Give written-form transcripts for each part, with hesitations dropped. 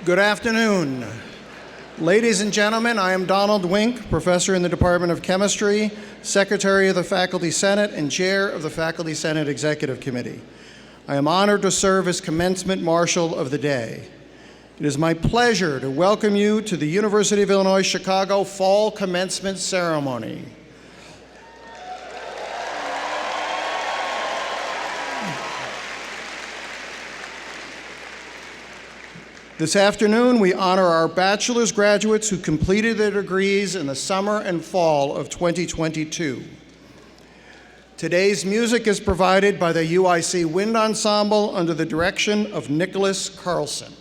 Good afternoon. Ladies and gentlemen, I am Donald Wink, professor in the Department of Chemistry, secretary of the Faculty Senate, and chair of the Faculty Senate Executive Committee. I am honored to serve as commencement marshal of the day. It is my pleasure to welcome you to the University of Illinois Chicago Fall Commencement Ceremony. This afternoon, we honor our bachelor's graduates who completed their degrees in the summer and fall of 2022. Today's music is provided by the UIC Wind Ensemble under the direction of Nicholas Carlson.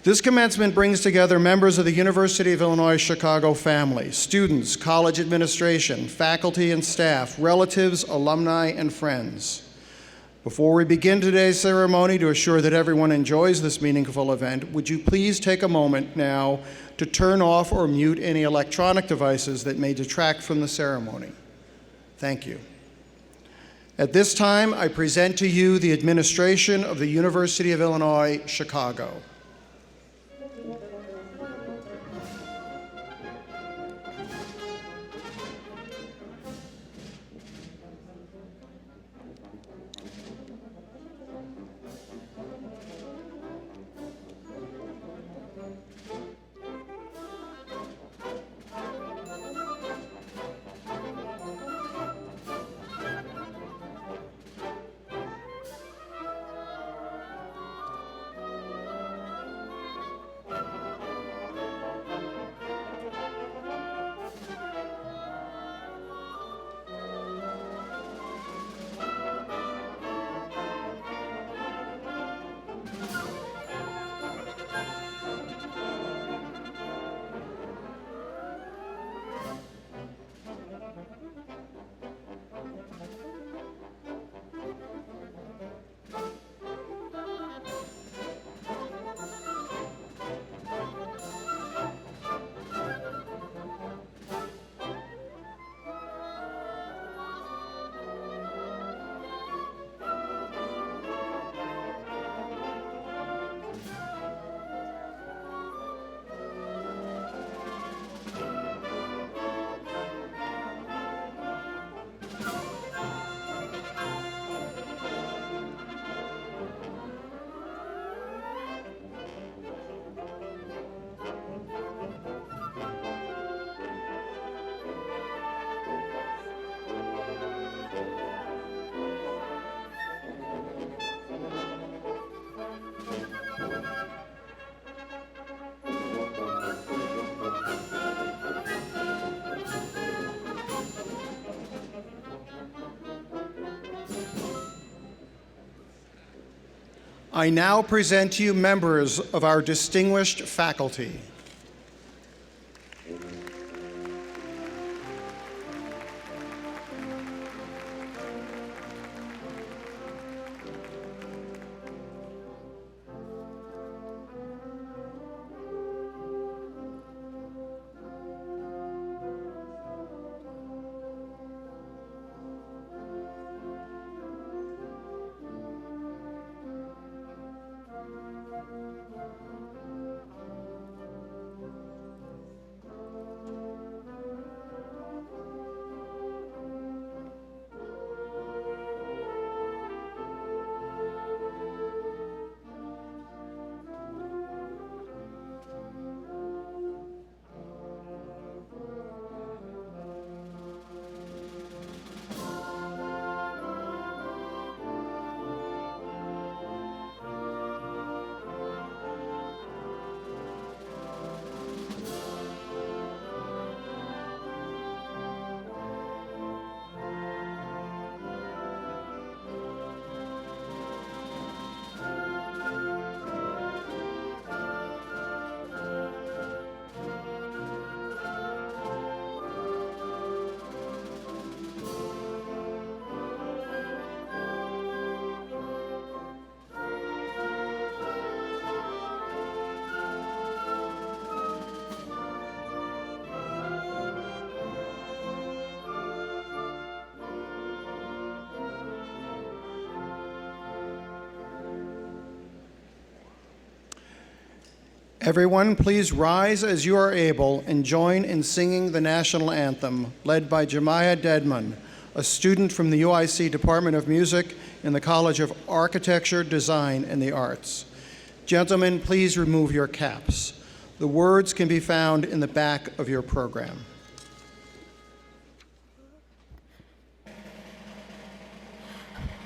This commencement brings together members of the University of Illinois Chicago family, students, college administration, faculty and staff, relatives, alumni, and friends. Before we begin today's ceremony, to assure that everyone enjoys this meaningful event, would you please take a moment now to turn off or mute any electronic devices that may detract from the ceremony? Thank you. At this time, I present to you the administration of the University of Illinois Chicago. I now present to you members of our distinguished faculty. Everyone, please rise as you are able and join in singing the national anthem, led by Jemiah Dedman, a student from the UIC Department of Music in the College of Architecture, Design, and the Arts. Gentlemen, please remove your caps. The words can be found in the back of your program.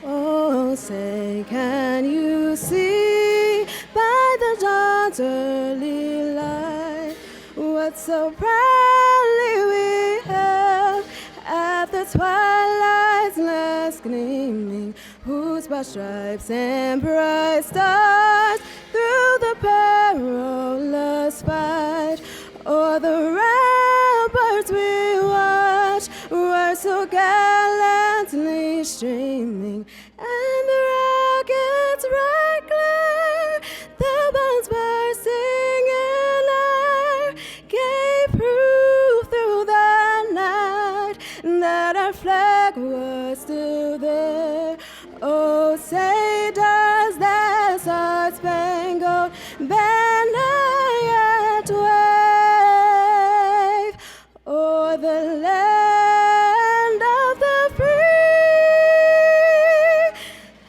Oh, say, can you see by the dawn's early light what so proudly we hailed at the twilight's last gleaming, whose broad stripes and bright stars through the perilous fight o'er the ramparts we watched were so gallantly streaming, and the rocket's bright glare, the bombs bursting in air, gave proof through the night that our flag was still there. Oh, say does that star-spangled banner yet wave o'er the land of the free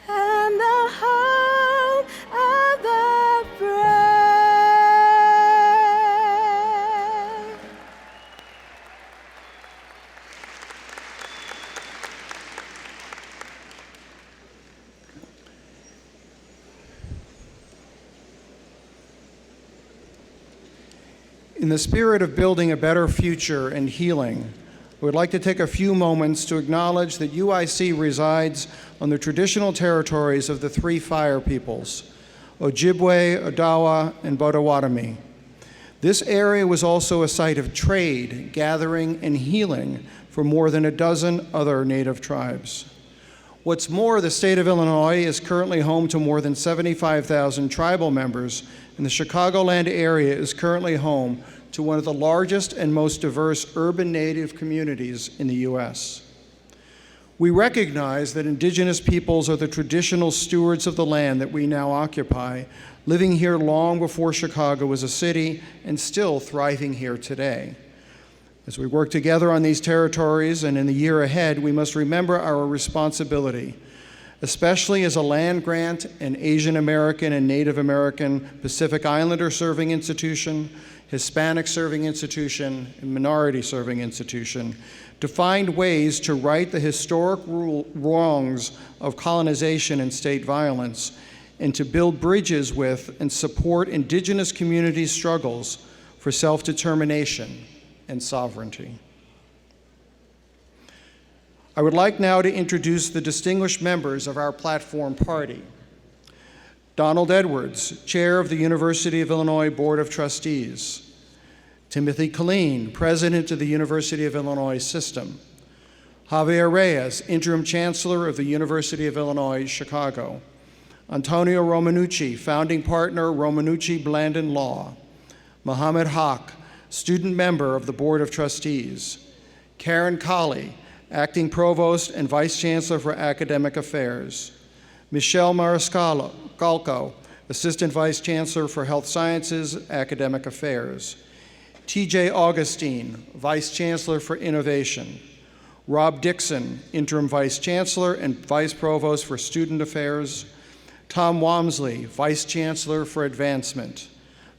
and the home of the brave? In the spirit of building a better future and healing, I would like to take a few moments to acknowledge that UIC resides on the traditional territories of the three fire peoples, Ojibwe, Odawa, and Potawatomi. This area was also a site of trade, gathering, and healing for more than a dozen other Native tribes. What's more, the state of Illinois is currently home to more than 75,000 tribal members, and the Chicagoland area is currently home to one of the largest and most diverse urban Native communities in the U.S. We recognize that Indigenous peoples are the traditional stewards of the land that we now occupy, living here long before Chicago was a city and still thriving here today. As we work together on these territories and in the year ahead, we must remember our responsibility, especially as a land-grant and Asian American and Native American Pacific Islander serving institution, Hispanic serving institution, and minority serving institution, to find ways to right the historic wrongs of colonization and state violence, and to build bridges with and support Indigenous communities' struggles for self-determination and sovereignty. I would like now to introduce the distinguished members of our platform party. Donald Edwards, Chair of the University of Illinois Board of Trustees. Timothy Killeen, President of the University of Illinois System. Javier Reyes, Interim Chancellor of the University of Illinois, Chicago. Antonio Romanucci, Founding Partner, Romanucci Blandin Law. Mohammed Haq, Student Member of the Board of Trustees. Karen Colley, Acting Provost and Vice Chancellor for Academic Affairs. Michelle Mariscalco, Assistant Vice Chancellor for Health Sciences, Academic Affairs. TJ Augustine, Vice Chancellor for Innovation. Rob Dixon, Interim Vice Chancellor and Vice Provost for Student Affairs. Tom Walmsley, Vice Chancellor for Advancement.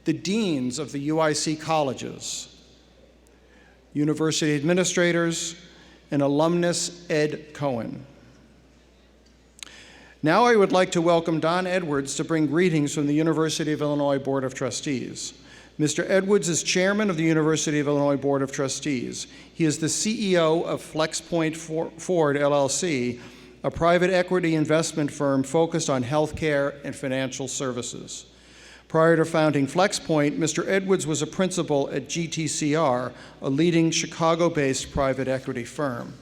The Deans of the UIC colleges, University Administrators, and alumnus Ed Cohen. Now I would like to welcome Don Edwards to bring greetings from the University of Illinois Board of Trustees. Mr. Edwards is chairman of the University of Illinois Board of Trustees. He is the CEO of FlexPoint Ford, LLC, a private equity investment firm focused on healthcare and financial services. Prior to founding FlexPoint, Mr. Edwards was a principal at GTCR, a leading Chicago-based private equity firm.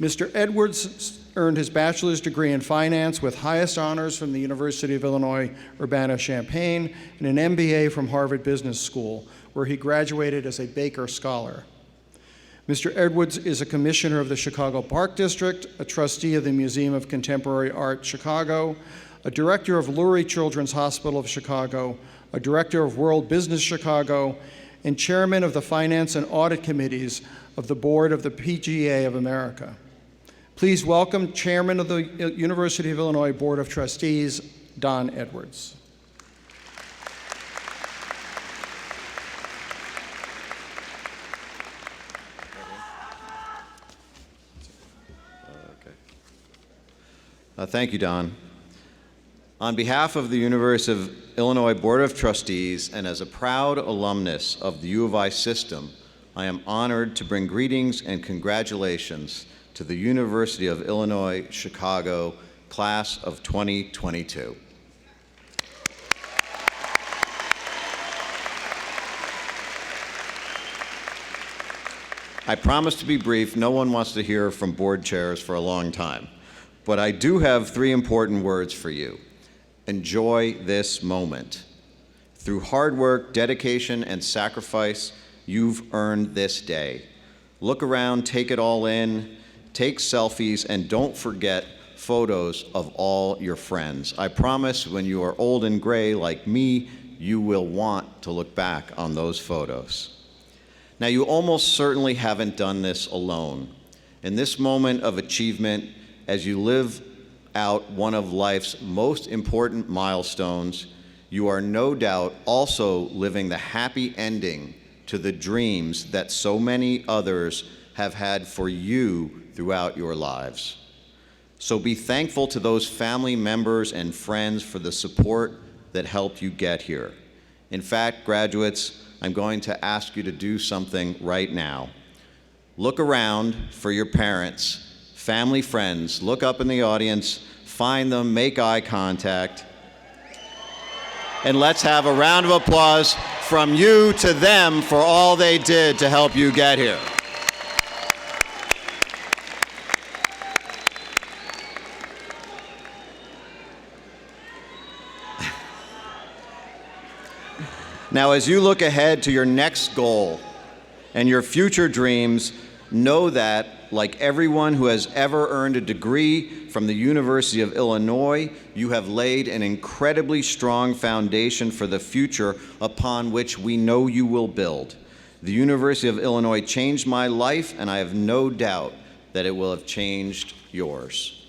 Mr. Edwards earned his bachelor's degree in finance with highest honors from the University of Illinois Urbana-Champaign and an MBA from Harvard Business School, where he graduated as a Baker Scholar. Mr. Edwards is a commissioner of the Chicago Park District, a trustee of the Museum of Contemporary Art, Chicago, a director of Lurie Children's Hospital of Chicago, a director of World Business Chicago, and chairman of the Finance and Audit Committees of the Board of the PGA of America. Please welcome Chairman of the University of Illinois Board of Trustees, Don Edwards. Thank you, Don. On behalf of the University of Illinois Board of Trustees and as a proud alumnus of the U of I system, I am honored to bring greetings and congratulations to the University of Illinois Chicago class of 2022. I promise to be brief. No one wants to hear from board chairs for a long time. But I do have 3 important words for you. Enjoy this moment. Through hard work, dedication, and sacrifice, you've earned this day. Look around, take it all in, take selfies, and don't forget photos of all your friends. I promise when you are old and gray like me, you will want to look back on those photos. Now, you almost certainly haven't done this alone. In this moment of achievement, as you live out one of life's most important milestones, you are no doubt also living the happy ending to the dreams that so many others have had for you throughout your lives. So be thankful to those family members and friends for the support that helped you get here. In fact, graduates, I'm going to ask you to do something right now. Look around for your parents, family, friends. Look up in the audience, find them, make eye contact, and let's have a round of applause from you to them for all they did to help you get here. Now, as you look ahead to your next goal and your future dreams, know that, like everyone who has ever earned a degree from the University of Illinois, you have laid an incredibly strong foundation for the future upon which we know you will build. The University of Illinois changed my life, and I have no doubt that it will have changed yours.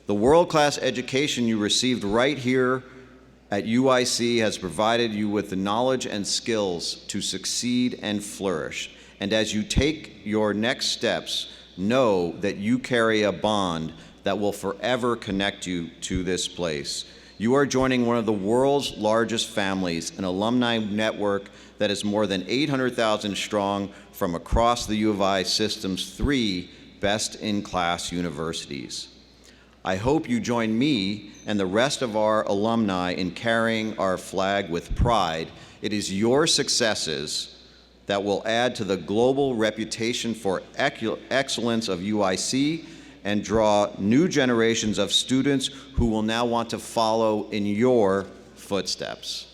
The world-class education you received right here at UIC has provided you with the knowledge and skills to succeed and flourish. And as you take your next steps, know that you carry a bond that will forever connect you to this place. You are joining one of the world's largest families, an alumni network that is more than 800,000 strong from across the U of I system's 3 best-in-class universities. I hope you join me and the rest of our alumni in carrying our flag with pride. It is your successes that will add to the global reputation for excellence of UIC and draw new generations of students who will now want to follow in your footsteps.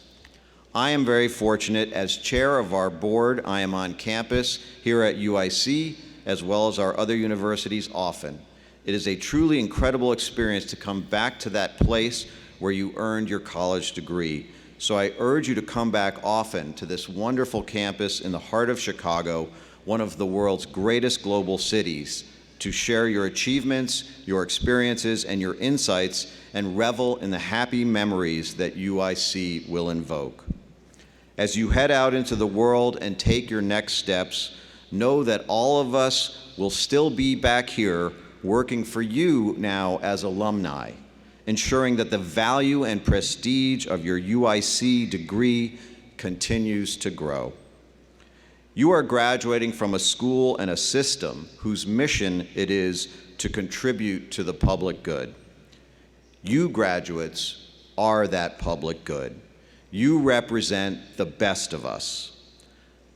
I am very fortunate. As chair of our board, I am on campus here at UIC as well as our other universities often. It is a truly incredible experience to come back to that place where you earned your college degree. So I urge you to come back often to this wonderful campus in the heart of Chicago, one of the world's greatest global cities, to share your achievements, your experiences, and your insights, and revel in the happy memories that UIC will invoke. As you head out into the world and take your next steps, know that all of us will still be back here working for you now as alumni, ensuring that the value and prestige of your UIC degree continues to grow. You are graduating from a school and a system whose mission it is to contribute to the public good. You graduates are that public good. You represent the best of us.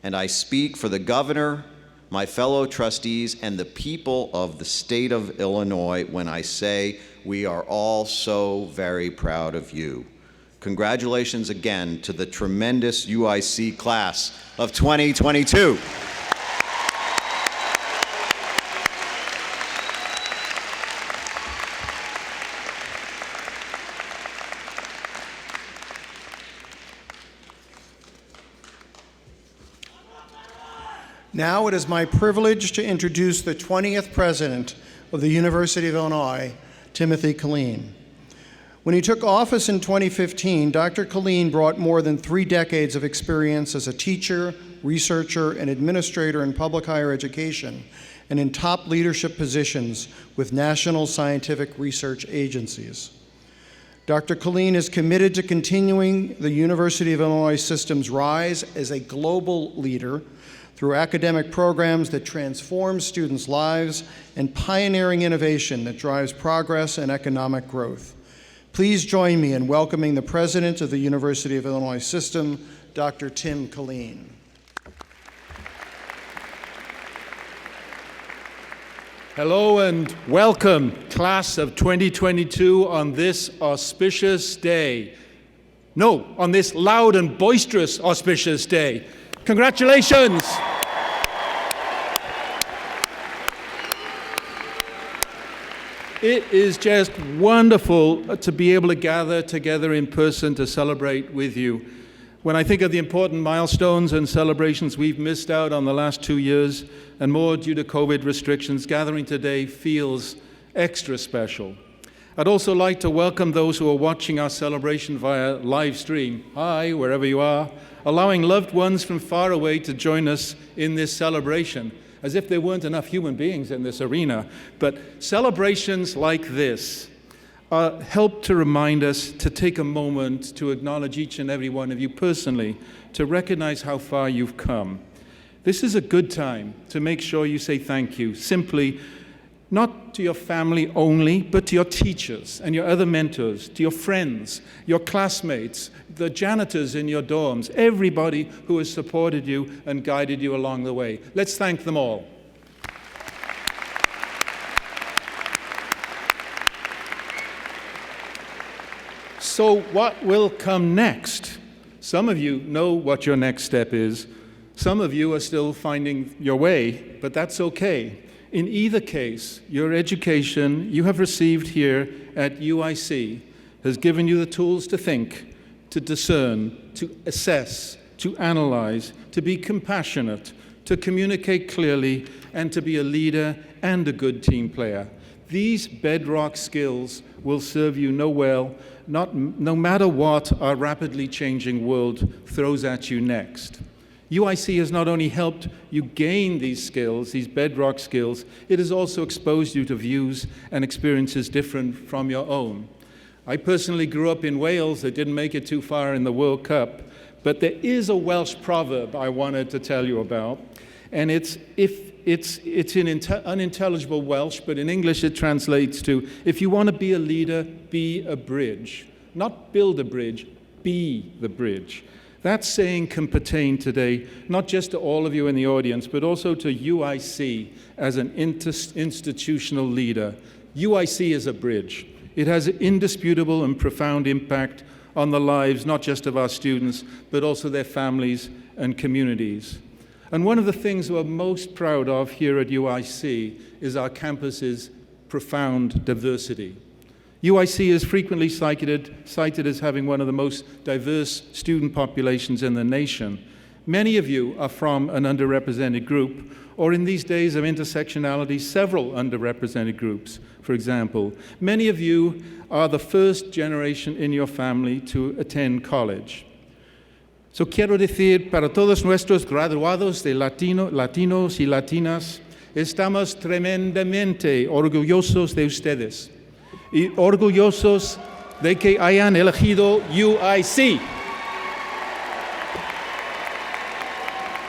And I speak for the governor, my fellow trustees, and the people of the state of Illinois when I say we are all so very proud of you. Congratulations again to the tremendous UIC class of 2022. Now it is my privilege to introduce the 20th president of the University of Illinois, Timothy Killeen. When he took office in 2015, Dr. Killeen brought more than 3 decades of experience as a teacher, researcher, and administrator in public higher education and in top leadership positions with national scientific research agencies. Dr. Killeen is committed to continuing the University of Illinois system's rise as a global leader through academic programs that transform students' lives and pioneering innovation that drives progress and economic growth. Please join me in welcoming the President of the University of Illinois System, Dr. Tim Killeen. Hello and welcome, class of 2022, on this auspicious day. No, on this loud and boisterous auspicious day. Congratulations! It is just wonderful to be able to gather together in person to celebrate with you. When I think of the important milestones and celebrations we've missed out on the last 2 years, and more due to COVID restrictions, gathering today feels extra special. I'd also like to welcome those who are watching our celebration via live stream. Hi, wherever you are, allowing loved ones from far away to join us in this celebration, as if there weren't enough human beings in this arena. But celebrations like this help to remind us to take a moment to acknowledge each and every one of you personally, to recognize how far you've come. This is a good time to make sure you say thank you, simply not to your family only, but to your teachers and your other mentors, to your friends, your classmates, the janitors in your dorms, everybody who has supported you and guided you along the way. Let's thank them all. So what will come next? Some of you know what your next step is. Some of you are still finding your way, but that's okay. In either case, your education you have received here at UIC has given you the tools to think, to discern, to assess, to analyze, to be compassionate, to communicate clearly, and to be a leader and a good team player. These bedrock skills will serve you no matter what our rapidly changing world throws at you next. UIC has not only helped you gain these skills, these bedrock skills, it has also exposed you to views and experiences different from your own. I personally grew up in Wales that didn't make it too far in the World Cup, but there is a Welsh proverb I wanted to tell you about, and it's in unintelligible Welsh, but in English it translates to, if you want to be a leader, be a bridge. Not build a bridge, be the bridge. That saying can pertain today, not just to all of you in the audience, but also to UIC as an institutional leader. UIC is a bridge. It has an indisputable and profound impact on the lives, not just of our students, but also their families and communities. And one of the things we're most proud of here at UIC is our campus's profound diversity. UIC is frequently cited as having one of the most diverse student populations in the nation. Many of you are from an underrepresented group, or in these days of intersectionality, several underrepresented groups, for example. Many of you are the first generation in your family to attend college. So quiero decir, para todos nuestros graduados de latinos y latinas, estamos tremendamente orgullosos de ustedes y orgullosos de que hayan elegido UIC.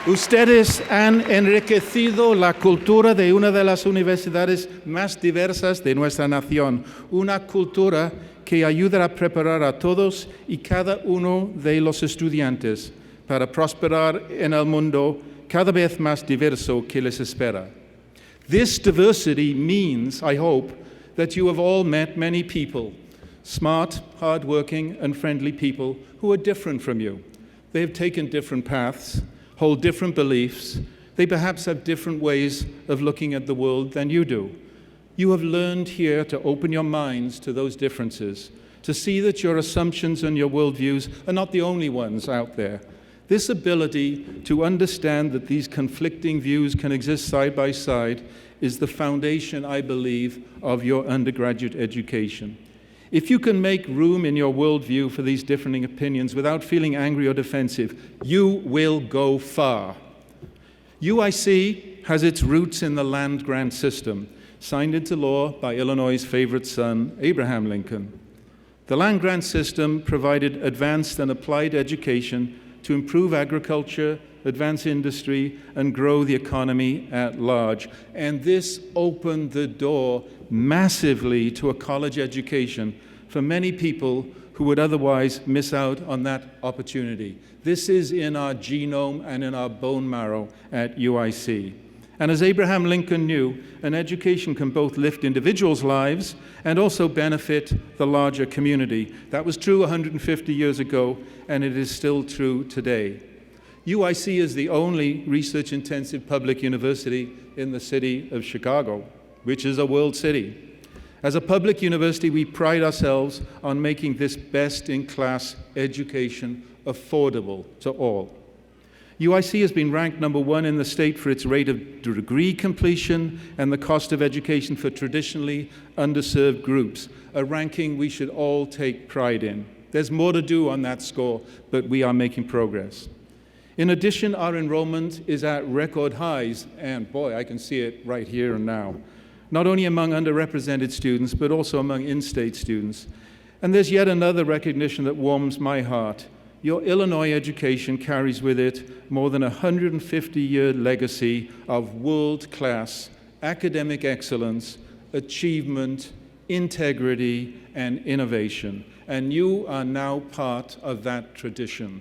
Ustedes han enriquecido la cultura de una de las universidades más diversas de nuestra nación, una cultura que ayudará a preparar a todos y cada uno de los estudiantes para prosperar en el mundo cada vez más diverso que les espera. This diversity means, I hope, that you have all met many people, smart, hardworking, and friendly people who are different from you. They have taken different paths, hold different beliefs. They perhaps have different ways of looking at the world than you do. You have learned here to open your minds to those differences, to see that your assumptions and your worldviews are not the only ones out there. This ability to understand that these conflicting views can exist side by side is the foundation, I believe, of your undergraduate education. If you can make room in your worldview for these differing opinions without feeling angry or defensive, you will go far. UIC has its roots in the land grant system, signed into law by Illinois' favorite son, Abraham Lincoln. The land grant system provided advanced and applied education to improve agriculture, advance industry, and grow the economy at large. And this opened the door massively to a college education for many people who would otherwise miss out on that opportunity. This is in our genome and in our bone marrow at UIC. And as Abraham Lincoln knew, an education can both lift individuals' lives and also benefit the larger community. That was true 150 years ago, and it is still true today. UIC is the only research-intensive public university in the city of Chicago, which is a world city. As a public university, we pride ourselves on making this best-in-class education affordable to all. UIC has been ranked #1 in the state for its rate of degree completion and the cost of education for traditionally underserved groups, a ranking we should all take pride in. There's more to do on that score, but we are making progress. In addition, our enrollment is at record highs, and boy, I can see it right here and now, not only among underrepresented students, but also among in-state students. And there's yet another recognition that warms my heart. Your Illinois education carries with it more than a 150-year legacy of world-class academic excellence, achievement, integrity, and innovation. And you are now part of that tradition.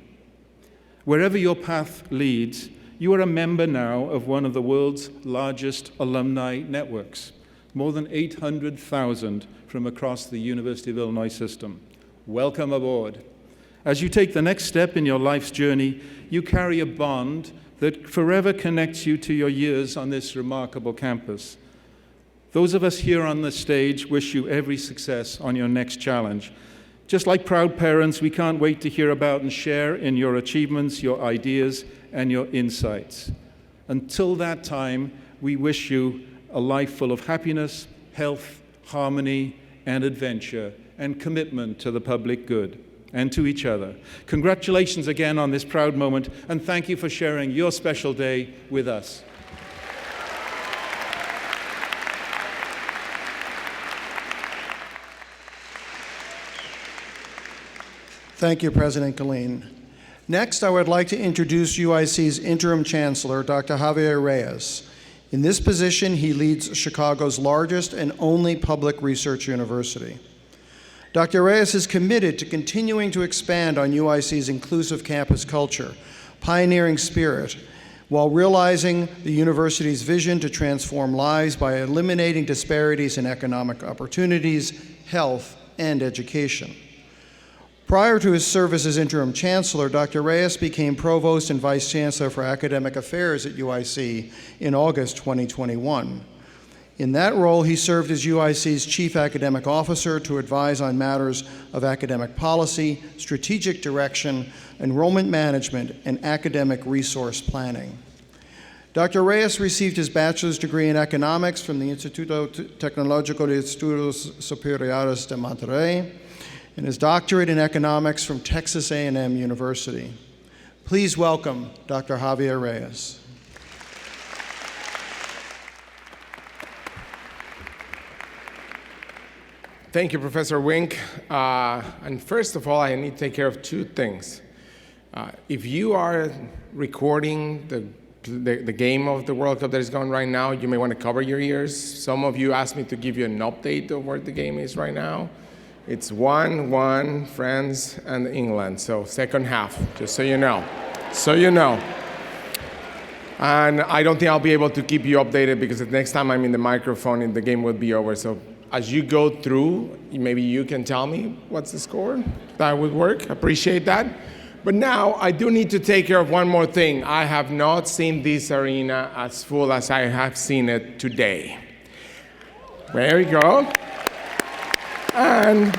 Wherever your path leads, you are a member now of one of the world's largest alumni networks, more than 800,000 from across the University of Illinois system. Welcome aboard. As you take the next step in your life's journey, you carry a bond that forever connects you to your years on this remarkable campus. Those of us here on the stage wish you every success on your next challenge. Just like proud parents, we can't wait to hear about and share in your achievements, your ideas, and your insights. Until that time, we wish you a life full of happiness, health, harmony, and adventure, and commitment to the public good and to each other. Congratulations again on this proud moment, and thank you for sharing your special day with us. Thank you, President Galeen. Next, I would like to introduce UIC's interim chancellor, Dr. Javier Reyes. In this position, he leads Chicago's largest and only public research university. Dr. Reyes is committed to continuing to expand on UIC's inclusive campus culture, pioneering spirit, while realizing the university's vision to transform lives by eliminating disparities in economic opportunities, health, and education. Prior to his service as interim chancellor, Dr. Reyes became provost and vice chancellor for academic affairs at UIC in August 2021. In that role, he served as UIC's chief academic officer to advise on matters of academic policy, strategic direction, enrollment management, and academic resource planning. Dr. Reyes received his bachelor's degree in economics from the Instituto Tecnológico de Estudios Superiores de Monterrey and his doctorate in economics from Texas A&M University. Please welcome Dr. Javier Reyes. Thank you, Professor Wink. And first of all, I need to take care of two things. If you are recording the game of the World Cup that is going right now, you may want to cover your ears. Some of you asked me to give you an update of where the game is right now. It's 1-1, France and England, so second half, just so you know. So you know. And I don't think I'll be able to keep you updated because the next time I'm in the microphone, the game will be over. So as you go through, maybe you can tell me what's the score. That would work. Appreciate that. But now I do need to take care of one more thing. I have not seen this arena as full as I have seen it today. There you go. And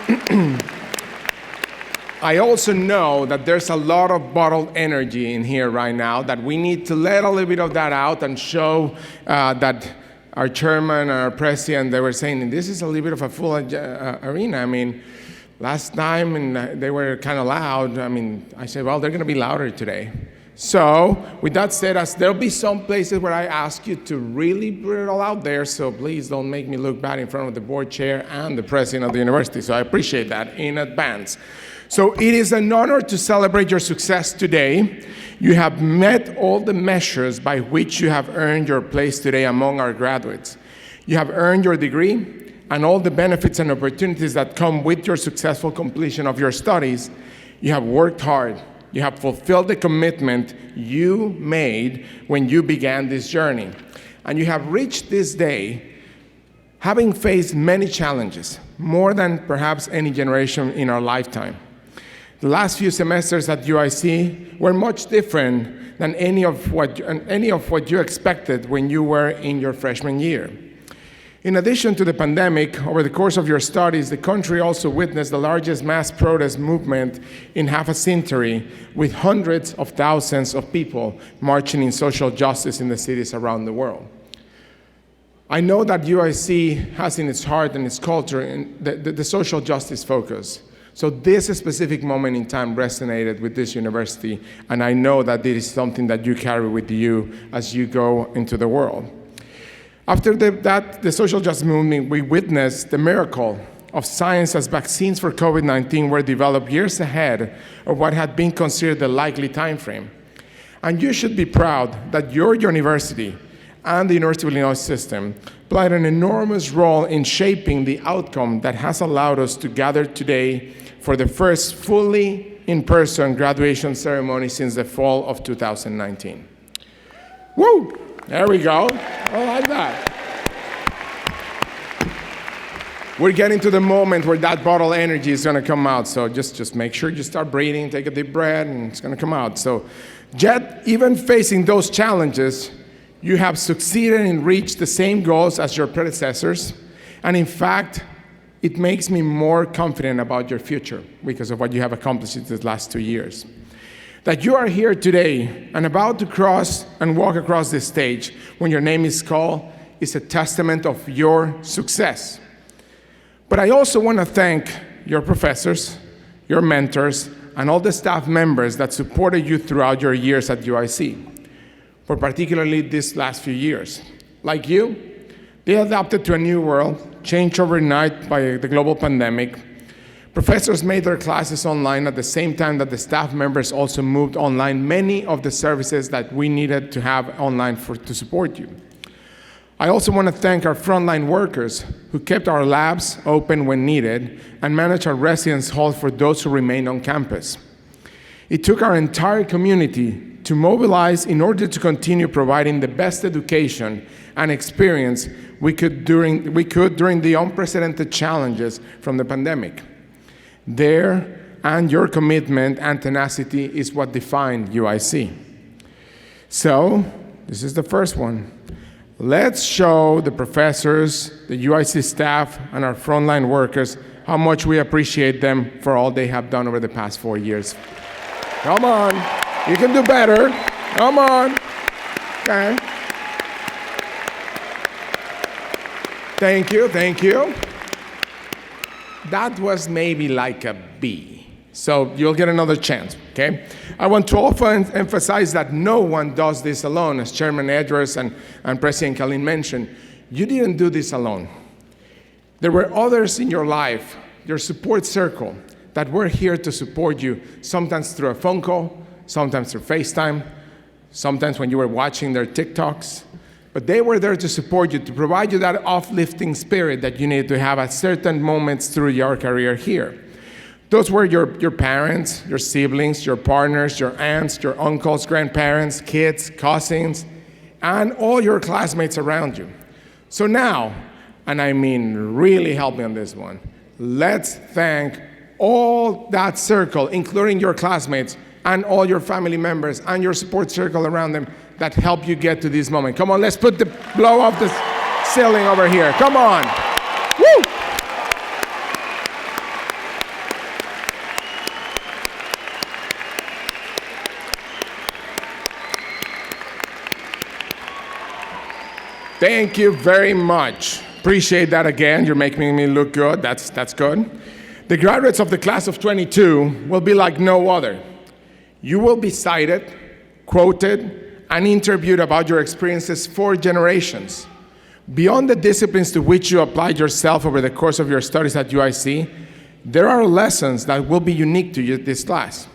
I also know that there's a lot of bottled energy in here right now that we need to let a little bit of that out and show that our chairman and our president, they were saying, this is a little bit of a full arena. I mean, last time and they were kind of loud. I mean, I said, well, they're going to be louder today. So with that said, there'll be some places where I ask you to really put it all out there, so please don't make me look bad in front of the board chair and the president of the university. So I appreciate that in advance. So it is an honor to celebrate your success today. You have met all the measures by which you have earned your place today among our graduates. You have earned your degree and all the benefits and opportunities that come with your successful completion of your studies. You have worked hard. You have fulfilled the commitment you made when you began this journey. And you have reached this day having faced many challenges, more than perhaps any generation in our lifetime. The last few semesters at UIC were much different than any of what you expected when you were in your freshman year. In addition to the pandemic, over the course of your studies, the country also witnessed the largest mass protest movement in half a century, with hundreds of thousands of people marching in social justice in the cities around the world. I know that UIC has in its heart and its culture the social justice focus. So this specific moment in time resonated with this university, and I know that it is something that you carry with you as you go into the world. After the social justice movement, we witnessed the miracle of science as vaccines for COVID-19 were developed years ahead of what had been considered the likely time frame. And you should be proud that your university and the University of Illinois system played an enormous role in shaping the outcome that has allowed us to gather today for the first fully in-person graduation ceremony since the fall of 2019. Woo! There we go. I like that. We're getting to the moment where that bottle energy is going to come out. So just make sure you start breathing, take a deep breath, and it's going to come out. So yet, even facing those challenges, you have succeeded and reached the same goals as your predecessors. And in fact, it makes me more confident about your future because of what you have accomplished in the last 2 years. That you are here today and about to cross and walk across this stage when your name is called is a testament of your success. But I also want to thank your professors, your mentors, and all the staff members that supported you throughout your years at UIC, for particularly these last few years. Like you, they adapted to a new world, changed overnight by the global pandemic. Professors made their classes online at the same time that the staff members also moved online many of the services that we needed to have online to support you. I also want to thank our frontline workers who kept our labs open when needed and managed our residence halls for those who remained on campus. It took our entire community to mobilize in order to continue providing the best education and experience we could during the unprecedented challenges from the pandemic. Their and your commitment and tenacity is what defined UIC. So, this is the first one. Let's show the professors, the UIC staff, and our frontline workers how much we appreciate them for all they have done over the past 4 years. Come on, you can do better. Come on. Okay. Thank you, thank you. That was maybe like a B. So you'll get another chance, okay? I want to also emphasize that no one does this alone, as Chairman Edwards and President Kalin mentioned. You didn't do this alone. There were others in your life, your support circle, that were here to support you, sometimes through a phone call, sometimes through FaceTime, sometimes when you were watching their TikToks. But they were there to support you, to provide you that uplifting spirit that you need to have at certain moments through your career here. Those were your parents, your siblings, your partners, your aunts, your uncles, grandparents, kids, cousins, and all your classmates around you. So now, and I mean really help me on this one, let's thank all that circle, including your classmates and all your family members and your support circle around them that helped you get to this moment. Come on, let's blow up the ceiling over here. Come on. Woo! Thank you very much. Appreciate that again. You're making me look good. That's good. The graduates of the class of 22 will be like no other. You will be cited, quoted, and interviewed about your experiences for generations. Beyond the disciplines to which you applied yourself over the course of your studies at UIC, there are lessons that will be unique to this class,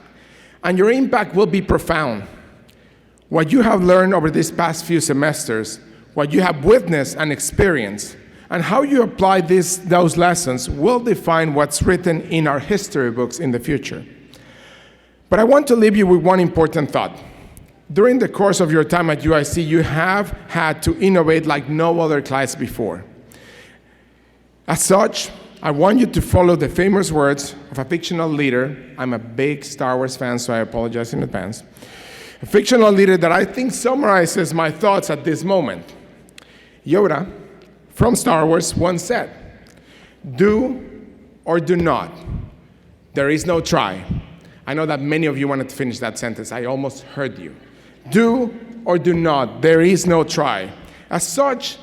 and your impact will be profound. What you have learned over these past few semesters, what you have witnessed and experienced, and how you apply those lessons will define what's written in our history books in the future. But I want to leave you with one important thought. During the course of your time at UIC, you have had to innovate like no other class before. As such, I want you to follow the famous words of a fictional leader. I'm a big Star Wars fan, so I apologize in advance. A fictional leader that I think summarizes my thoughts at this moment. Yoda, from Star Wars, once said, "Do or do not. There is no try." I know that many of you wanted to finish that sentence. I almost heard you. Do or do not. There is no try. As such,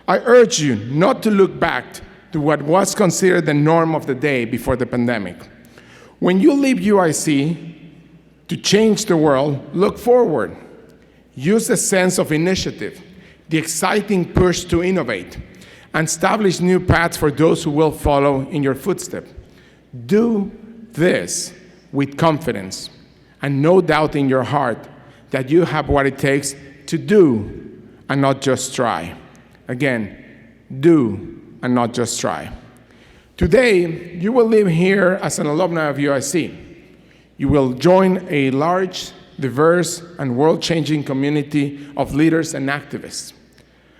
I urge you not to look back to what was considered the norm of the day before the pandemic. When you leave UIC to change the world, look forward. Use the sense of initiative, the exciting push to innovate, and establish new paths for those who will follow in your footsteps. Do this with confidence and no doubt in your heart that you have what it takes to do and not just try. Again, do and not just try. Today, you will live here as an alumni of UIC. You will join a large, diverse, and world-changing community of leaders and activists.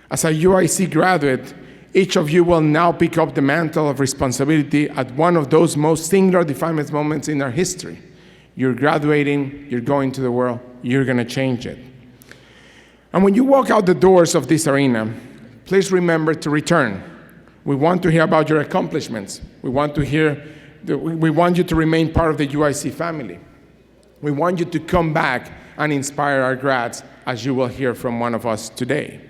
As a UIC graduate, each of you will now pick up the mantle of responsibility at one of those most singular defining moments in our history. You're graduating, you're going to the world, you're going to change it. And when you walk out the doors of this arena, please remember to return. We want to hear about your accomplishments. We want you to remain part of the UIC family. We want you to come back and inspire our grads, as you will hear from one of us today.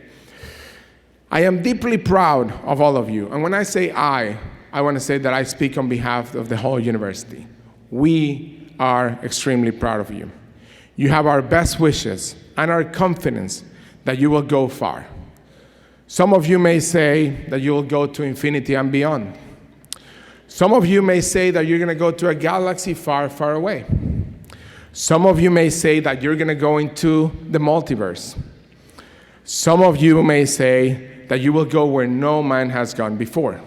I am deeply proud of all of you. And when I say I want to say that I speak on behalf of the whole university. We are extremely proud of you. You have our best wishes and our confidence that you will go far. Some of you may say that you will go to infinity and beyond. Some of you may say that you're going to go to a galaxy far, far away. Some of you may say that you're going to go into the multiverse. Some of you may say that you will go where no man has gone before.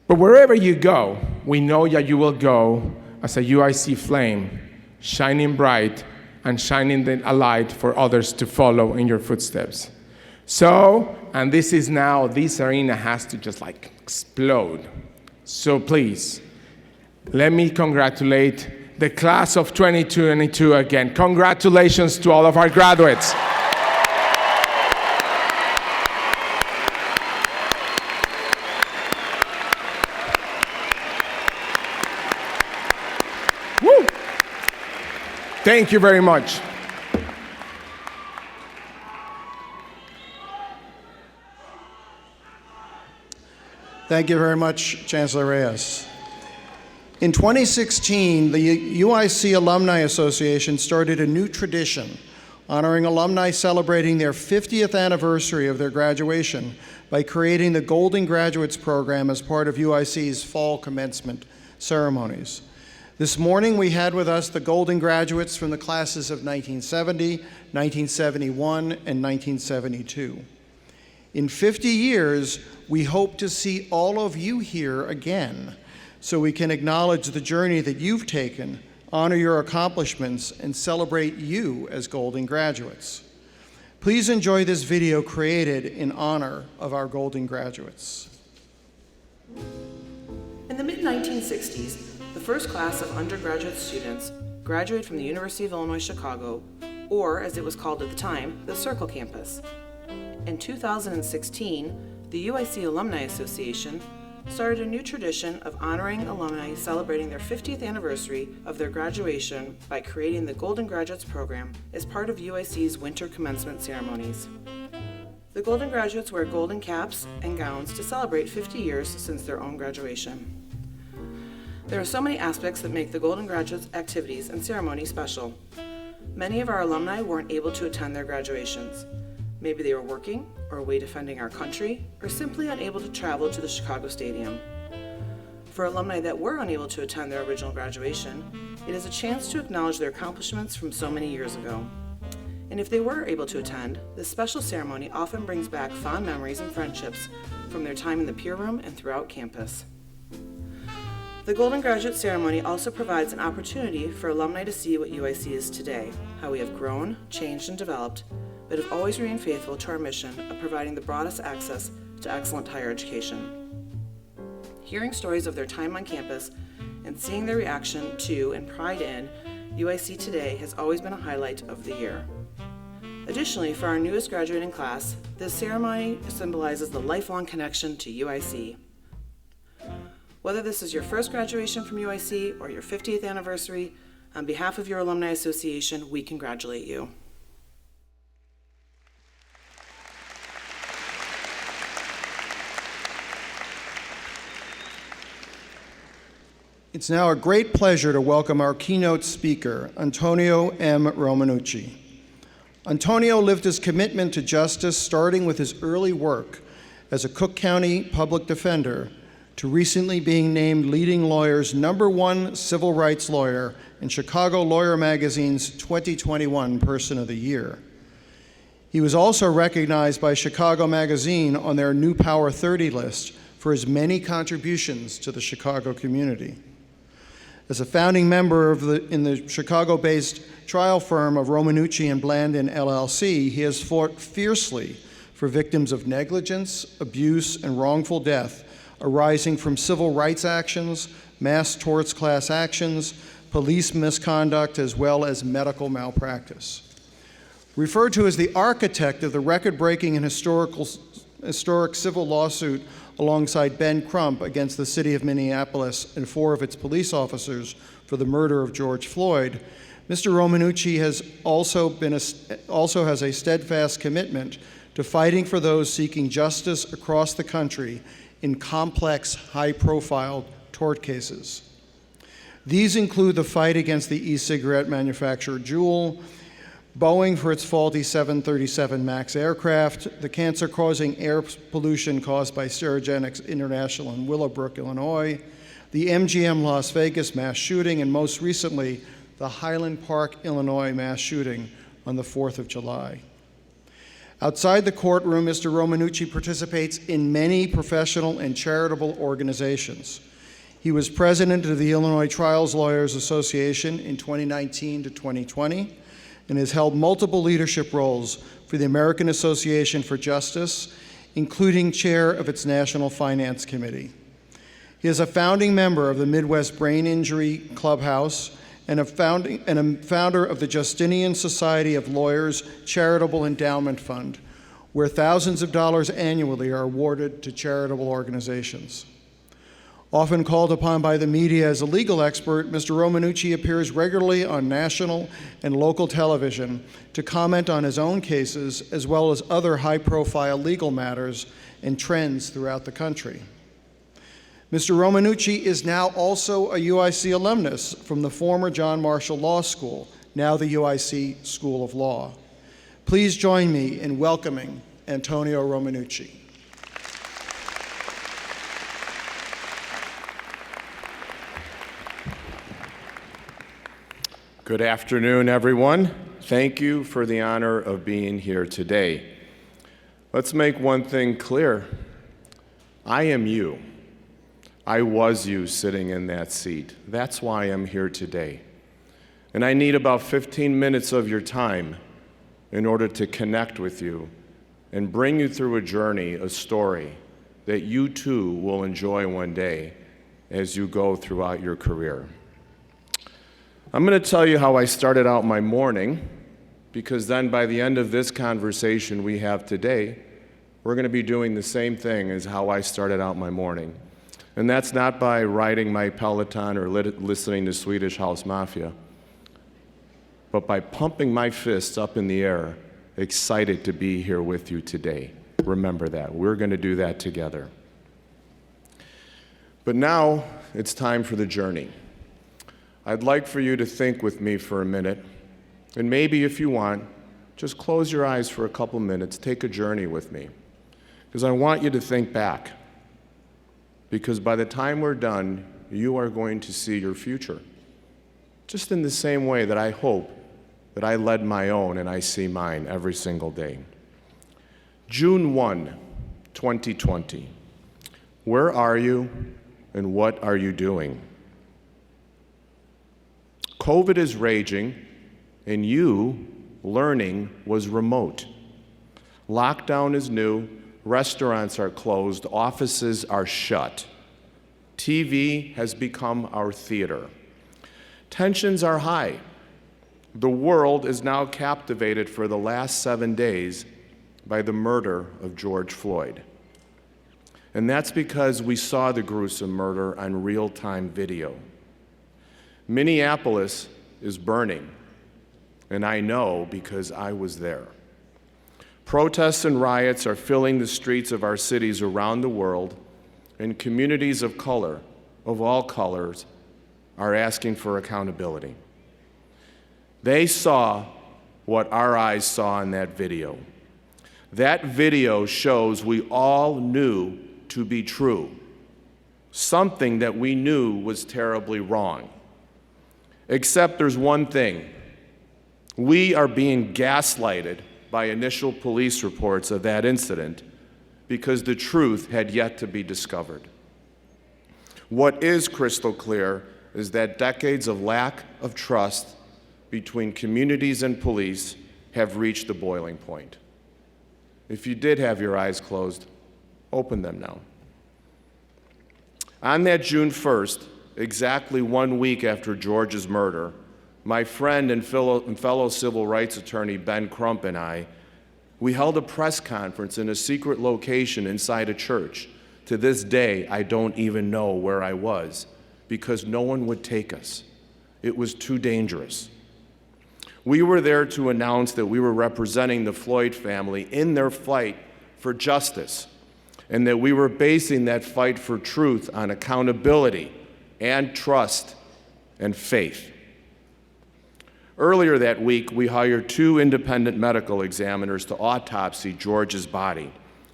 But wherever you go, we know that you will go as a UIC flame, shining bright and shining a light for others to follow in your footsteps. So, and this arena has to just like explode. So please, let me congratulate the class of 2022 again. Congratulations to all of our graduates. Woo! Thank you very much. Thank you very much, Chancellor Reyes. In 2016, the UIC Alumni Association started a new tradition honoring alumni celebrating their 50th anniversary of their graduation by creating the Golden Graduates program as part of UIC's fall commencement ceremonies. This morning, we had with us the Golden Graduates from the classes of 1970, 1971, and 1972. In 50 years, we hope to see all of you here again, so we can acknowledge the journey that you've taken, honor your accomplishments, and celebrate you as Golden Graduates. Please enjoy this video created in honor of our Golden Graduates. In the mid-1960s, the first class of undergraduate students graduated from the University of Illinois Chicago, or as it was called at the time, the Circle Campus. In 2016, the UIC Alumni Association started a new tradition of honoring alumni celebrating their 50th anniversary of their graduation by creating the Golden Graduates program as part of UIC's winter commencement ceremonies. The Golden Graduates wear golden caps and gowns to celebrate 50 years since their own graduation. There are so many aspects that make the Golden Graduates activities and ceremonies special. Many of our alumni weren't able to attend their graduations. Maybe they were working, or away defending our country, or simply unable to travel to the Chicago Stadium. For alumni that were unable to attend their original graduation, it is a chance to acknowledge their accomplishments from so many years ago. And if they were able to attend, this special ceremony often brings back fond memories and friendships from their time in the peer room and throughout campus. The Golden Graduate Ceremony also provides an opportunity for alumni to see what UIC is today, how we have grown, changed, and developed, but have always remained faithful to our mission of providing the broadest access to excellent higher education. Hearing stories of their time on campus and seeing their reaction to and pride in UIC today has always been a highlight of the year. Additionally, for our newest graduating class, this ceremony symbolizes the lifelong connection to UIC. Whether this is your first graduation from UIC or your 50th anniversary, on behalf of your Alumni Association, we congratulate you. It's now a great pleasure to welcome our keynote speaker, Antonio M. Romanucci. Antonio lived his commitment to justice starting with his early work as a Cook County public defender to recently being named leading lawyer's #1 civil rights lawyer in Chicago Lawyer Magazine's 2021 Person of the Year. He was also recognized by Chicago Magazine on their New Power 30 list for his many contributions to the Chicago community. As a founding member in the Chicago-based trial firm of Romanucci and Blandin LLC, he has fought fiercely for victims of negligence, abuse, and wrongful death arising from civil rights actions, mass torts class actions, police misconduct, as well as medical malpractice. Referred to as the architect of the record-breaking and historic civil lawsuit alongside Ben Crump against the city of Minneapolis and 4 of its police officers for the murder of George Floyd, Mr. Romanucci also has a steadfast commitment to fighting for those seeking justice across the country in complex, high-profile tort cases. These include the fight against the e-cigarette manufacturer Juul, Boeing for its faulty 737 MAX aircraft, the cancer-causing air pollution caused by Sterigenics International in Willowbrook, Illinois, the MGM Las Vegas mass shooting, and most recently, the Highland Park, Illinois mass shooting on the 4th of July. Outside the courtroom, Mr. Romanucci participates in many professional and charitable organizations. He was president of the Illinois Trials Lawyers Association in 2019 to 2020 and has held multiple leadership roles for the American Association for Justice, including chair of its National Finance Committee. He is a founding member of the Midwest Brain Injury Clubhouse and a founder of the Justinian Society of Lawyers Charitable Endowment Fund, where thousands of dollars annually are awarded to charitable organizations. Often called upon by the media as a legal expert, Mr. Romanucci appears regularly on national and local television to comment on his own cases as well as other high-profile legal matters and trends throughout the country. Mr. Romanucci is now also a UIC alumnus from the former John Marshall Law School, now the UIC School of Law. Please join me in welcoming Antonio Romanucci. Good afternoon, everyone. Thank you for the honor of being here today. Let's make one thing clear. I am you. I was you sitting in that seat. That's why I'm here today. And I need about 15 minutes of your time in order to connect with you and bring you through a journey, a story that you too will enjoy one day as you go throughout your career. I'm going to tell you how I started out my morning, because then by the end of this conversation we have today, we're going to be doing the same thing as how I started out my morning. And that's not by riding my Peloton or listening to Swedish House Mafia, but by pumping my fists up in the air, excited to be here with you today. Remember that. We're going to do that together. But now it's time for the journey. I'd like for you to think with me for a minute, and maybe if you want, just close your eyes for a couple minutes, take a journey with me, because I want you to think back, because by the time we're done, you are going to see your future, just in the same way that I hope that I led my own and I see mine every single day. June 1, 2020. Where are you and what are you doing? COVID is raging, and learning was remote. Lockdown is new, restaurants are closed, offices are shut. TV has become our theater. Tensions are high. The world is now captivated for the last 7 days by the murder of George Floyd. And that's because we saw the gruesome murder on real-time video. Minneapolis is burning, and I know because I was there. Protests and riots are filling the streets of our cities around the world, and communities of color, of all colors, are asking for accountability. They saw what our eyes saw in that video. That video shows we all knew to be true, something that we knew was terribly wrong. Except there's one thing. We are being gaslighted by initial police reports of that incident because the truth had yet to be discovered. What is crystal clear is that decades of lack of trust between communities and police have reached the boiling point. If you did have your eyes closed, open them now. On that June 1st, exactly 1 week after George's murder, my friend and fellow civil rights attorney Ben Crump and I, we held a press conference in a secret location inside a church. To this day, I don't even know where I was because no one would take us. It was too dangerous. We were there to announce that we were representing the Floyd family in their fight for justice, and that we were basing that fight for truth on accountability and trust and faith. Earlier that week, we hired 2 independent medical examiners to autopsy George's body,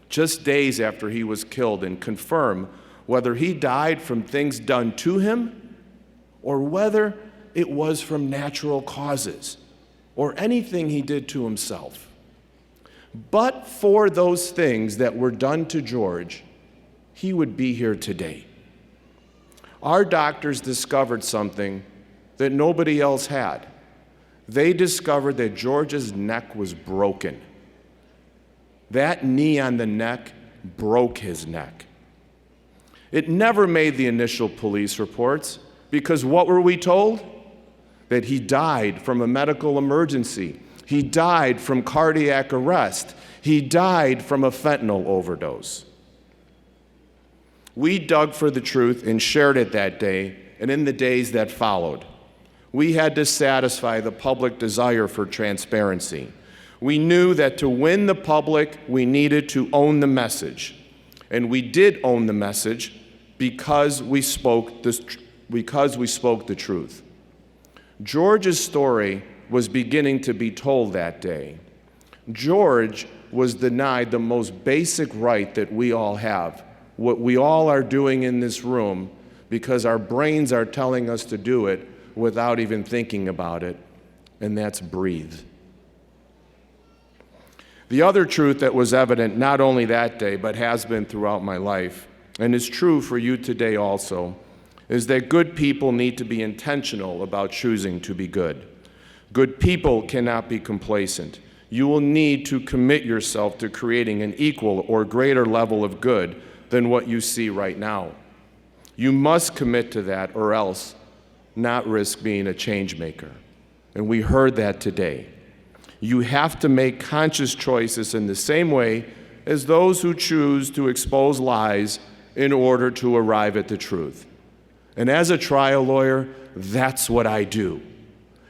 just days after he was killed, and confirm whether he died from things done to him or whether it was from natural causes or anything he did to himself. But for those things that were done to George, he would be here today. Our doctors discovered something that nobody else had. They discovered that George's neck was broken. That knee on the neck broke his neck. It never made the initial police reports because what were we told? That he died from a medical emergency. He died from cardiac arrest. He died from a fentanyl overdose. We dug for the truth and shared it that day and in the days that followed. We had to satisfy the public desire for transparency. We knew that to win the public, we needed to own the message. And we did own the message because we spoke the truth. George's story was beginning to be told that day. George was denied the most basic right that we all have, what we all are doing in this room because our brains are telling us to do it without even thinking about it, and that's breathe. The other truth that was evident not only that day, but has been throughout my life, and is true for you today also, is that good people need to be intentional about choosing to be good. Good people cannot be complacent. You will need to commit yourself to creating an equal or greater level of good than what you see right now. You must commit to that or else not risk being a change maker. And we heard that today. You have to make conscious choices in the same way as those who choose to expose lies in order to arrive at the truth. And as a trial lawyer, that's what I do.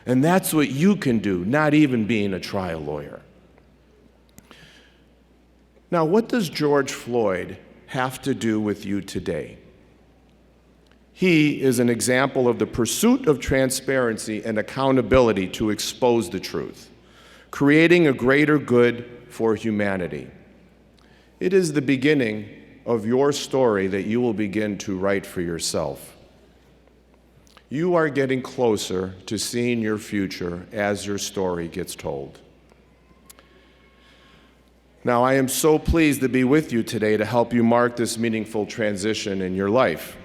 And that's what you can do, not even being a trial lawyer. Now, what does George Floyd have to do with you today? He is an example of the pursuit of transparency and accountability to expose the truth, creating a greater good for humanity. It is the beginning of your story that you will begin to write for yourself. You are getting closer to seeing your future as your story gets told. Now, I am so pleased to be with you today to help you mark this meaningful transition in your life,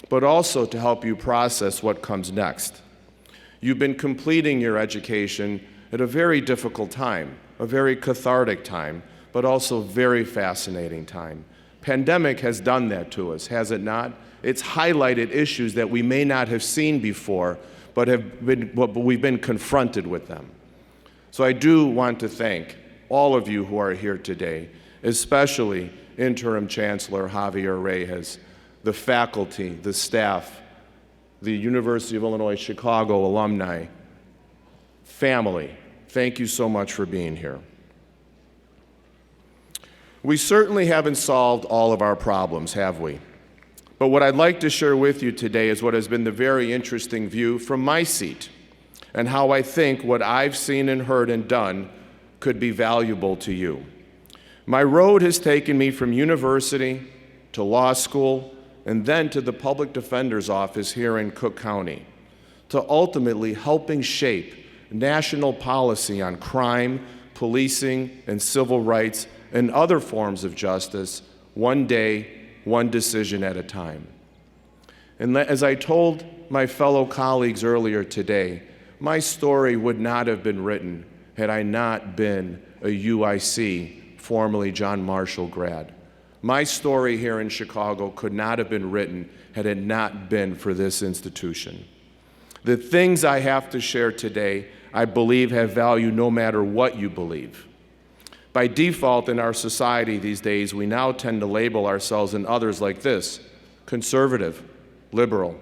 but also to help you process what comes next. You've been completing your education at a very difficult time, a very cathartic time, but also very fascinating time. Pandemic has done that to us, has it not? It's highlighted issues that we may not have seen before, but we've been confronted with them. So I do want to thank all of you who are here today, especially Interim Chancellor Javier Reyes, the faculty, the staff, the University of Illinois Chicago alumni, family. Thank you so much for being here. We certainly haven't solved all of our problems, have we? But what I'd like to share with you today is what has been the very interesting view from my seat, and how I think what I've seen and heard and done could be valuable to you. My road has taken me from university to law school and then to the public defender's office here in Cook County, to ultimately helping shape national policy on crime, policing, and civil rights and other forms of justice, one day, one decision at a time. And as I told my fellow colleagues earlier today, my story would not have been written had I not been a UIC, formerly John Marshall grad. My story here in Chicago could not have been written had it not been for this institution. The things I have to share today, I believe, have value no matter what you believe. By default in our society these days, we now tend to label ourselves and others like this: conservative, liberal,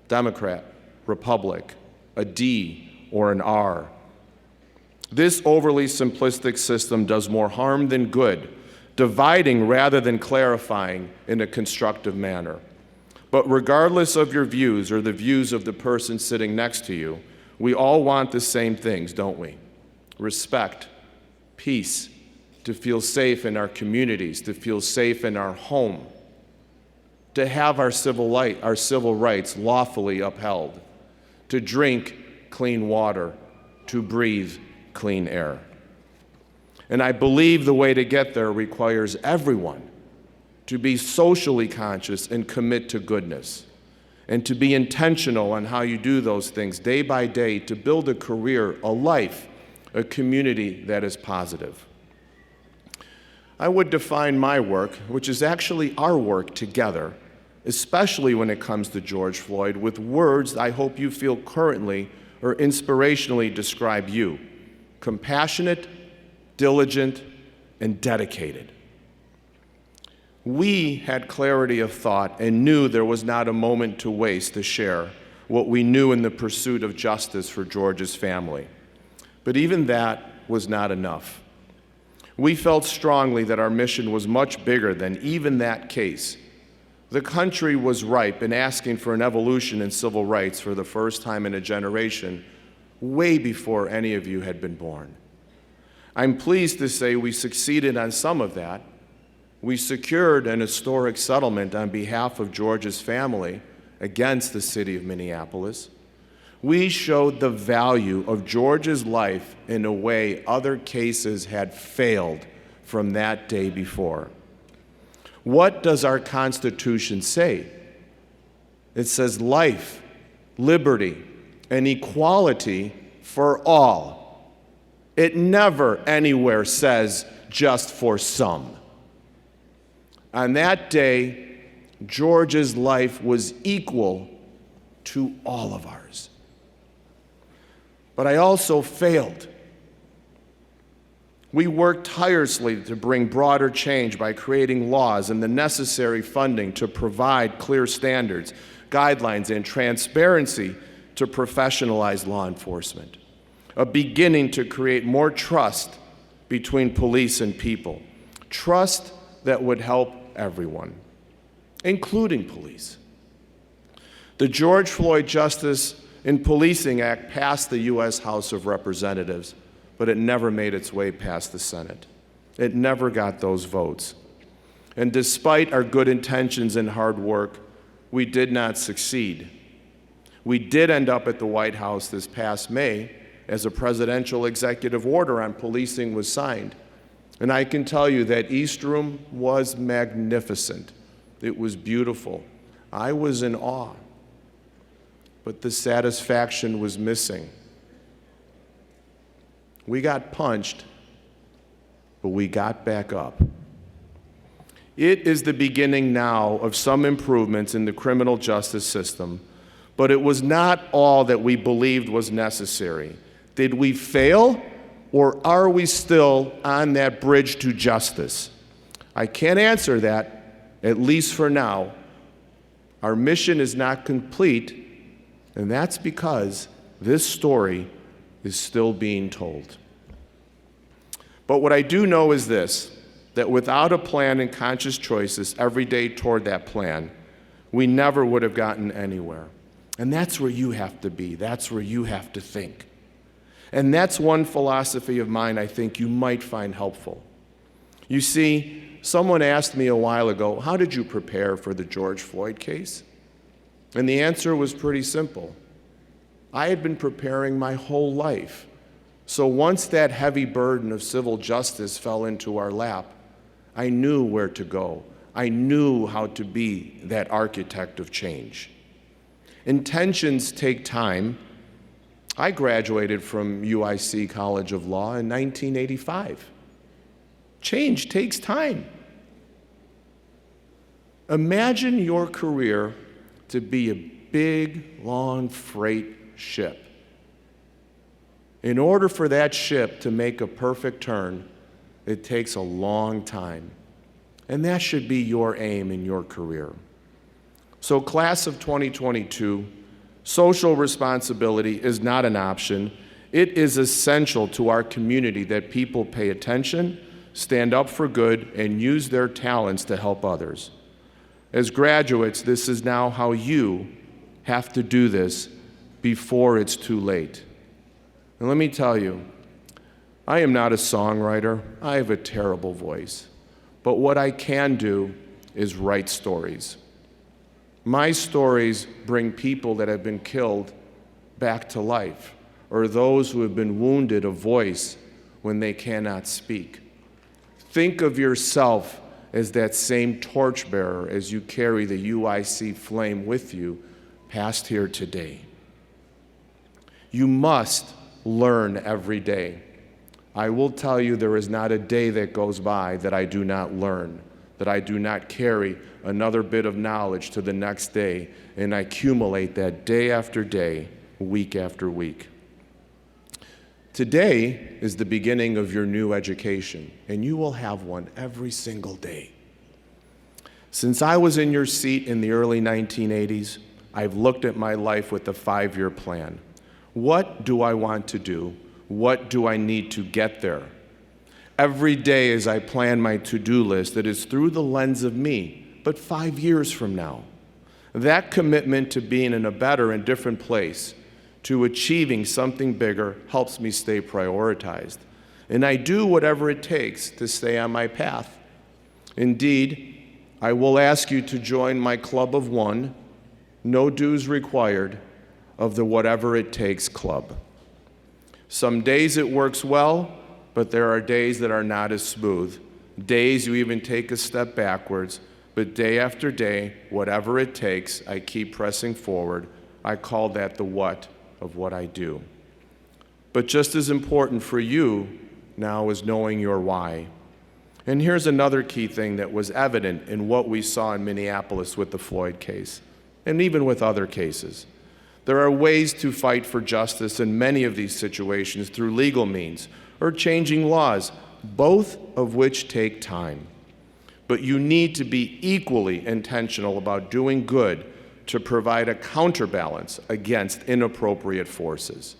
Democrat, Republic, a D or an R. This overly simplistic system does more harm than good, dividing rather than clarifying in a constructive manner. But regardless of your views or the views of the person sitting next to you, we all want the same things, don't we? Respect, peace, to feel safe in our communities, to feel safe in our home, to have our civil rights lawfully upheld, to drink clean water, to breathe clean air. And I believe the way to get there requires everyone to be socially conscious and commit to goodness, and to be intentional on how you do those things day by day to build a career, a life, a community that is positive. I would define my work, which is actually our work together, especially when it comes to George Floyd, with words I hope you feel currently or inspirationally describe you: compassionate, diligent, and dedicated. We had clarity of thought and knew there was not a moment to waste to share what we knew in the pursuit of justice for George's family. But even that was not enough. We felt strongly that our mission was much bigger than even that case. The country was ripe in asking for an evolution in civil rights for the first time in a generation, way before any of you had been born. I'm pleased to say we succeeded on some of that. We secured an historic settlement on behalf of George's family against the city of Minneapolis. We showed the value of George's life in a way other cases had failed from that day before. What does our Constitution say? It says life, liberty, and equality for all. It never anywhere says just for some. On that day, George's life was equal to all of ours. But I also failed. We worked tirelessly to bring broader change by creating laws and the necessary funding to provide clear standards, guidelines, and transparency to professionalize law enforcement, a beginning to create more trust between police and people. Trust that would help everyone, including police. The George Floyd Justice in Policing Act passed the U.S. House of Representatives, but it never made its way past the Senate. It never got those votes. And despite our good intentions and hard work, we did not succeed. We did end up at the White House this past May as a presidential executive order on policing was signed. And I can tell you that East Room was magnificent. It was beautiful. I was in awe. But the satisfaction was missing. We got punched, but we got back up. It is the beginning now of some improvements in the criminal justice system, but it was not all that we believed was necessary. Did we fail, or are we still on that bridge to justice? I can't answer that, at least for now. Our mission is not complete, and that's because this story is still being told. But what I do know is this, that without a plan and conscious choices every day toward that plan, we never would have gotten anywhere. And that's where you have to be. That's where you have to think. And that's one philosophy of mine I think you might find helpful. You see, someone asked me a while ago, how did you prepare for the George Floyd case? And the answer was pretty simple. I had been preparing my whole life. So once that heavy burden of civil justice fell into our lap, I knew where to go. I knew how to be that architect of change. Intentions take time. I graduated from UIC College of Law in 1985. Change takes time. Imagine your career to be a big, long freight ship. In order for that ship to make a perfect turn, it takes a long time. And that should be your aim in your career. So, class of 2022, social responsibility is not an option. It is essential to our community that people pay attention, stand up for good, and use their talents to help others. As graduates, this is now how you have to do this before it's too late. And let me tell you, I am not a songwriter. I have a terrible voice. But what I can do is write stories. My stories bring people that have been killed back to life, or those who have been wounded a voice when they cannot speak. Think of yourself as that same torchbearer as you carry the UIC flame with you past here today. You must learn every day. I will tell you there is not a day that goes by that I do not learn, that I do not carry another bit of knowledge to the next day, and I accumulate that day after day, week after week. Today is the beginning of your new education, and you will have one every single day. Since I was in your seat in the early 1980s, I've looked at my life with a 5-year plan. What do I want to do? What do I need to get there? Every day as I plan my to-do list, it is through the lens of me, but 5 years from now. That commitment to being in a better and different place, to achieving something bigger, helps me stay prioritized. And I do whatever it takes to stay on my path. Indeed, I will ask you to join my club of one, no dues required, of the Whatever It Takes Club. Some days it works well, but there are days that are not as smooth. Days you even take a step backwards, but day after day, whatever it takes, I keep pressing forward. I call that the what of what I do. But just as important for you now is knowing your why. And here's another key thing that was evident in what we saw in Minneapolis with the Floyd case, and even with other cases. There are ways to fight for justice in many of these situations through legal means or changing laws, both of which take time. But you need to be equally intentional about doing good to provide a counterbalance against inappropriate forces.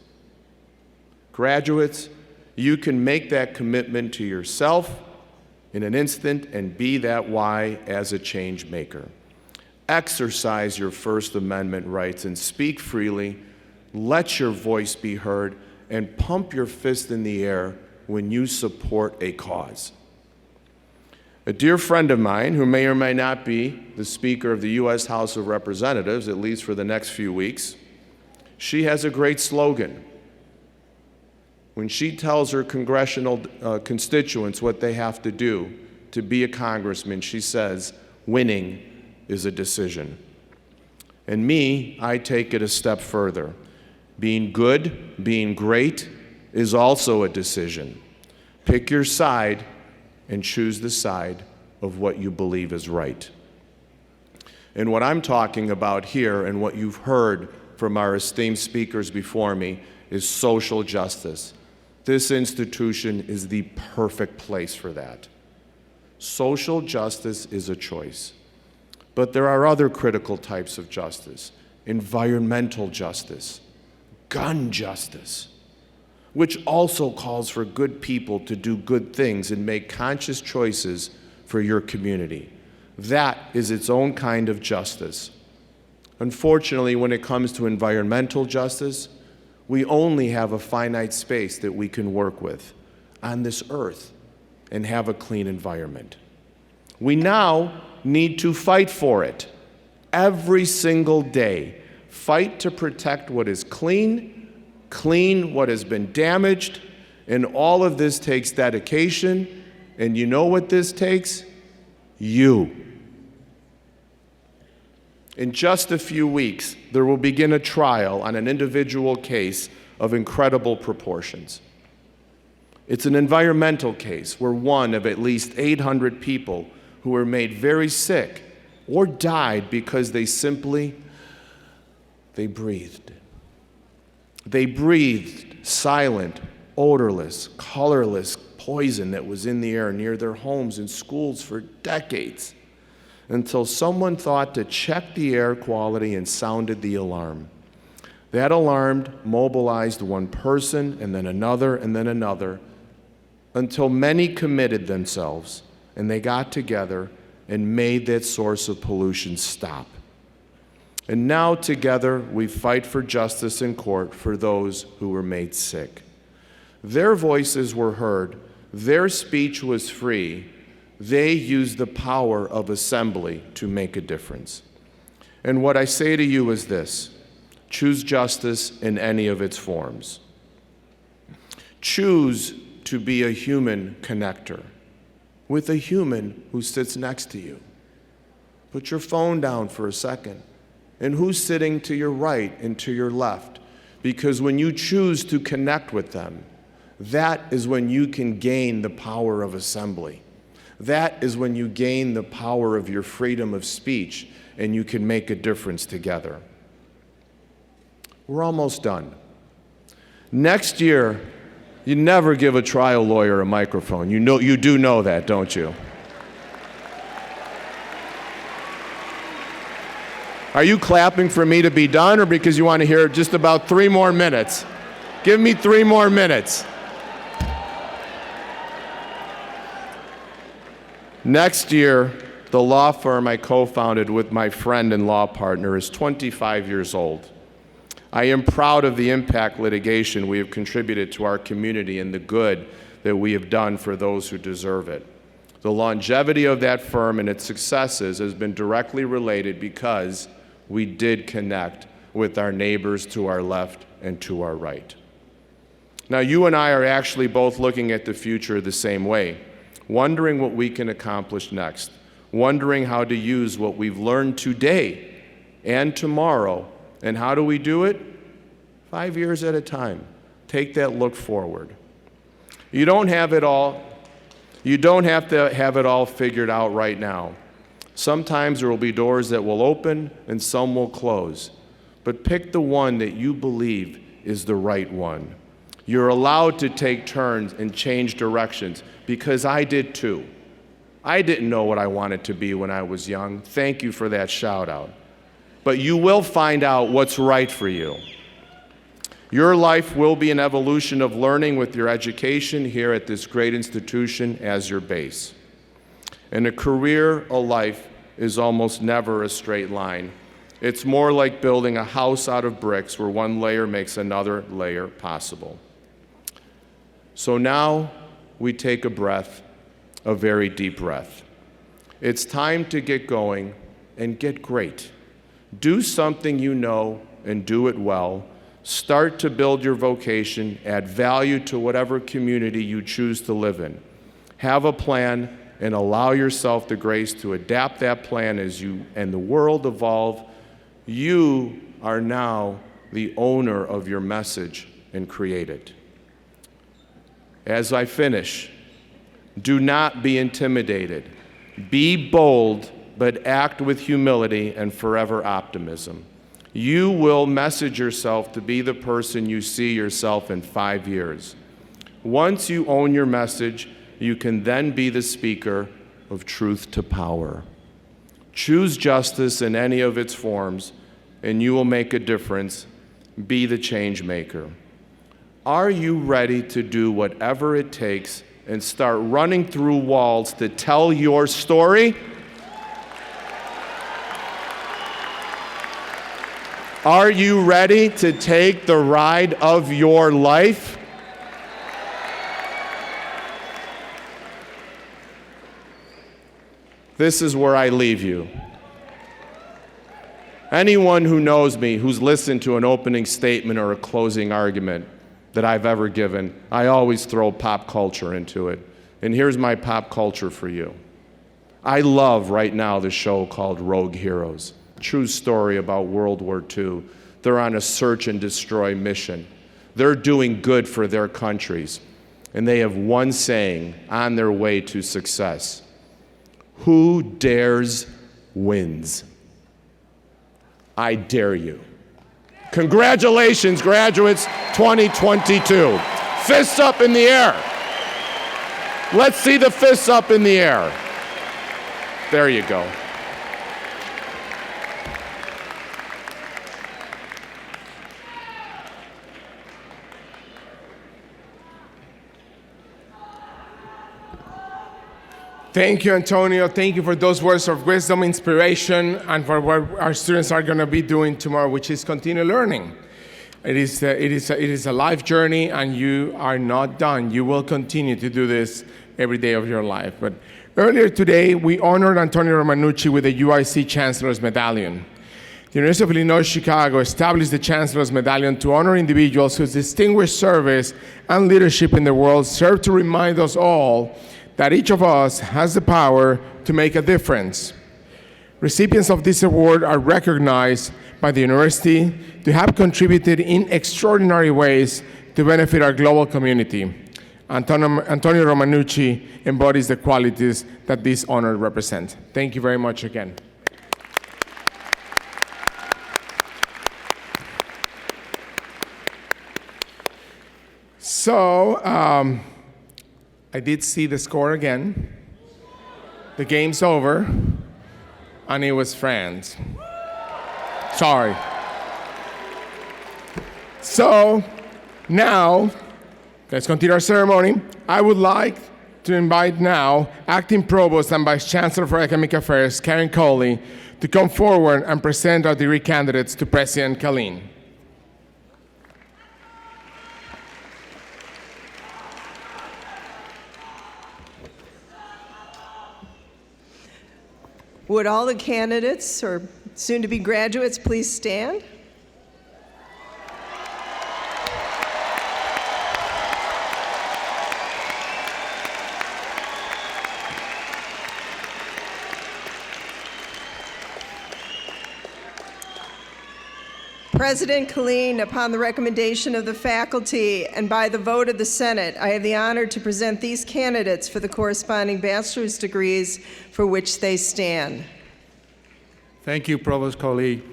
Graduates, you can make that commitment to yourself in an instant and be that why as a change maker. Exercise your First Amendment rights and speak freely. Let your voice be heard and pump your fist in the air when you support a cause. A dear friend of mine, who may or may not be the Speaker of the U.S. House of Representatives, at least for the next few weeks, she has a great slogan. When she tells her congressional constituents what they have to do to be a congressman, she says, winning is a decision. And me, I take it a step further. Being good, being great, is also a decision. Pick your side and choose the side of what you believe is right. And what I'm talking about here, and what you've heard from our esteemed speakers before me, is social justice. This institution is the perfect place for that. Social justice is a choice. But there are other critical types of justice: environmental justice, gun justice, which also calls for good people to do good things and make conscious choices for your community. That is its own kind of justice. Unfortunately, when it comes to environmental justice, we only have a finite space that we can work with on this earth and have a clean environment. We now need to fight for it every single day. Fight to protect what is clean what has been damaged, and all of this takes dedication. And you know what this takes? You. In just a few weeks, there will begin a trial on an individual case of incredible proportions. It's an environmental case where one of at least 800 people who were made very sick or died because they breathed. They breathed silent, odorless, colorless poison that was in the air near their homes and schools for decades, until someone thought to check the air quality and sounded the alarm. That alarm mobilized one person and then another and then another, until many committed themselves and they got together and made that source of pollution stop. And now together we fight for justice in court for those who were made sick. Their voices were heard, their speech was free, they used the power of assembly to make a difference. And what I say to you is this: choose justice in any of its forms. Choose to be a human connector with a human who sits next to you. Put your phone down for a second. And who's sitting to your right and to your left? Because when you choose to connect with them, that is when you can gain the power of assembly. That is when you gain the power of your freedom of speech, and you can make a difference together. We're almost done. Next year, you never give a trial lawyer a microphone. You do know that, don't you? Are you clapping for me to be done, or because you want to hear just about 3 more minutes? Give me 3 more minutes. Next year, the law firm I co-founded with my friend and law partner is 25 years old. I am proud of the impact litigation we have contributed to our community and the good that we have done for those who deserve it. The longevity of that firm and its successes has been directly related because we did connect with our neighbors to our left and to our right. Now, you and I are actually both looking at the future the same way, wondering what we can accomplish next, wondering how to use what we've learned today and tomorrow. And how do we do it? 5 years at a time. Take that look forward. You don't have it all. You don't have to have it all figured out right now. Sometimes there will be doors that will open and some will close. But pick the one that you believe is the right one. You're allowed to take turns and change directions, because I did too. I didn't know what I wanted to be when I was young. Thank you for that shout out. But you will find out what's right for you. Your life will be an evolution of learning with your education here at this great institution as your base. And a career, a life, is almost never a straight line. It's more like building a house out of bricks where one layer makes another layer possible. So now we take a breath, a very deep breath. It's time to get going and get great. Do something you know and do it well. Start to build your vocation, add value to whatever community you choose to live in. Have a plan and allow yourself the grace to adapt that plan as you and the world evolve. You are now the owner of your message and create it. As I finish, do not be intimidated. Be bold, but act with humility and forever optimism. You will message yourself to be the person you see yourself in 5 years. Once you own your message, you can then be the speaker of truth to power. Choose justice in any of its forms, and you will make a difference. Be the change maker. Are you ready to do whatever it takes and start running through walls to tell your story? Are you ready to take the ride of your life? This is where I leave you. Anyone who knows me, who's listened to an opening statement or a closing argument that I've ever given, I always throw pop culture into it. And here's my pop culture for you. I love right now the show called Rogue Heroes. True story about World War II. They're on a search and destroy mission. They're doing good for their countries. And they have one saying on their way to success: who dares wins. I dare you. Congratulations, graduates 2022. Fists up in the air. Let's see the fists up in the air. There you go. Thank you, Antonio. Thank you for those words of wisdom, inspiration, and for what our students are going to be doing tomorrow, which is continue learning. It is a life journey, and you are not done. You will continue to do this every day of your life. But earlier today, we honored Antonio Romanucci with the UIC Chancellor's Medallion. The University of Illinois Chicago established the Chancellor's Medallion to honor individuals whose distinguished service and leadership in the world serve to remind us all that each of us has the power to make a difference. Recipients of this award are recognized by the university to have contributed in extraordinary ways to benefit our global community. Antonio Romanucci embodies the qualities that this honor represents. Thank you very much again. So, I did see the score again. The game's over, and it was France. Sorry. So now, let's continue our ceremony. I would like to invite now Acting Provost and Vice Chancellor for Academic Affairs, Karen Coley, to come forward and present our degree candidates to President Kalin. Would all the candidates or soon-to-be graduates please stand? President Kalin, upon the recommendation of the faculty and by the vote of the Senate, I have the honor to present these candidates for the corresponding bachelor's degrees for which they stand. Thank you, Provost Coley.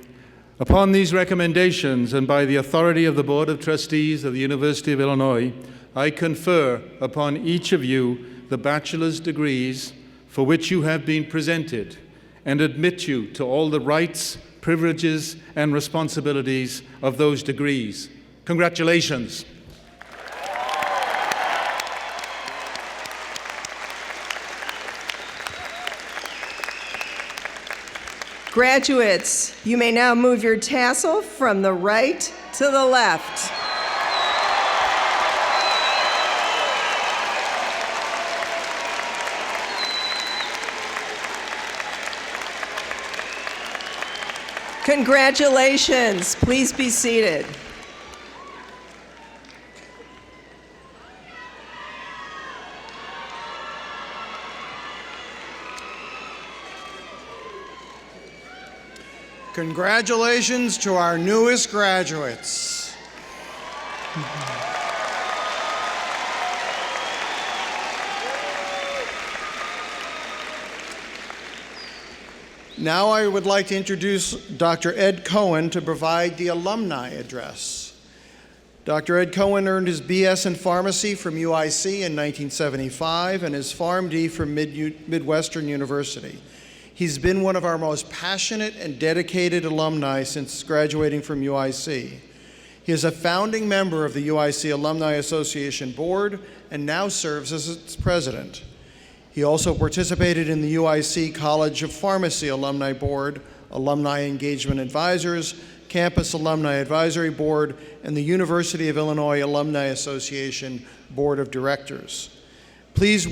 Upon these recommendations and by the authority of the Board of Trustees of the University of Illinois, I confer upon each of you the bachelor's degrees for which you have been presented and admit you to all the rights, privileges, and responsibilities of those degrees. Congratulations. Graduates, you may now move your tassel from the right to the left. Congratulations. Please be seated. Congratulations to our newest graduates. Now I would like to introduce Dr. Ed Cohen to provide the alumni address. Dr. Ed Cohen earned his BS in pharmacy from UIC in 1975 and his PharmD from Midwestern University. He's been one of our most passionate and dedicated alumni since graduating from UIC. He is a founding member of the UIC Alumni Association Board and now serves as its president. He also participated in the UIC College of Pharmacy Alumni Board, Alumni Engagement Advisors, Campus Alumni Advisory Board, and the University of Illinois Alumni Association Board of Directors. Please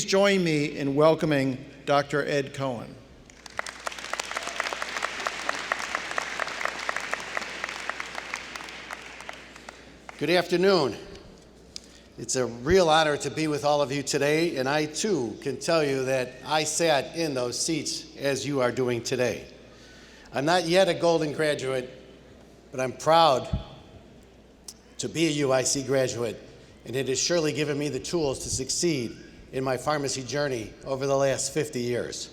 join me in welcoming Dr. Ed Cohen. Good afternoon. It's a real honor to be with all of you today, and I too can tell you that I sat in those seats as you are doing today. I'm not yet a Golden graduate, but I'm proud to be a UIC graduate, and it has surely given me the tools to succeed in my pharmacy journey over the last 50 years.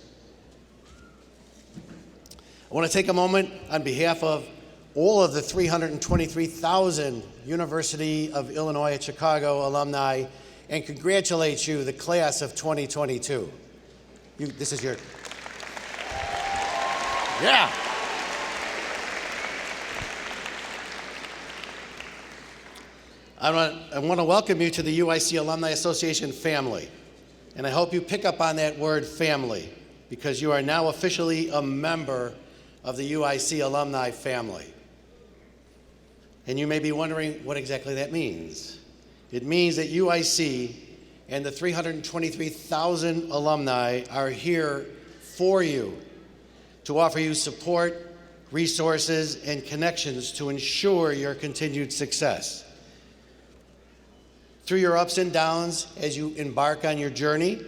I want to take a moment on behalf of all of the 323,000 University of Illinois at Chicago alumni and congratulate you, the class of 2022. This is your, yeah. I want to welcome you to the UIC Alumni Association family. And I hope you pick up on that word family, because you are now officially a member of the UIC alumni family. And you may be wondering what exactly that means. It means that UIC and the 323,000 alumni are here for you to offer you support, resources, and connections to ensure your continued success. Through your ups and downs as you embark on your journey,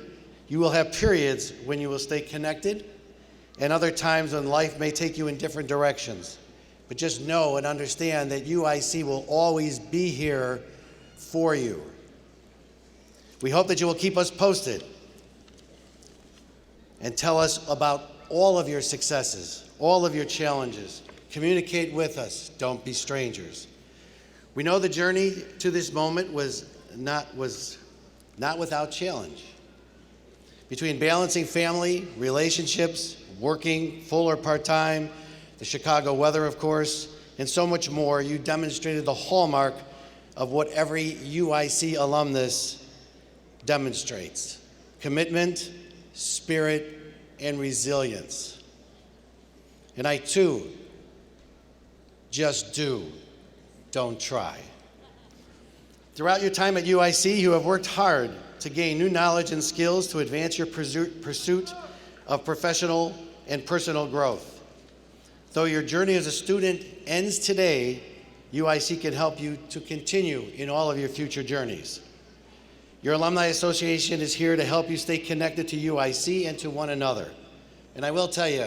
you will have periods when you will stay connected and other times when life may take you in different directions. But just know and understand that UIC will always be here for you. We hope that you will keep us posted and tell us about all of your successes, all of your challenges. Communicate with us. Don't be strangers. We know the journey to this moment was not without challenge. Between balancing family, relationships, working full or part-time, the Chicago weather, of course, and so much more, you demonstrated the hallmark of what every UIC alumnus demonstrates: commitment, spirit, and resilience. And I too just do, don't try. Throughout your time at UIC, you have worked hard to gain new knowledge and skills to advance your pursuit of professional and personal growth. Though your journey as a student ends today, UIC can help you to continue in all of your future journeys. Your Alumni Association is here to help you stay connected to UIC and to one another. And I will tell you,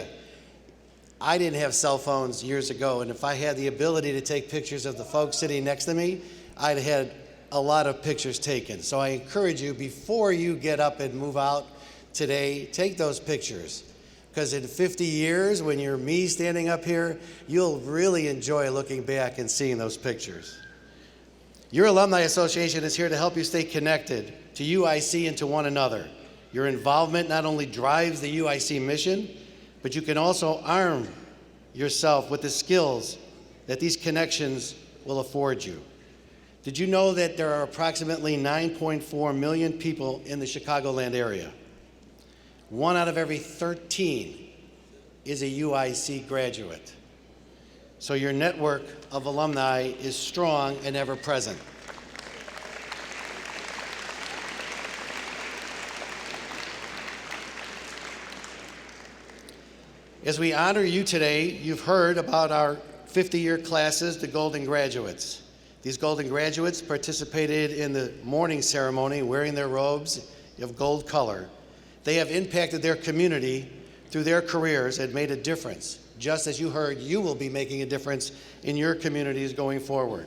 I didn't have cell phones years ago, and if I had the ability to take pictures of the folks sitting next to me, I'd had a lot of pictures taken. So I encourage you, before you get up and move out today, take those pictures. Because in 50 years, when you're me standing up here, you'll really enjoy looking back and seeing those pictures. Your Alumni Association is here to help you stay connected to UIC and to one another. Your involvement not only drives the UIC mission, but you can also arm yourself with the skills that these connections will afford you. Did you know that there are approximately 9.4 million people in the Chicagoland area? 1 out of every 13 is a UIC graduate. So your network of alumni is strong and ever present. As we honor you today, you've heard about our 50-year classes, the Golden Graduates. These Golden Graduates participated in the morning ceremony wearing their robes of gold color. They have impacted their community through their careers and made a difference. Just as you heard, you will be making a difference in your communities going forward.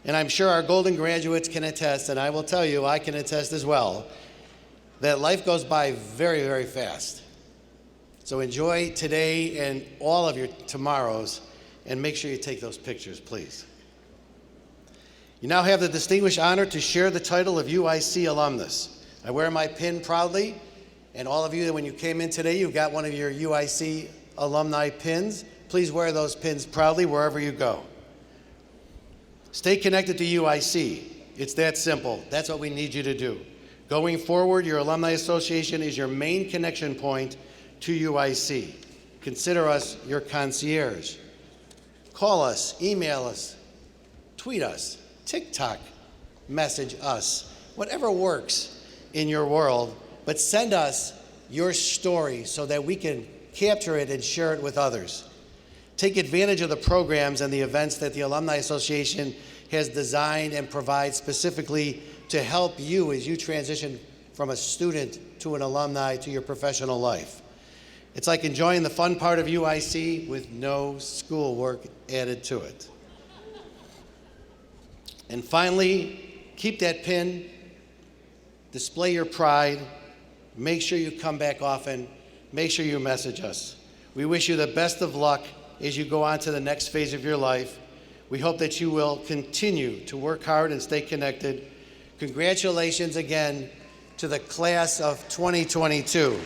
And I'm sure our Golden Graduates can attest, and I will tell you, I can attest as well, that life goes by very, very fast. So enjoy today and all of your tomorrows, and make sure you take those pictures, please. You now have the distinguished honor to share the title of UIC alumnus. I wear my pin proudly, and all of you, when you came in today, you've got one of your UIC alumni pins. Please wear those pins proudly wherever you go. Stay connected to UIC. It's that simple. That's what we need you to do. Going forward, your Alumni Association is your main connection point to UIC. Consider us your concierge. Call us, email us, tweet us, TikTok, message us, whatever works in your world, but send us your story so that we can capture it and share it with others. Take advantage of the programs and the events that the Alumni Association has designed and provides specifically to help you as you transition from a student to an alumni to your professional life. It's like enjoying the fun part of UIC with no schoolwork added to it. And finally, keep that pin, display your pride, make sure you come back often, make sure you message us. We wish you the best of luck as you go on to the next phase of your life. We hope that you will continue to work hard and stay connected. Congratulations again to the class of 2022.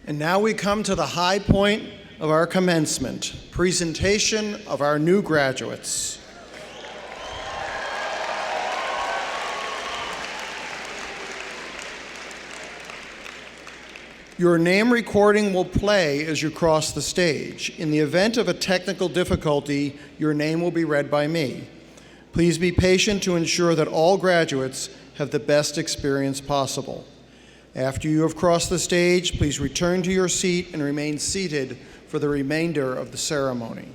And now we come to the high point of our commencement, presentation of our new graduates. Your name recording will play as you cross the stage. In the event of a technical difficulty, your name will be read by me. Please be patient to ensure that all graduates have the best experience possible. After you have crossed the stage, please return to your seat and remain seated for the remainder of the ceremony.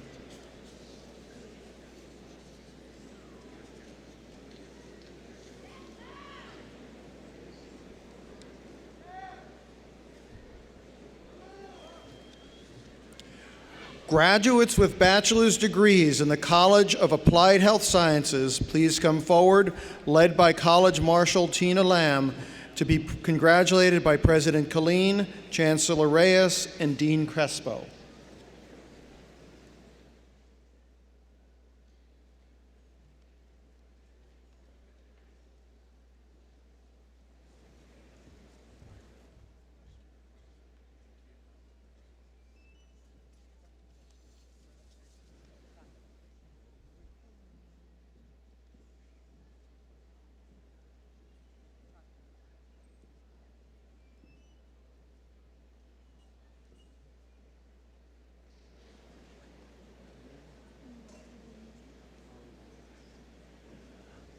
Graduates with bachelor's degrees in the College of Applied Health Sciences, please come forward, led by College Marshal Tina Lamb, to be congratulated by President Colleen, Chancellor Reyes, and Dean Crespo.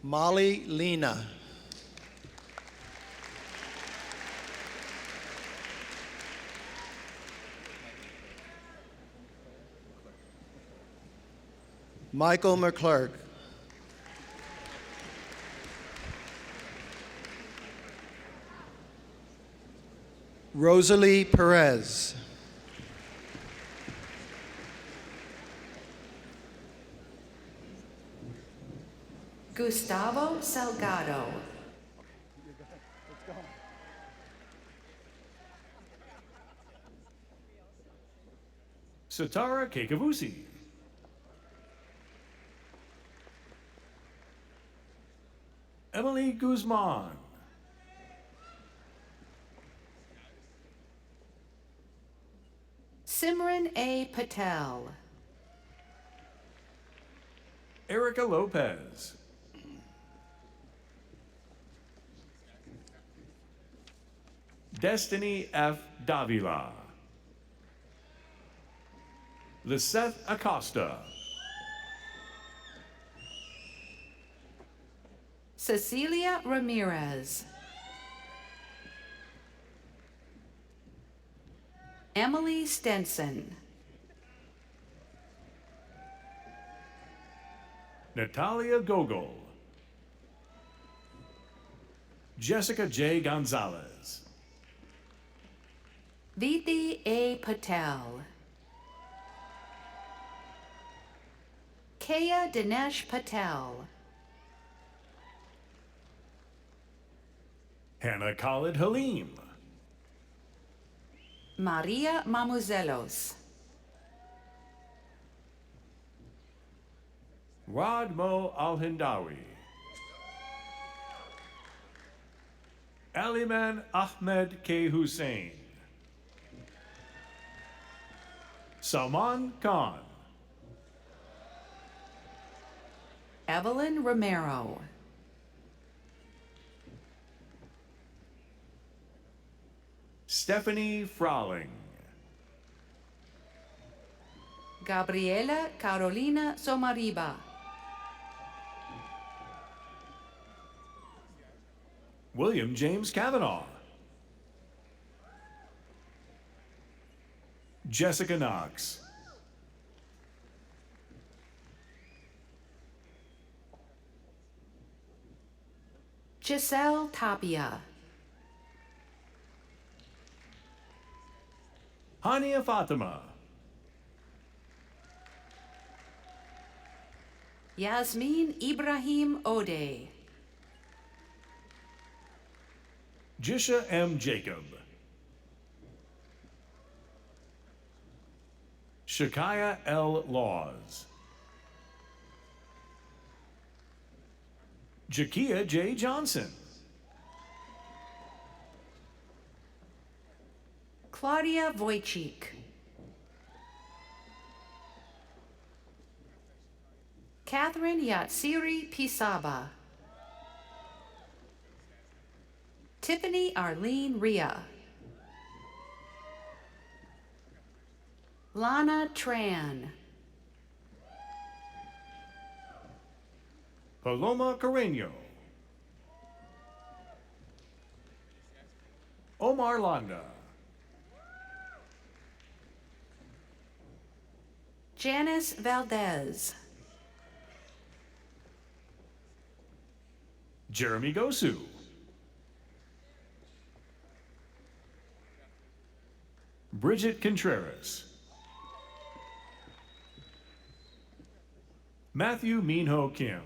Molly Lena. Michael McClurg. Rosalie Perez. Gustavo Salgado. Satara Kekavusi. Emily Guzman. Simran A. Patel. Erica Lopez. Destiny F. Davila. Liseth Acosta. Cecilia Ramirez. Emily Stenson. Natalia Gogol. Jessica J. Gonzalez. Viti A. Patel. Kaya Dinesh Patel. Hannah Khalid Halim. Maria Mamuzelos. Rod Mo Al-Hindawi. Aliman Ahmed K. Hussein. Salman Khan. Evelyn Romero. Stephanie Frowling. Gabriela Carolina Somariba. William James Kavanaugh. Jessica Knox. Giselle Tapia. Hania Fatima. Yasmin Ibrahim Ode. Jisha M. Jacob. Shakaya L. Laws. Jakia J. Johnson. Claudia Wojcik. Catherine Yatsiri Pisaba. Tiffany Arlene Ria. Lana Tran. Paloma Carreño. Omar Landa. Janice Valdez. Jeremy Gosu. Bridget Contreras. Matthew Minho Kim.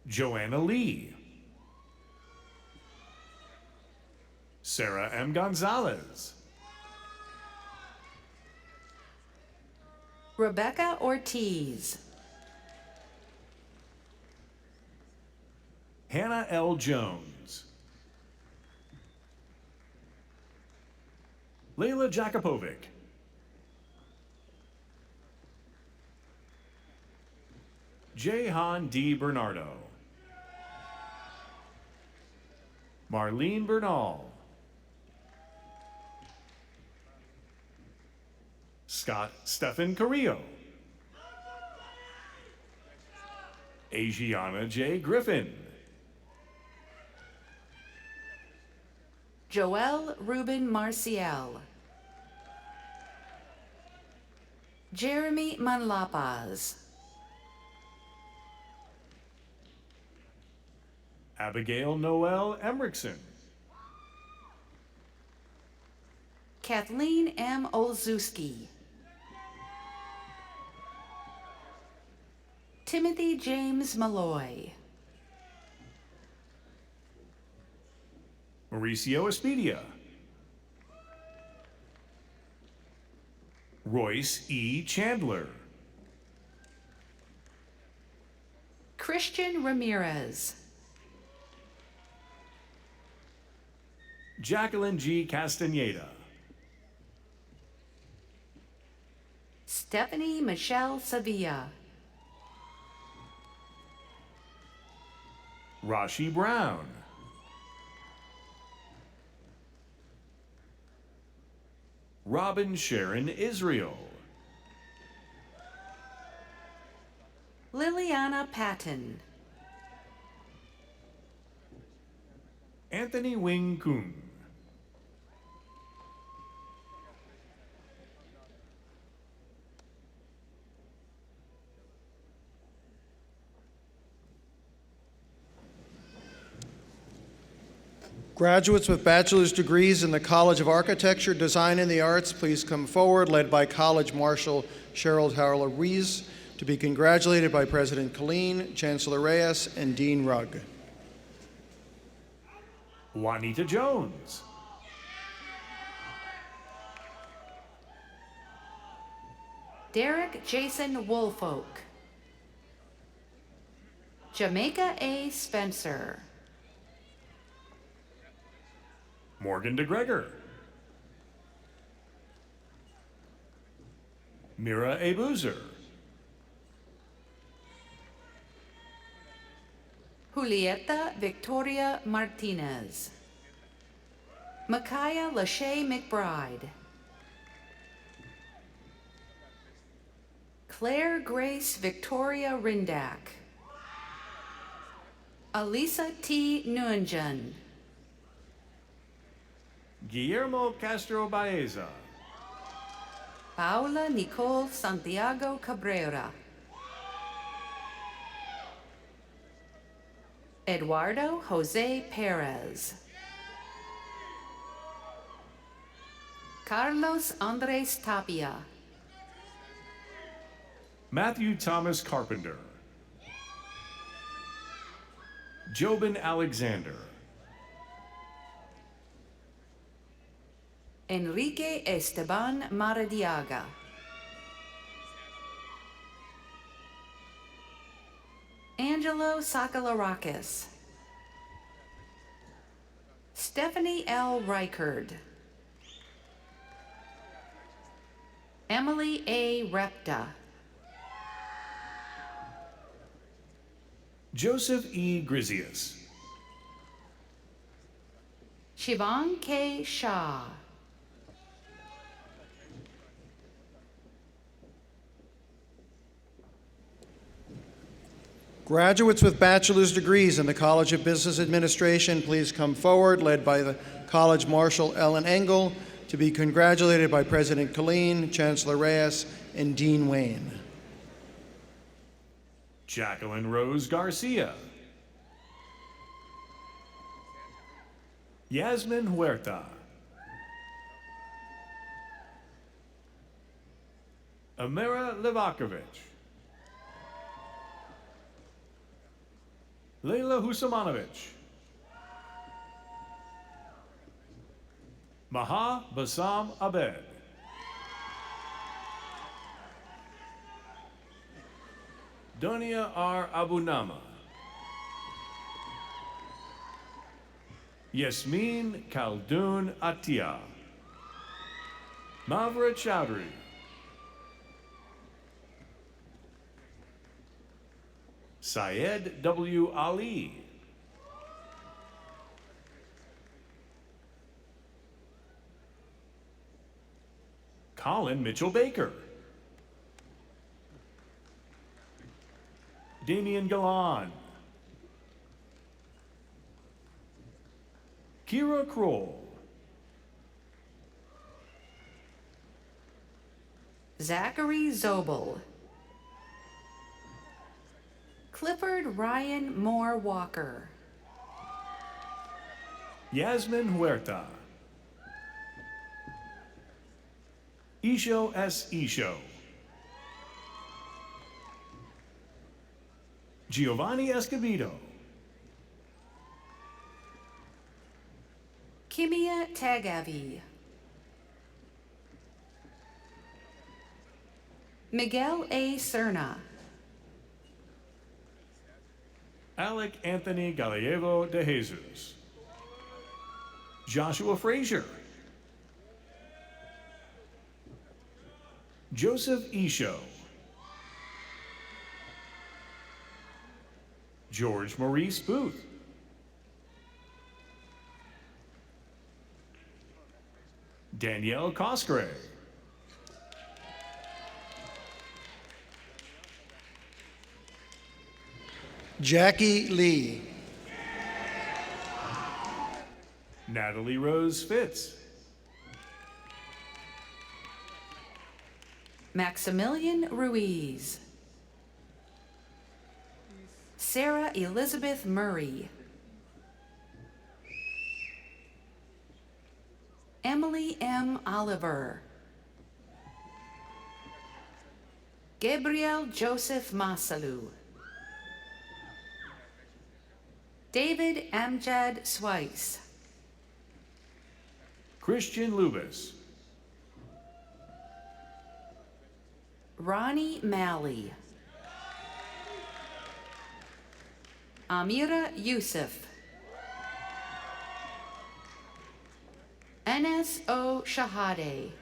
Joanna Lee. Sarah M. Gonzalez. Rebecca Ortiz. Hannah L. Jones. Layla Jakupovic. Jehan D. Bernardo. Marlene Bernal. Scott Stephan Carrillo. Asiana J. Griffin. Joel Ruben Marcial. Jeremy Manlapaz. Abigail Noel Emrickson. Kathleen M. Olszewski. Timothy James Malloy. Mauricio Espedia. Royce E. Chandler. Christian Ramirez. Jacqueline G. Castaneda. Stephanie Michelle Sevilla. Rashi Brown. Robin Sharon Israel. Liliana Patton. Anthony Wing Kung. Graduates with bachelor's degrees in the College of Architecture, Design, and the Arts, please come forward, led by College Marshal Cheryl Howler Rees, to be congratulated by President Colleen, Chancellor Reyes, and Dean Rugg. Juanita Jones. Derek Jason Woolfolk. Jamaica A. Spencer. Morgan DeGregor. Mira A. Boozer. Julieta Victoria Martinez. Micaiah Lachey McBride. Claire Grace Victoria Rindak. Alisa T. Nguyen. Guillermo Castro Baeza. Paula Nicole Santiago Cabrera. Eduardo Jose Perez. Carlos Andres Tapia. Matthew Thomas Carpenter. Jobin Alexander. Enrique Esteban Maradiaga. Angelo Sakalarakis. Stephanie L. Reichard. Emily A. Repta. Joseph E. Grizius. Shivan K. Shah. Graduates with bachelor's degrees in the College of Business Administration, please come forward, led by the College Marshal Ellen Engel, to be congratulated by President Colleen, Chancellor Reyes, and Dean Wayne. Jacqueline Rose Garcia. Yasmin Huerta. Amira Livakovic. Leila Husamanovic. Maha Bassam Abed. Donia R. Abunama. Yasmin Khaldoon Atia. Mavra Chowdhury. Syed W. Ali. Colin Mitchell Baker. Damian Galan. Kira Kroll. Zachary Zobel. Clifford Ryan Moore Walker. Yasmin Huerta. Isho S. Isho. Giovanni Escobedo. Kimia Tagavi. Miguel A. Cerna. Alec Anthony Gallego de Jesus. Joshua Frazier. Joseph Isho. George Maurice Booth. Danielle Coscray. Jackie Lee. Natalie Rose Fitz. Maximilian Ruiz. Sarah Elizabeth Murray. Emily M. Oliver. Gabriel Joseph Masalu. David Amjad Swice. Christian Lubis. Ronnie Malley. Amira Yusuf. Enes O. Shahade.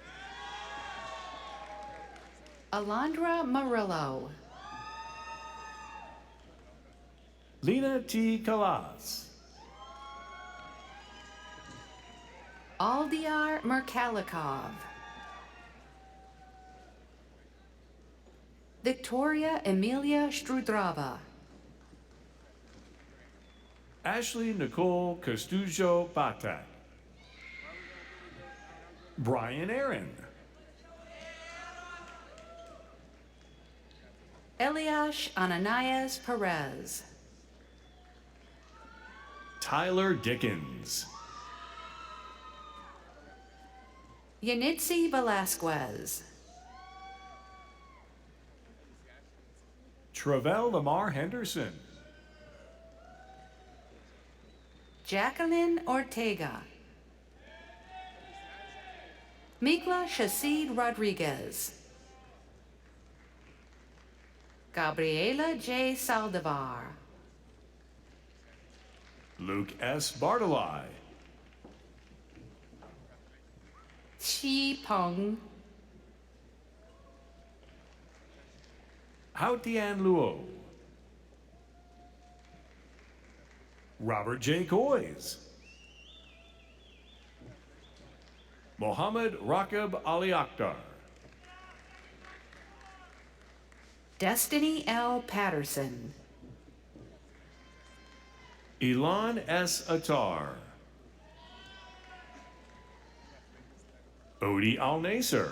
Alondra Murillo. Lena T. Kalas. Aldiar Merkalikov. Victoria Emilia Strudrava. Ashley Nicole Costujo Batak. Brian Aaron. Eliash Ananias Perez. Tyler Dickens. Yanitzi Velasquez. Travell Lamar Henderson. Jacqueline Ortega. Mikla Shasid Rodriguez. Gabriela J. Saldivar. Luke S. Bartolai. Chi Peng. Hao Tian Luo. Robert J. Coys. Mohammed Rakib Ali Akhtar. Destiny L. Patterson. Ilan S. Attar. Odie Al Nasser.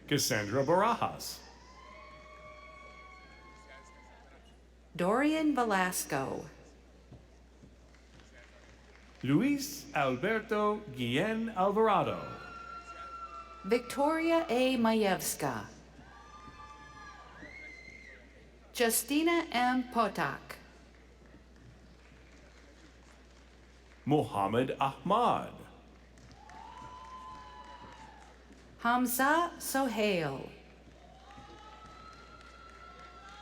Cassandra Barajas. Dorian Velasco. Luis Alberto Guillen Alvarado. Victoria A. Majewska. Justina M. Potak. Muhammad Ahmad. Hamza Sohail.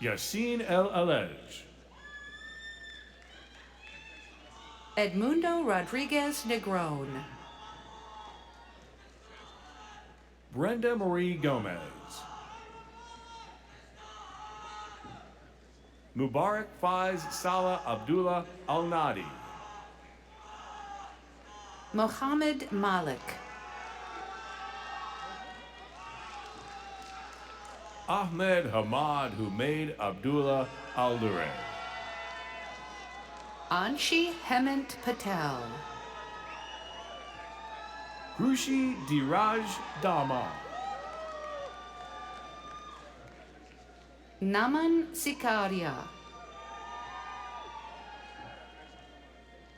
Yassine El Alej. Edmundo Rodriguez Negron. Brenda Marie Gomez. Mubarak Faiz Salah Abdullah Al Nadi. Mohammed Malik. Ahmed Hamad Humaid Abdullah Al Dure. Anshi Hemant Patel. Krushi Diraj Dama. Naman Sikaria.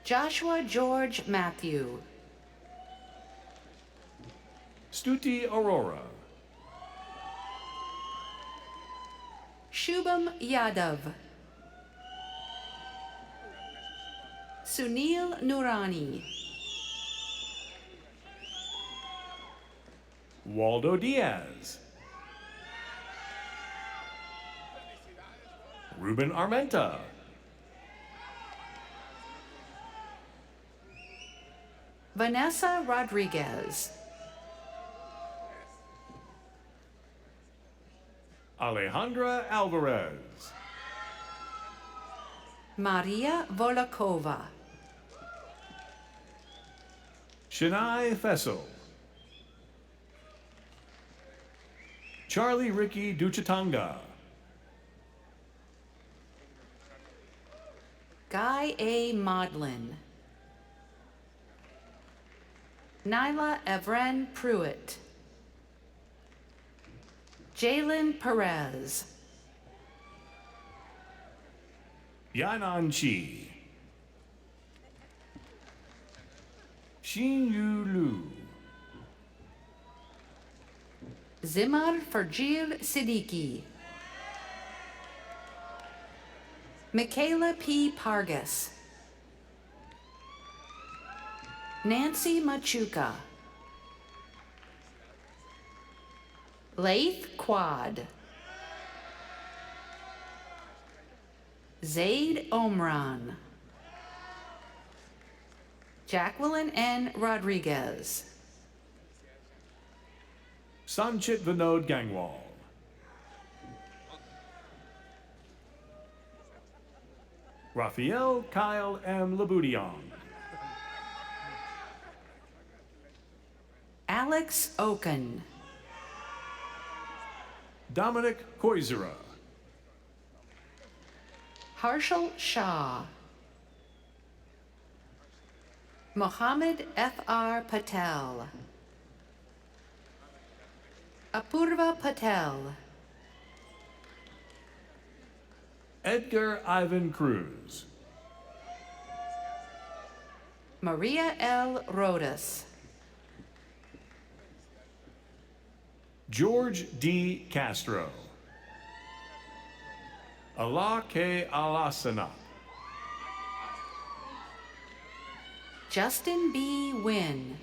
Joshua George Matthew. Stuti Aurora. Shubham Yadav. Sunil Nurani. Waldo Diaz. Ruben Armenta. Vanessa Rodriguez. Alejandra Alvarez. Maria Volakova. Shania Fessel. Charlie Ricky Duchatanga. Guy A. Modlin. Nyla Evren Pruitt. Jalen Perez. Yanan Chi. Xin Yu Lu. Zimar Farjil Siddiqui. Michaela P. Pargas. Nancy Machuca. Laith Quad. Zaid Omran. Jacqueline N. Rodriguez. Sanchit Vinod Gangwal. Raphael Kyle M. Labudion. Alex Oken. Dominic Koizera. Harshal Shah. Mohammed F.R. Patel. Apurva Patel. Edgar Ivan Cruz. Maria L. Rodas. George D. Castro. Allah K. Alasana. Justin B. Wynn.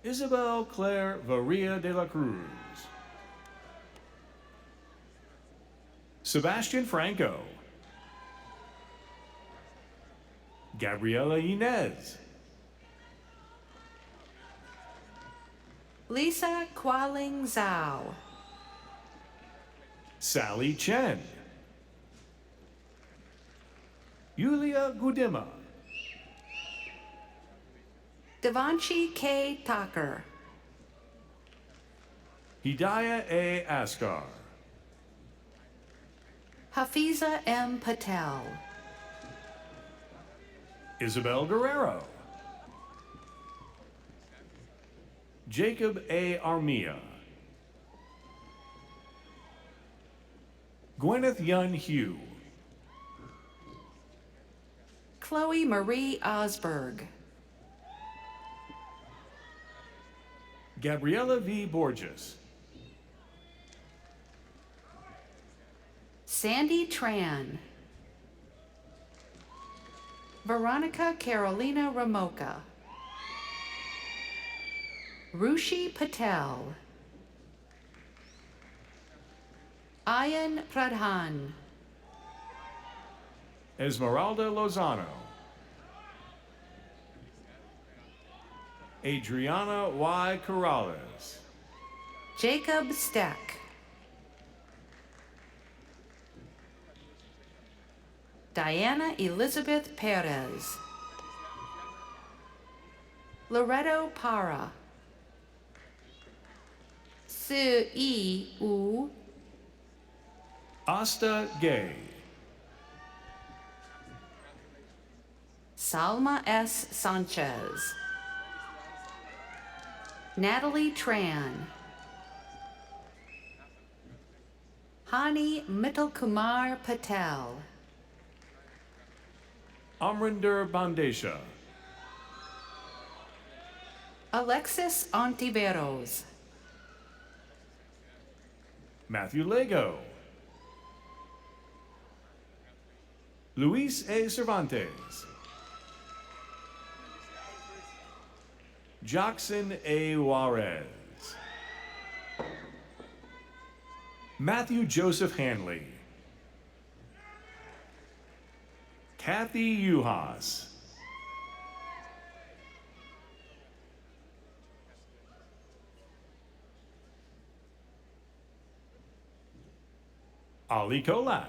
Isabel Claire Varia de la Cruz. Sebastian Franco. Gabriela Inez. Lisa Kualing Zhao. Sally Chen. Yulia Gudima. Devanshi K. Tucker. Hidayah A. Askar. Hafiza M. Patel. Isabel Guerrero. Jacob A. Armia. Gwyneth Yun Hugh. Chloe Marie Osberg. Gabriela V. Borges. Sandy Tran. Veronica Carolina Ramoka. Rushi Patel. Ayan Pradhan. Esmeralda Lozano. Adriana Y. Corrales. Jacob Steck. Diana Elizabeth Perez. Loretto Para. Su U. Asta Gay. Salma S. Sanchez. Natalie Tran. Hani Mittalkumar Patel. Amrinder Bandesha. Alexis Ontiveros. Matthew Lego. Luis A. Cervantes. Jackson A. Juarez. Matthew Joseph Hanley. Kathy Uhas. Ali Kolak.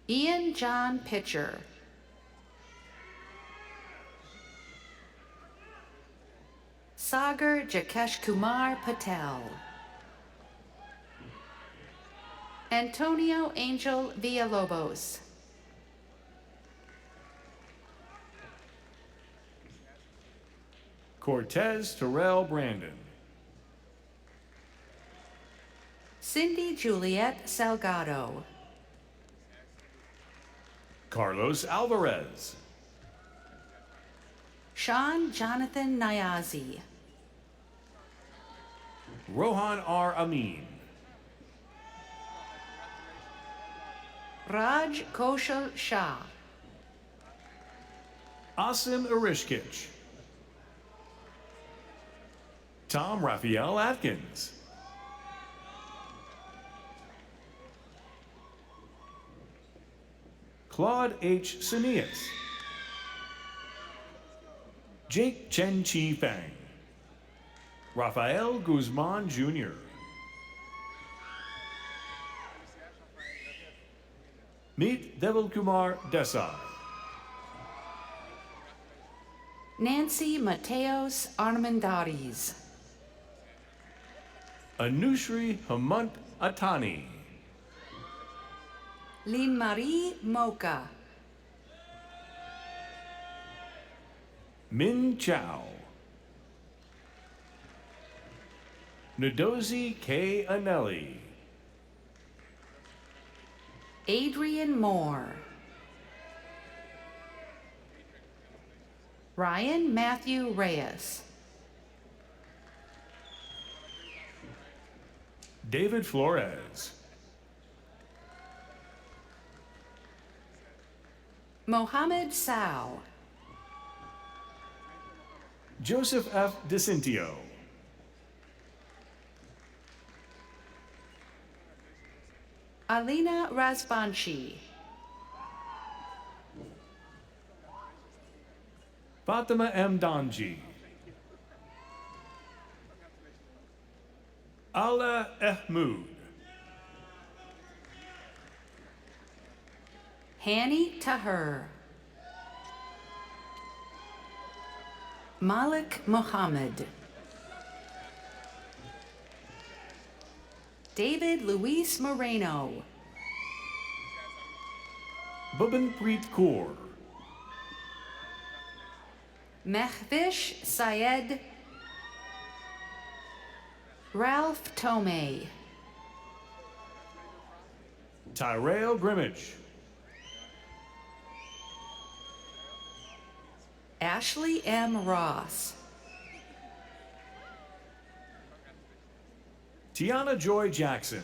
Ian John Pitcher. Sagar Jakesh Kumar Patel. Antonio Angel Villalobos. Cortez Terrell Brandon. Cindy Juliet Salgado. Carlos Alvarez. Sean Jonathan Nyazi. Rohan R. Amin. Raj Koshal Shah. Asim Irishkich. Tom Raphael Atkins. Claude H. Sinius. Jake Chen Chi Fang. Rafael Guzman Jr. Meet Devil Kumar Desai. Nancy Mateos Armendariz. Anushri Hemant Atani. Lynn Marie Mocha. Min Chow. Nadozi K. Anelli. Adrian Moore. Ryan Matthew Reyes. David Flores. Mohammed Sao. Joseph F. DeCintio. Alina Razvanshi. Fatima M. Donji. Allah Ehmoud. Hani Tahir. Malik Mohammed. David Luis Moreno. Bhubanpreet Kaur. Mehvish Syed. Ralph Tomei. Tyrell Grimmage. Ashley M. Ross. Tiana Joy Jackson.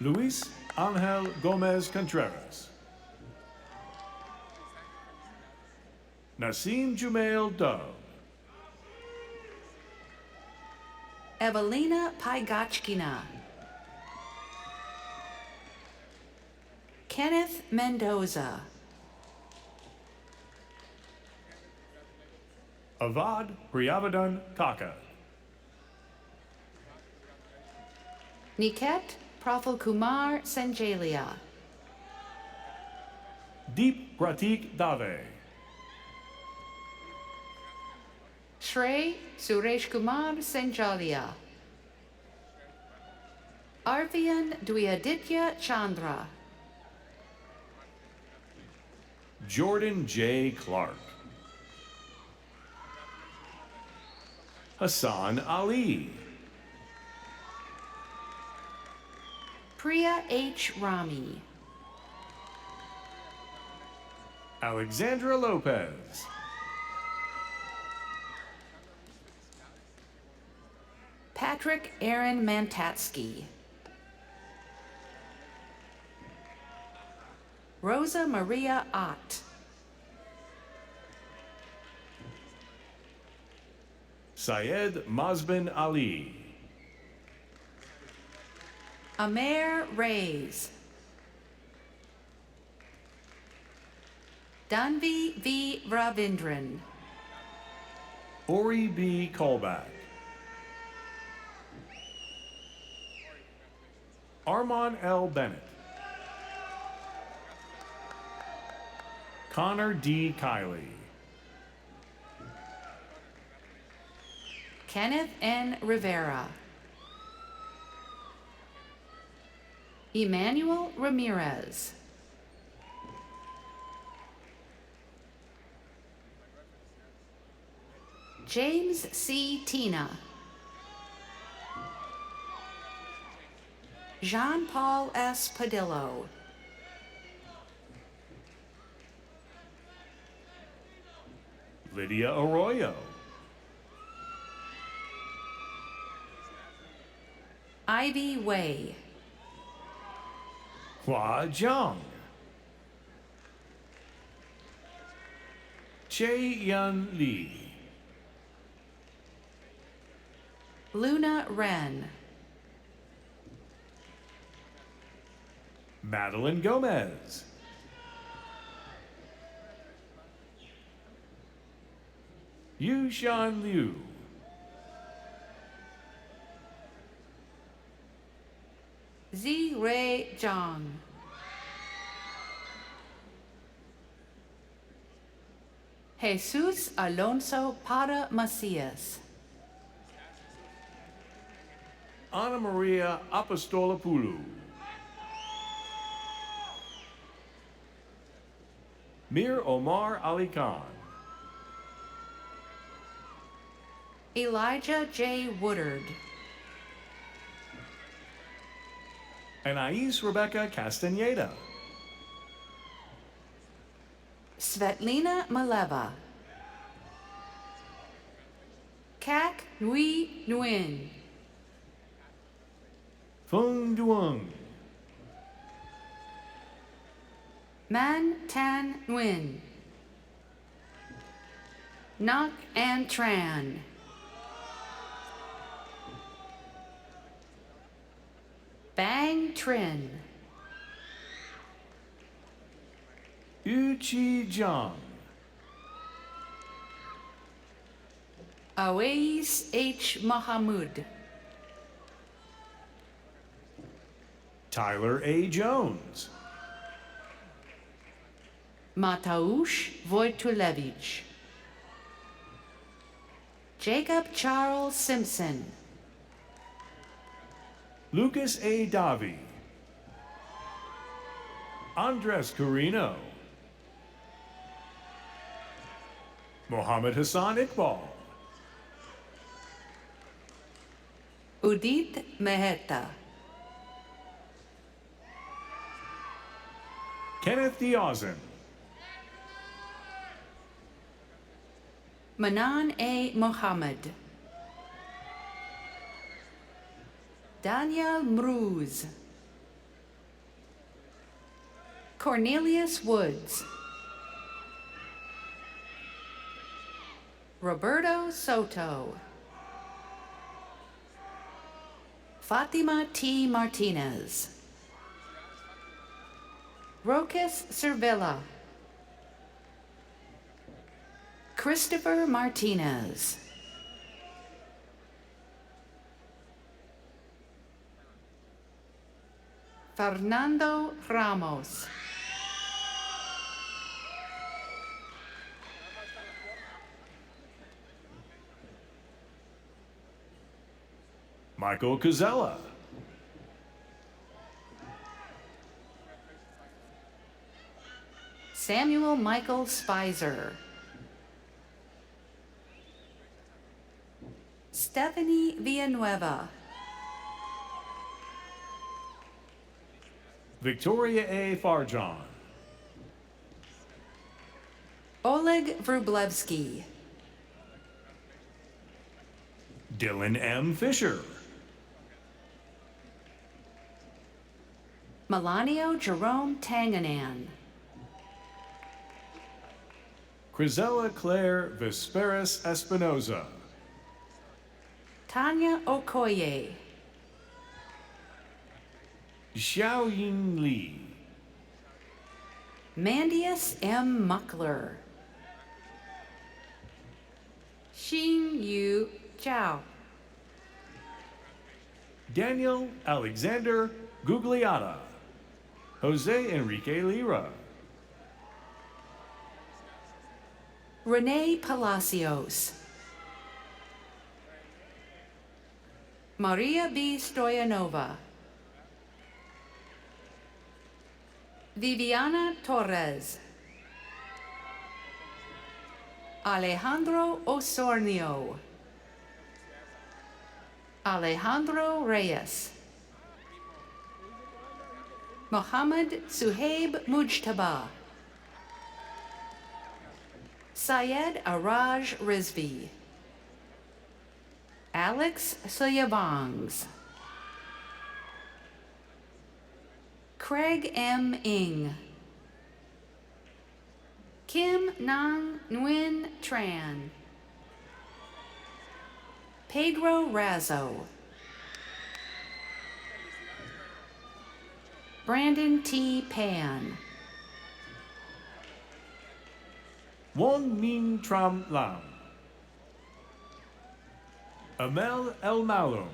Luis Angel Gomez Contreras. Nasim Jumail Dove. Evelina Paigachkina. Kenneth Mendoza. Avad Priyavadan Kaka. Niket Prafulkumar Sanjalia. Deep Pratik Dave. Shrey Suresh Kumar Sanjalia. Arvian Dwyaditya Chandra. Jordan J. Clark. Hassan Ali. Priya H. Rami. Alexandra Lopez. Patrick Aaron Mantatsky. Rosa Maria Ott. Syed Mazbin Ali. Amer Reyes. Danvi V. Ravindran. Ori B. Kolbach. Armand L. Bennett. Connor D. Kiley. Kenneth N. Rivera. Emmanuel Ramirez. James C. Tina. Jean-Paul S. Padillo. Lydia Arroyo. Ivy Wei. Hua Zhang. Che Yun Lee. Luna Wren. Madeline Gomez. Yushan Liu. Zi-Ray Zhang. Jesus Alonso Para Macias. Ana Maria Apostolopoulou. Mir Omar Ali Khan. Elijah J. Woodard. Anais Rebecca Castaneda. Svetlina Maleva. Kak Nui Nguyen. Feng Duong. Man Tan Nguyen. Nok An Tran. Bang Trin. Yu Chi Jiang. Awais H. Mahamud. Tyler A. Jones. Mateusz Wojtulewicz. Jacob Charles Simpson. Lucas A. Davi. Andres Carino. Mohammed Hassan Iqbal. Udit Mehta. Kenneth Diazin. Manan A. Mohammed. Daniel Mruz. Cornelius Woods. Roberto Soto. Fatima T. Martinez. Rokas Servilla. Christopher Martinez. Fernando Ramos. Michael Cazella. Samuel Michael Spicer. Stephanie Villanueva. Victoria A. Farjan. Oleg Vrublevsky. Dylan M. Fisher. Melanio Jerome Tanganan. Crizella Claire Vesperis Espinoza. Tanya Okoye. Xiaoyin Li. Mandius M. Muckler. Xing Yu Zhao. Daniel Alexander Gugliotta. Jose Enrique Lira. Renee Palacios. Maria B. Stoyanova. Viviana Torres. Alejandro Osornio. Alejandro Reyes. Mohammed Suhaib Mujtaba. Syed Araj Rizvi. Alex Soyabangs. Craig M. Ing. Kim Nang Nguyen Tran. Pedro Razzo. Brandon T. Pan. Won Min Tram Lam. Amel El Malum.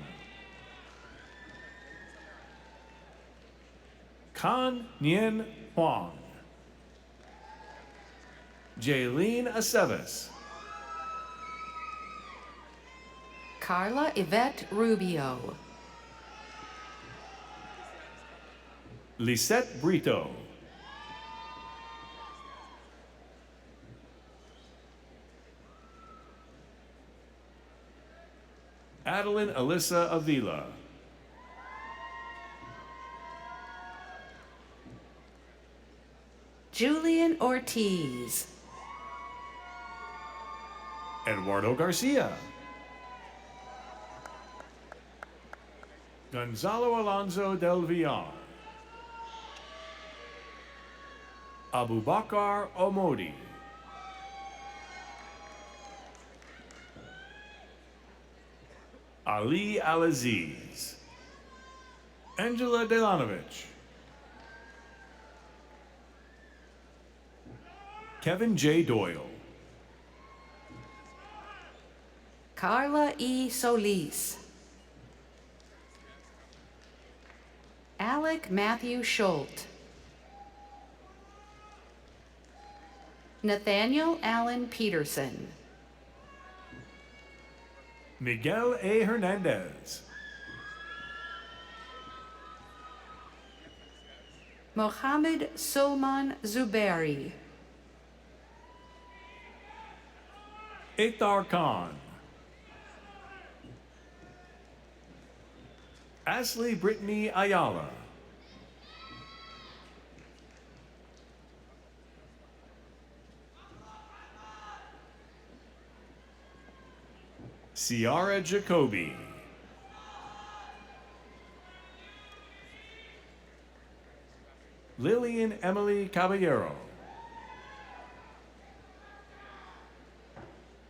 Kan Nien Huang. Jaylene Aceves. Carla Yvette Rubio. Lisette Brito. Adeline Alyssa Avila. Julian Ortiz. Eduardo Garcia. Gonzalo Alonso del Villar. Abubakar Omodi. Ali Alaziz. Angela Delanovich. Kevin J. Doyle. Carla E. Solis. Alec Matthew Schult. Nathaniel Allen Peterson. Miguel A. Hernandez. Mohammed Sulman Zuberi. Iqtar Khan. Ashley Brittany Ayala. Ciara Jacoby. Lillian Emily Caballero.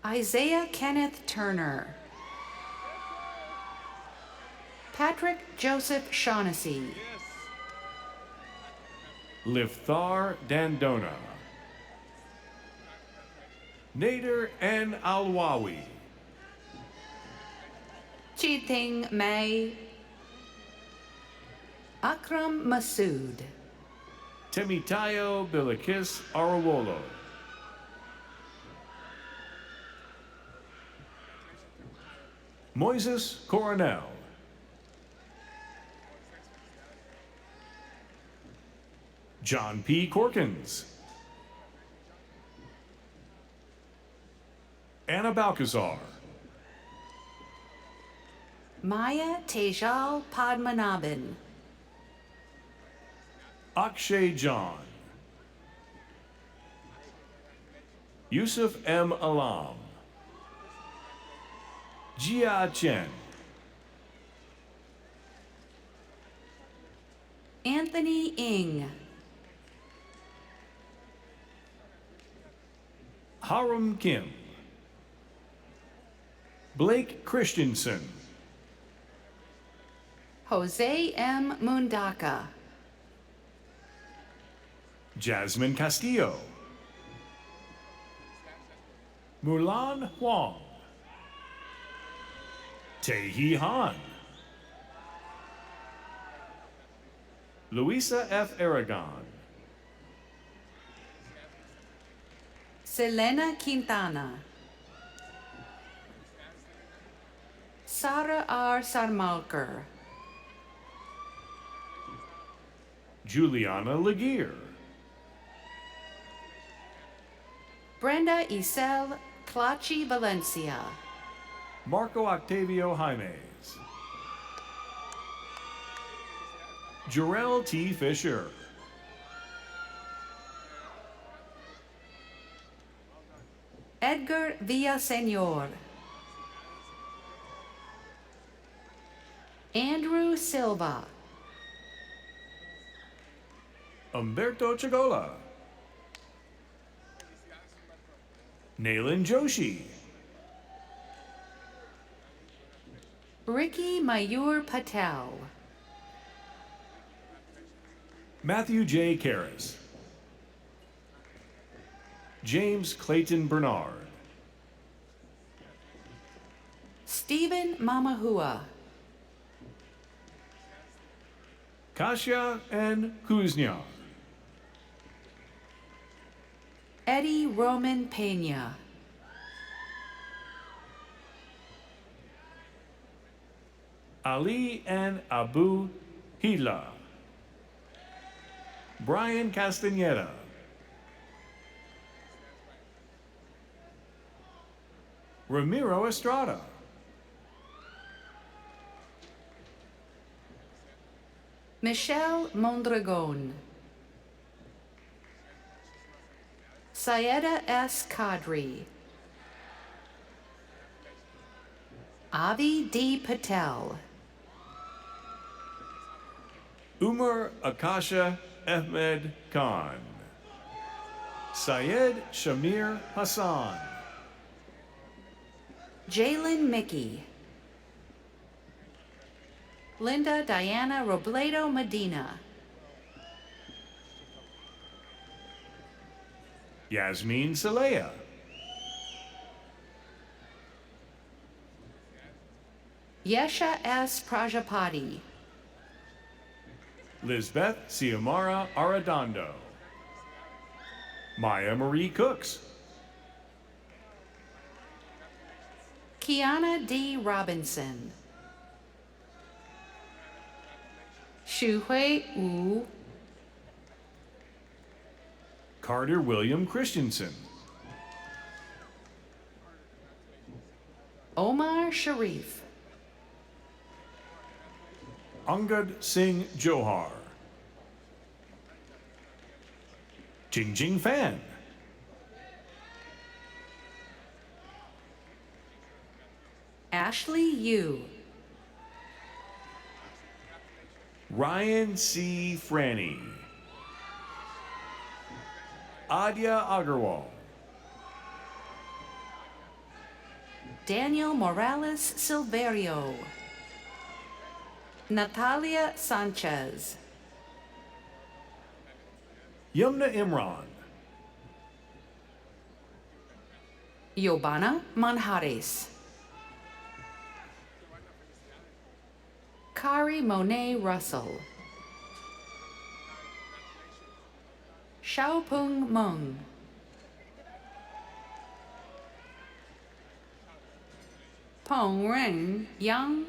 Isaiah Kenneth Turner. Patrick Joseph Shaughnessy. Lifthar Dandona. Nader N. Alwawi. Chiting May. Akram Masood. Temitayo Bilikis Arawolo. Moises Coronel. John P. Corkins. Anna Balcazar. Maya Tejal Padmanabhan. Akshay John. Yusuf M. Alam. Jia Chen. Anthony Ing. Harum Kim. Blake Christensen. Jose M. Mundaka. Jasmine Castillo. Mulan Huang. Tae-hee Han. Luisa F. Aragon. Selena Quintana. Sara R. Sarmalker. Juliana Laguerre. Brenda Isel Clachi Valencia. Marco Octavio Jaimes. Jarrell T. Fisher. Edgar Villaseñor. Andrew Silva. Umberto Chagola. Nailan Joshi. Ricky Mayur Patel. Matthew J. Karras. James Clayton Bernard. Stephen Mamahua. Kasia N. Kuznia. Eddie Roman Pena. Ali N. Abu Hila. Brian Castaneda. Ramiro Estrada. Michelle Mondragon. Sayeda S. Kadri. Avi D. Patel. Umar Akasha Ahmed Khan. Syed Shamir Hassan. Jalen Mickey. Linda Diana Robledo Medina. Yasmin Saleha. Yesha S. Prajapati. Lisbeth Xiomara Arredondo. Maya Marie Cooks. Kiana D. Robinson. Shuhui Wu. Carter William Christensen. Omar Sharif. Angad Singh Johar. Jingjing Fan. Ashley Yu. Ryan C. Franny. Adya Agarwal. Daniel Morales Silverio. Natalia Sanchez. Yumna Imran. Yobana Manjares. Kari Monet Russell. Xiaopeng Meng. Peng Ren Yang.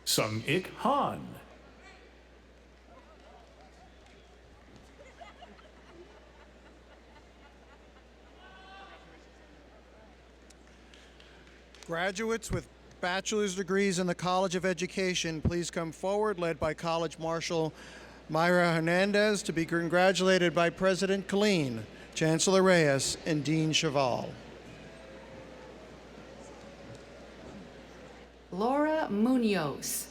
Sung Ik Han. Graduates with bachelor's degrees in the College of Education, please come forward, led by College Marshal Myra Hernandez, to be congratulated by President Killeen, Chancellor Reyes, and Dean Cheval. Laura Munoz.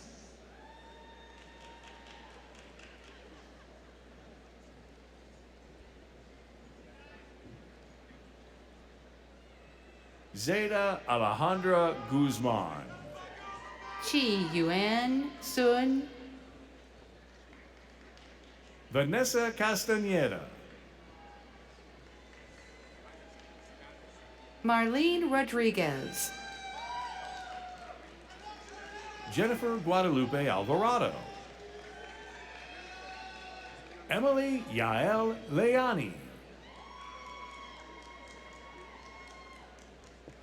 Zeta Alejandra Guzman. Chi Yuan Sun. Vanessa Castaneda. Marlene Rodriguez. Jennifer Guadalupe Alvarado. Emily Yael Leani.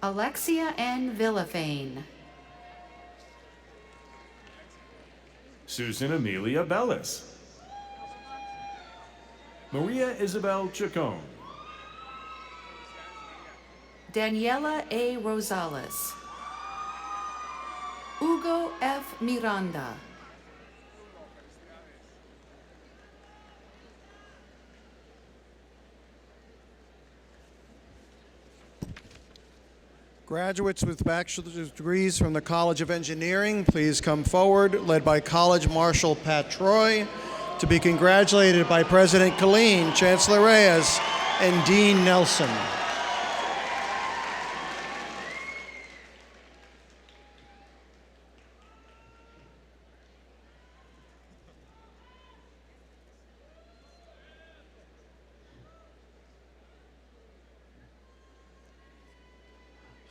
Alexia N. Villafane. Susan Amelia Bellis. Maria Isabel Chacon. Daniela A. Rosales. Hugo F. Miranda. Graduates with bachelor's degrees from the College of Engineering, please come forward, led by College Marshal Pat Troy, to be congratulated by President Killeen, Chancellor Reyes, and Dean Nelson.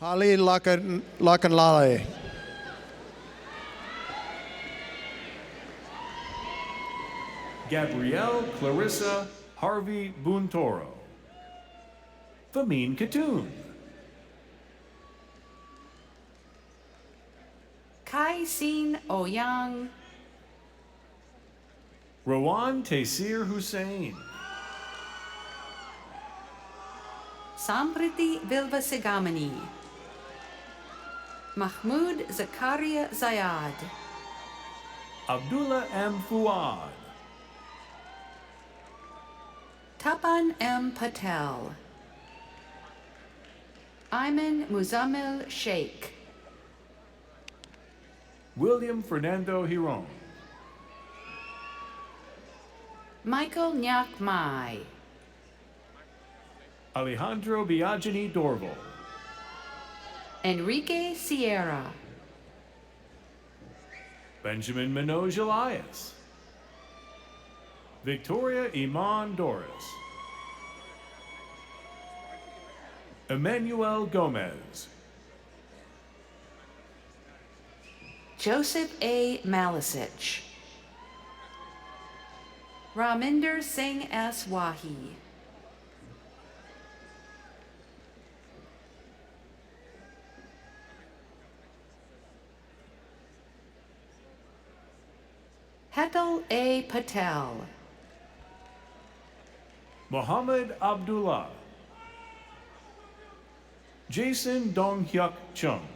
Ali Lakanlale. Gabrielle Clarissa Harvey Buntoro. Famine Katoon. Kai Sin Oyang. Rowan Taysir Hussein. Sampriti Vilvasigamani. Mahmoud Zakaria Zayad. Abdullah M. Fuad. Tapan M. Patel. Ayman Muzammil Sheikh. William Fernando Hiron. Michael Nyak Mai. Alejandro Biagini Dorval. Enrique Sierra. Benjamin Minoj Elias. Victoria Iman Doris. Emmanuel Gomez. Joseph A. Malisich. Raminder Singh S. Wahi. Hetal A. Patel. Mohammed Abdullah. Jason Dong-hyuk Chung.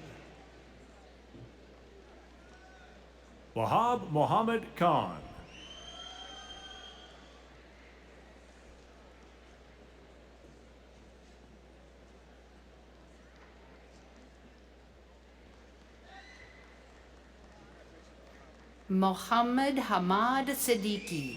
Wahab Mohammed Khan. Mohammed Hamad Siddiqui.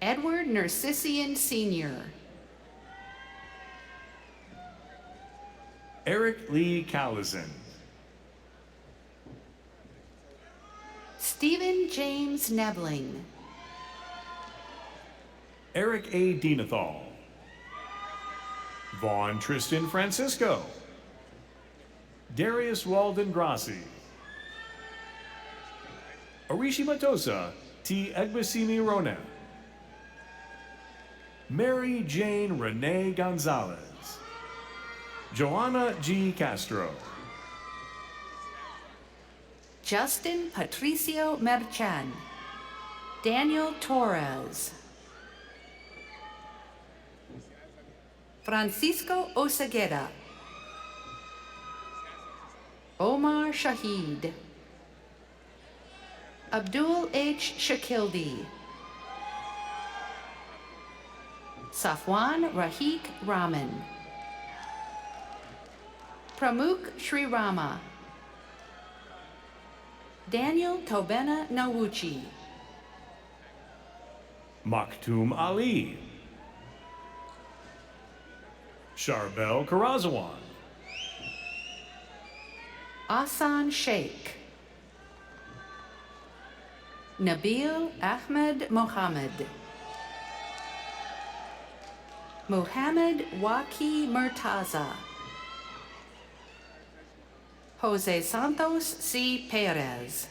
Edward Narcissian Sr. Eric Lee Callison. Stephen James Nebling. Eric A. Dienethal. Vaughn Tristan Francisco. Darius Walden Grassi. Arishi Matosa T. Egbasimi Rona. Mary Jane Renee Gonzalez. Joanna G. Castro. Justin Patricio Merchan. Daniel Torres. Francisco Oseguera. Omar Shahid. Abdul H. Shakildi. Safwan Rahik Raman. Pramukh Sri Rama. Daniel Tobena Nawuchi. Maktoum Ali. Charbel Karazawan. Asan Sheikh. Nabil Ahmed Mohammed. Muhammad Waki Murtaza. Jose Santos C. Perez.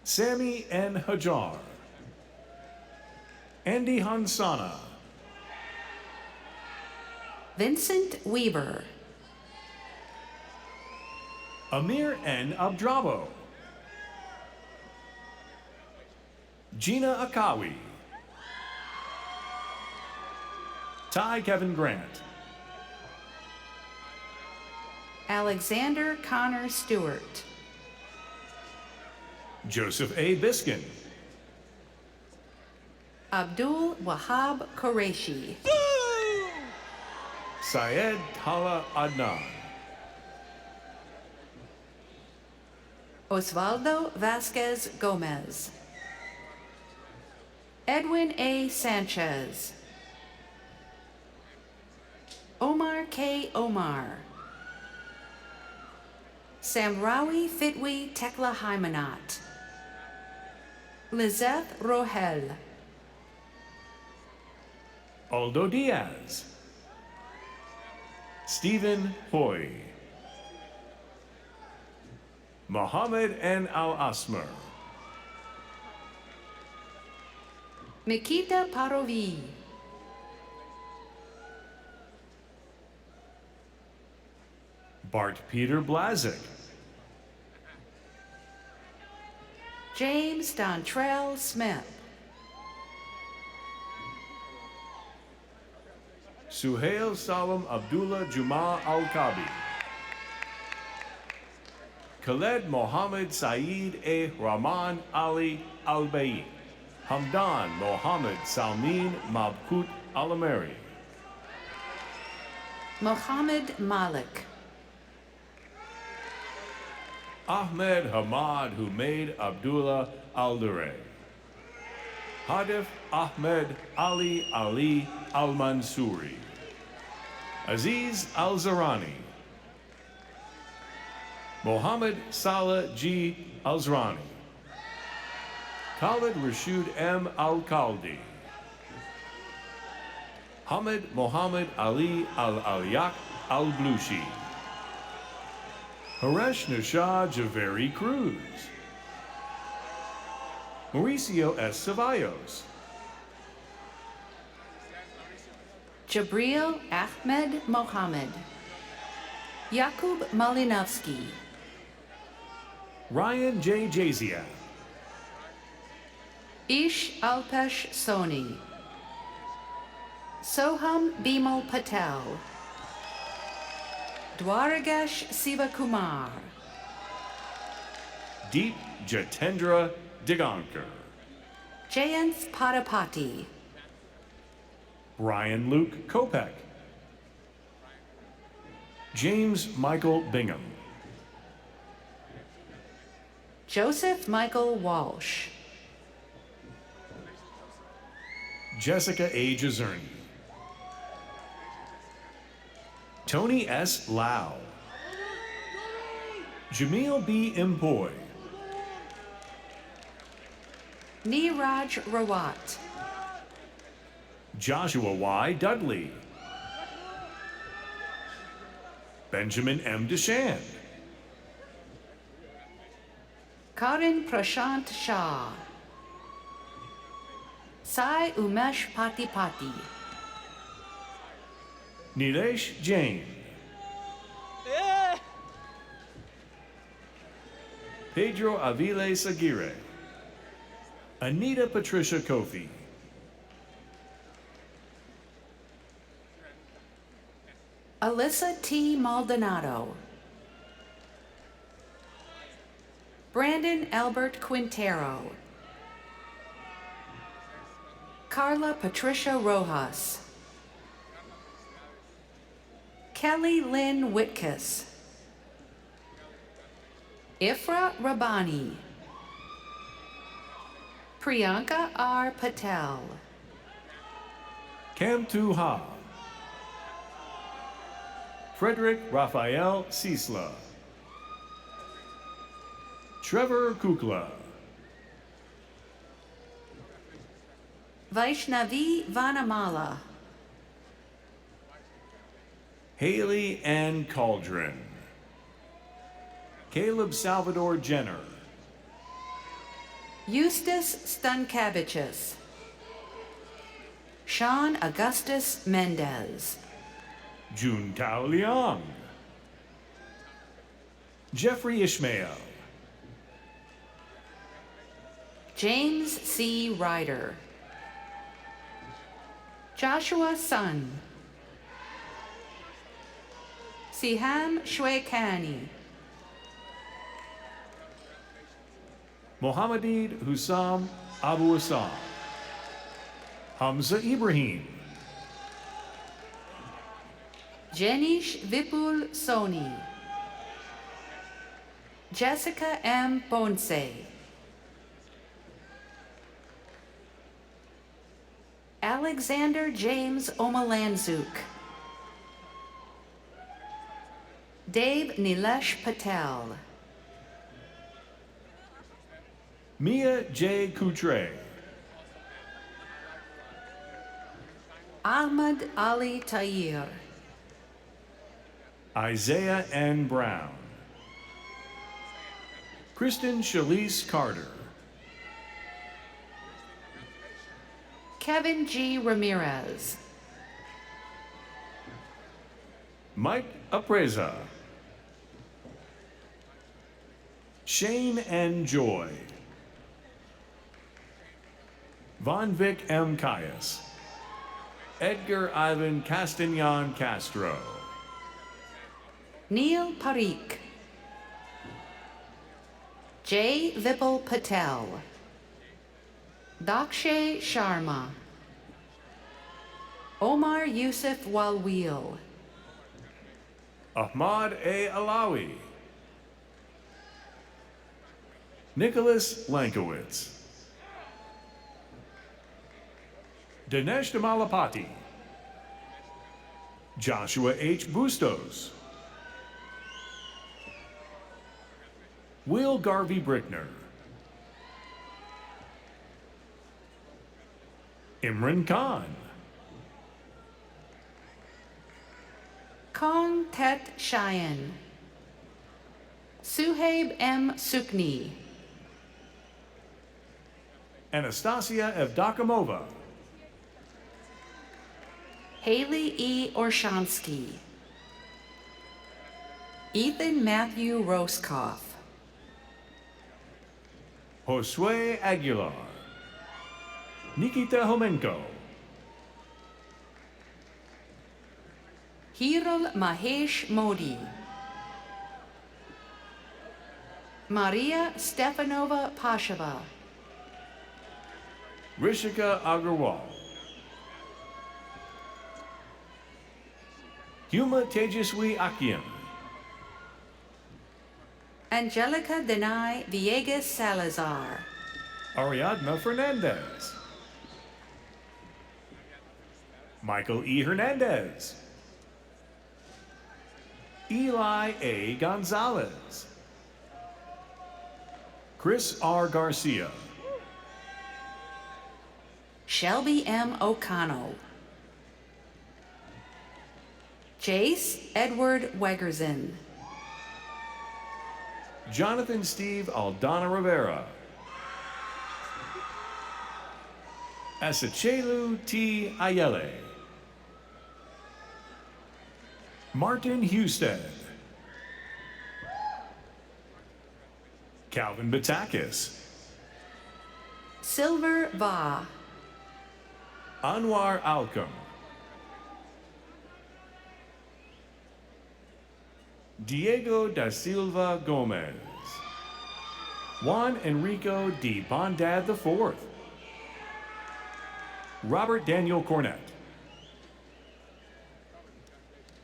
Sami N. Hajar. Andy Hansana. Vincent Weaver. Amir N. Abdrabo. Gina Akawi. Ty Kevin Grant. Alexander Connor Stewart. Joseph A. Biskin. Abdul Wahab Qureshi. Syed Tala Adnan. Osvaldo Vasquez Gomez. Edwin A. Sanchez. Omar K. Omar. Samrawi Fitwi Tekla Hymanat. Lizeth Rohel. Aldo Diaz. Stephen Hoy. Mohammed N. Al-Asmer. Mikita Parovi. Bart Peter Blazik. James Dontrell Smith. Suhail Salam Abdullah Juma Al-Kabi. Khaled Mohammed Saeed A. Rahman Ali Al-Bayi. Hamdan Mohammed Salmin Mabkut Alameri. Mohammed Malik. Ahmed Hamad Humaid Abdullah Al-Dure. Hadif Ahmed Ali Ali Al-Mansuri. Aziz Al-Zarani. Mohammed Salah G. Al-Zrani. Khalid Rashid M. Al-Khaldi. Hamid Mohammed Ali Al-Aliyak Al-Blushi. Haresh Nishad Javeri Cruz. Mauricio S. Ceballos. Jabril Ahmed Mohammed. Yakub Malinovsky. Ryan J. Jazia. Ish Alpesh Soni. Soham Bimal Patel. Dwaragesh Sivakumar. Deep Jatendra Digankar. Jayanth Padapati. Brian Luke Kopek. James Michael Bingham. Joseph Michael Walsh. Jessica A. Jazerny. Tony S. Lau. Jamil B. Impoy. Neeraj Rawat. Joshua Y. Dudley. Benjamin M. Deshan. Karan Prashant Shah. Sai Umesh Patipati. Nilesh Jain. Pedro Avile Sagire. Anita Patricia Kofi. Alyssa T. Maldonado. Brandon Albert Quintero. Carla Patricia Rojas. Kelly Lynn Whitkus. Ifra Rabani, Priyanka R. Patel, Kamtu Ha, Frederick Raphael Ciesla, Trevor Kukla, Vaishnavi Vanamala, Haley Ann Cauldron, Caleb Salvador Jenner, Eustace Stankavichus, Sean Augustus Mendez, Jun Tao Liang, Jeffrey Ishmael, James C. Ryder, Joshua Sun, Siham Shwekani, Mohammedid Hussam Abu Assam, Hamza Ibrahim, Jenish Vipul Soni, Jessica M. Ponce, Alexander James Omalanzuk, Dave Nilesh Patel, Mia J. Coutre, Ahmad Ali Tayyir, Isaiah N. Brown, Kristen Shalise Carter, Kevin G. Ramirez, Mike Apreza, Shane N. Joy, Von Vic M. Caius, Edgar Ivan Castagnan Castro, Neil Parikh, J. Vipul Patel, Dakshay Sharma, Omar Yusuf Walweel, Ahmad A. Alawi, Nicholas Lankowitz, Dinesh Malapati, Joshua H. Bustos, Will Garvey Brickner, Imran Khan, Kong Tet Cheyenne, Suhaib M. Sukni, Anastasia Evdokimova, Haley E. Orshansky, Ethan Matthew Roskoff, Josue Aguilar, Nikita Homenko, Hirul Mahesh Modi, Maria Stefanova Pashava, Rishika Agarwal, Huma Tejaswi Akian, Angelica Denai Villegas Salazar, Ariadna Fernandez, Michael E. Hernandez, Eli A. Gonzalez, Chris R. Garcia, Shelby M. O'Connell, Jace Edward Wegerson, Jonathan Steve Aldana Rivera, Asachelu T. Ayele, Martin Husted, Calvin Batakis, Silver Va, Anwar Alcom, Diego da Silva Gomez, Juan Enrico D. Bondad IV, Robert Daniel Cornett,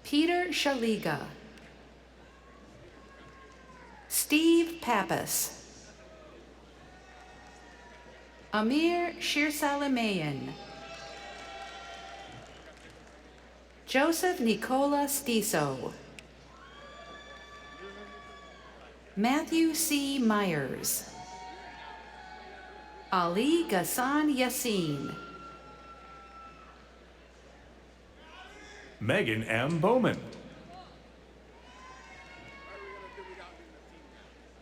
Peter Shaliga, Steve Pappas. Amir Shirsalamayan. Joseph Nicola Stiso. Matthew C. Myers. Ali Ghassan Yassin. Megan M. Bowman.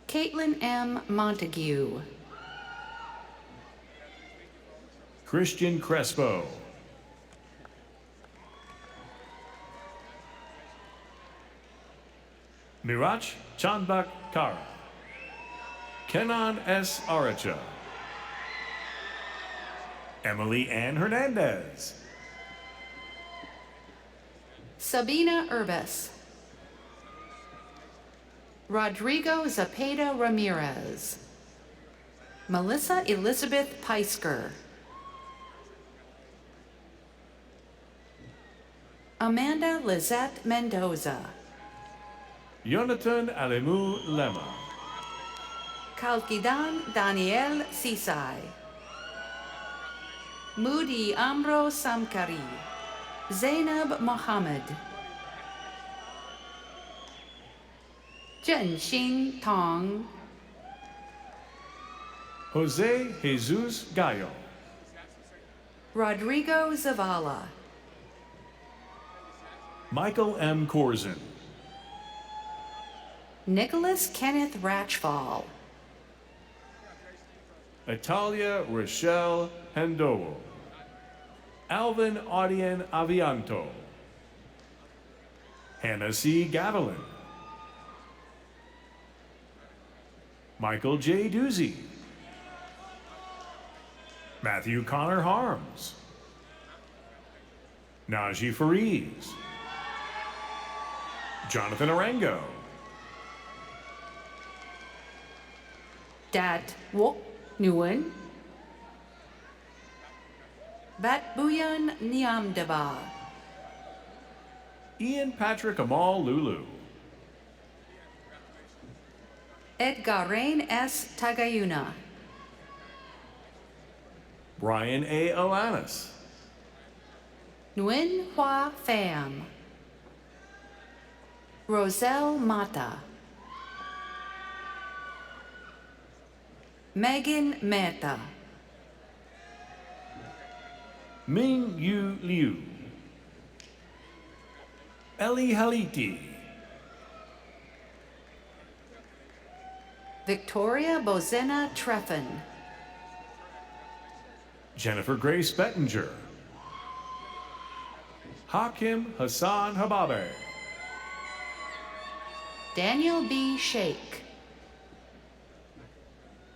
Caitlin M. Montague. Christian Crespo. Mirach Chandbak Kara. Kenan S. Aracha. Emily Ann Hernandez. Sabina Urbas. Rodrigo Zapata Ramirez. Melissa Elizabeth Peisker. Amanda Lizette Mendoza. Jonathan Alemu Lema. Kalkidan Daniel Sisai. Moody Amro Samkari. Zainab Mohammed. Zhenxing Tong. Jose Jesus Gallo. Rodrigo Zavala. Michael M. Corzin. Nicholas Kenneth Ratchfall. Italia Rochelle Hendowo. Alvin Audien Avianto. Hannah C. Gavilan. Michael J. Doozy. Matthew Connor Harms. Najee Fariz. Jonathan Arango. Dat Wok Nguyen. Bat Buyan Niamdaba. Ian Patrick Amal Lulu. Edgarain S. Tagayuna. Brian A. Alanis. Nguyen Hua Pham. Roselle Mata. Megan Mehta. Ming Yu Liu. Eli Haliti. Victoria Bozena Treffen. Jennifer Grace Bettinger. Hakim Hassan Hababe. Daniel B. Sheikh.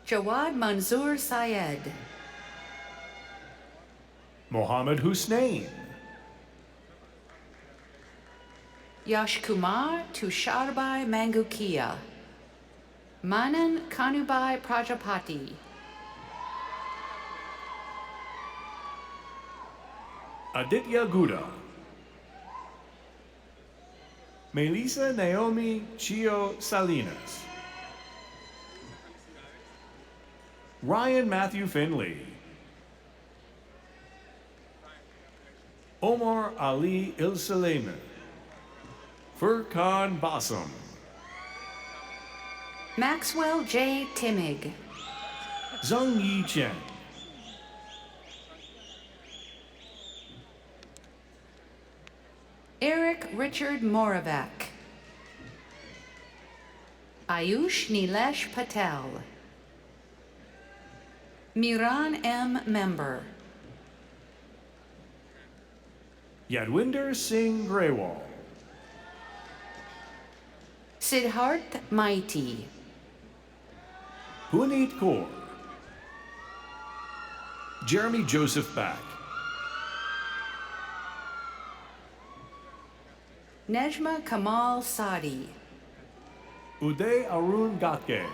Jawad Manzoor Syed. Mohammed Hussein. Yashkumar Tusharbai Mangukia. Manan Kanubai Prajapati. Aditya Guda. Melissa Naomi Chio Salinas. Ryan Matthew Finley. Omar Ali Il-Salemi. Furkan Bassam. Maxwell J. Timmig. Zhang Yi Chen. Eric Richard Moravec. Ayush Nilesh Patel. Miran M. Member. Yadwinder Singh Grewal. Siddharth Maiti. Puneet Kaur. Jeremy Joseph Back. Nejma Kamal Sadi. Uday Arun Gatke.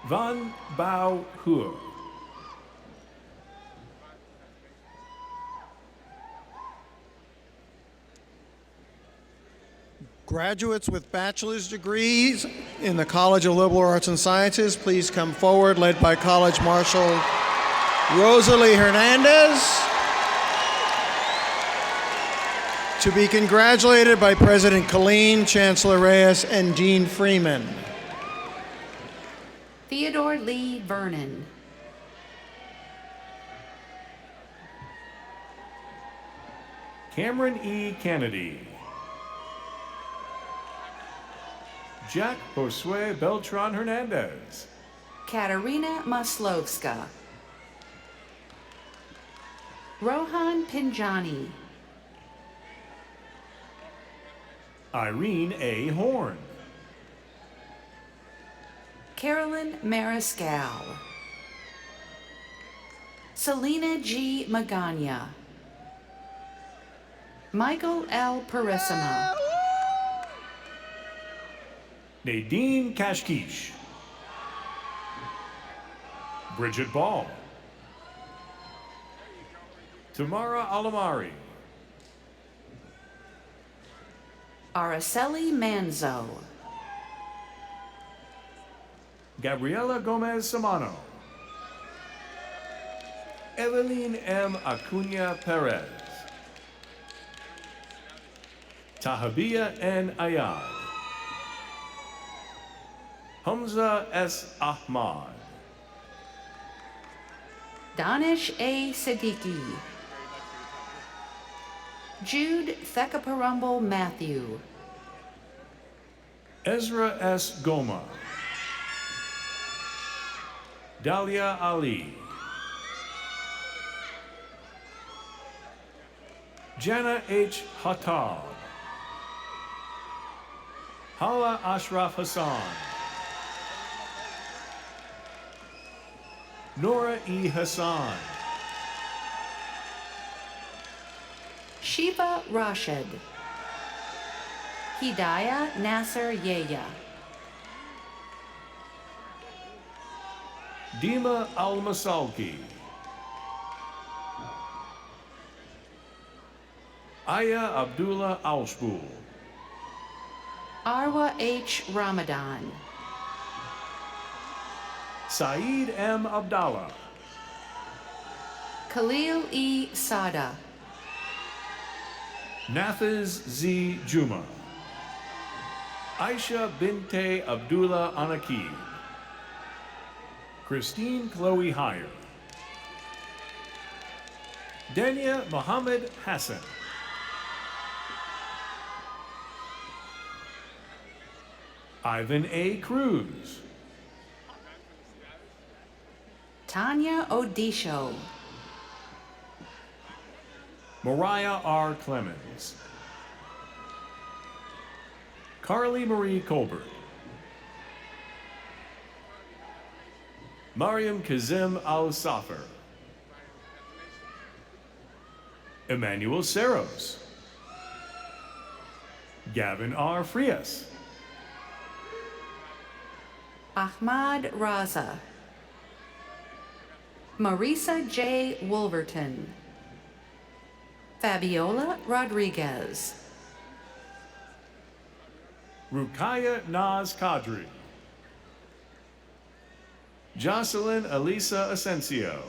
Van Bao Hua. Graduates with bachelor's degrees in the College of Liberal Arts and Sciences, please come forward, led by College Marshal Rosalie Hernandez, to be congratulated by President Colleen, Chancellor Reyes, and Dean Freeman. Theodore Lee Vernon. Cameron E. Kennedy. Jack Josue Beltran Hernandez. Katerina Maslovska. Rohan Pinjani. Irene A. Horn. Carolyn Mariscal. Selena G. Magana. Michael L. Parissima. Nadine Kashkish. Bridget Ball. Tamara Alamari. Araceli Manzo. Gabriela Gomez Samano. Evelyn M. Acuna Perez. Tahabia N. Ayad. Hamza S. Ahmad. Danish A. Siddiqui. Jude Thekaparumble Matthew. Ezra S. Goma. Dalia Ali. Jana H. Hattab. Hala Ashraf Hassan. Nora E. Hassan. Shiva Rashid. Hidayah Nasser Yeya. Dima Al-Masalki. Aya Abdullah Alshbul. Arwa H. Ramadan. Saeed M. Abdallah. Khalil E. Sada. Nafiz Z. Juma. Aisha Binte Abdullah Anakib. Christine Chloe Heyer. Dania Mohammed Hassan. Ivan A. Cruz. Tanya Odisho. Mariah R. Clemens. Carly Marie Colbert. Mariam Kazim Al-Safer. Emmanuel Seros. Gavin R. Frias. Ahmad Raza. Marisa J. Wolverton. Fabiola Rodriguez. Rukaya Naz Kadri. Jocelyn Elisa Asensio.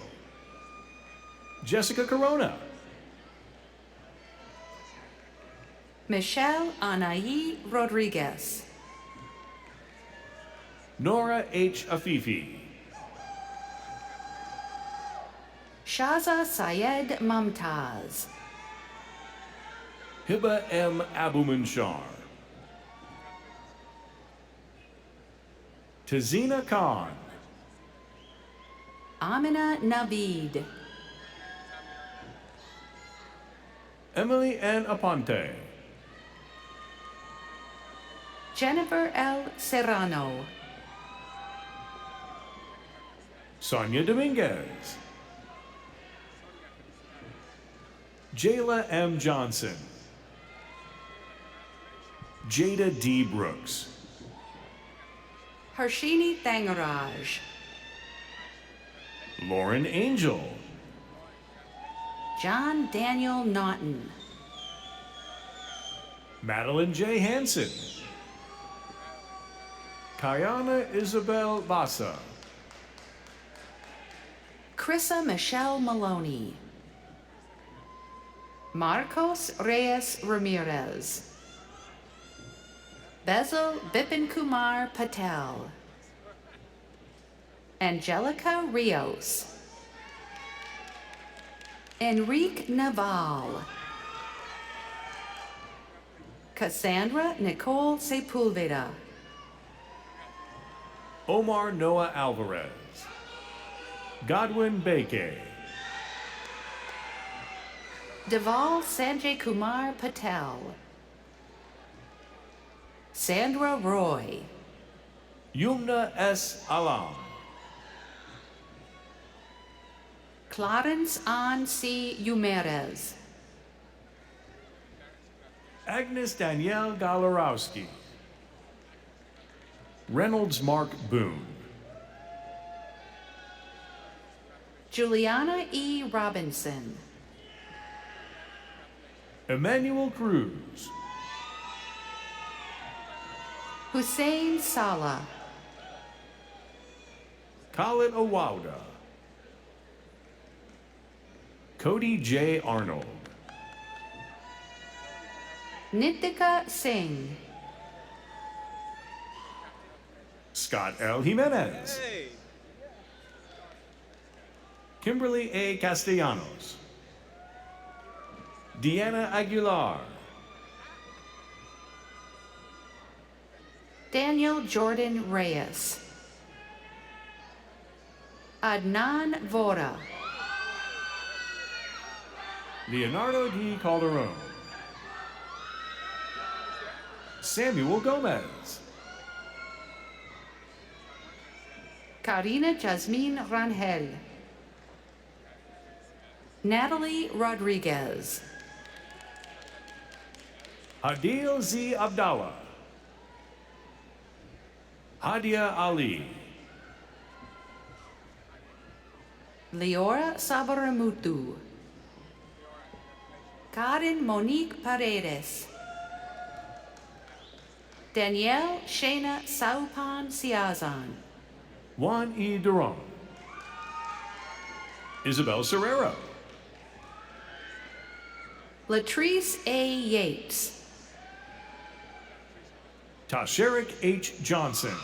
Jessica Corona. Michelle Anaí Rodriguez. Nora H. Afifi. Shaza Syed Mumtaz. Hiba M. Abumanshar. Tazina Khan. Amina Navid. Emily N. Aponte. Jennifer L. Serrano. Sonia Dominguez. Jayla M. Johnson. Jada D. Brooks. Harshini Thangaraj. Lauren Angel. John Daniel Naughton. Madeline J. Hansen. Kayana Isabel Bassa. Chrissa Michelle Maloney. Marcos Reyes Ramirez. Bezel Bipin Kumar Patel. Angelica Rios. Enrique Naval. Cassandra Nicole Sepulveda. Omar Noah Alvarez. Godwin Beke. Deval Sanjay Kumar Patel. Sandra Roy. Yumna S. Alam. Clarence An C. Umerez. Agnes Danielle Galarowski. Reynolds Mark Boone. Juliana E. Robinson. Emmanuel Cruz. Hussein Sala. Khalid Owauda. Cody J. Arnold. Nitika Singh. Scott L. Jimenez. Kimberly A. Castellanos. Deanna Aguilar. Daniel Jordan Reyes. Adnan Vora. Leonardo D. Calderon. Samuel Gomez. Karina Jasmine Rangel. Natalie Rodriguez. Adil Z. Abdallah. Hadia Ali. Leora Sabaramutu. Karen Monique Paredes. Danielle Shana Saupan Siazan. Juan E. Duran. Isabel Serrero. Latrice A. Yates. Tasherik H. Johnson.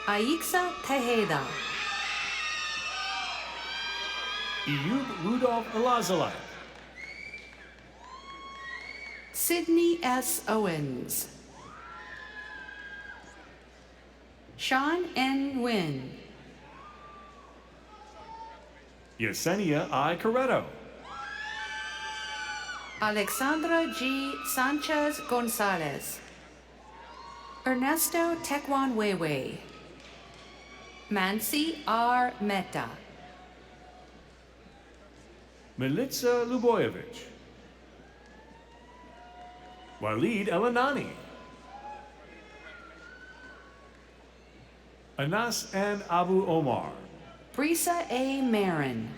Aixa Tejeda. Iyub Rudolph Elazalai. Sydney S. Owens. Sean N. Nguyen. Yesenia I. Corretto. Alexandra G. Sanchez Gonzalez. Ernesto Tekwan Wewe. Mansi R. Mehta. Militsa Luboyevich. Walid Elanani. Anas N. Abu Omar. Brisa A. Marin.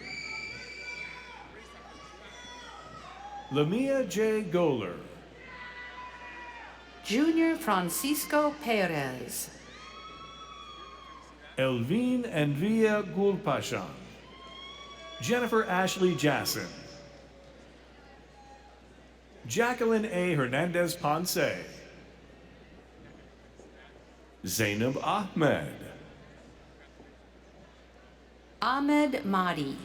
Lamia J. Goler. Junior Francisco Perez. Elvine Envia Gulpashan. Jennifer Ashley Jassin. Jacqueline A. Hernandez Ponce. Zainab Ahmed. Ahmed Mahdi.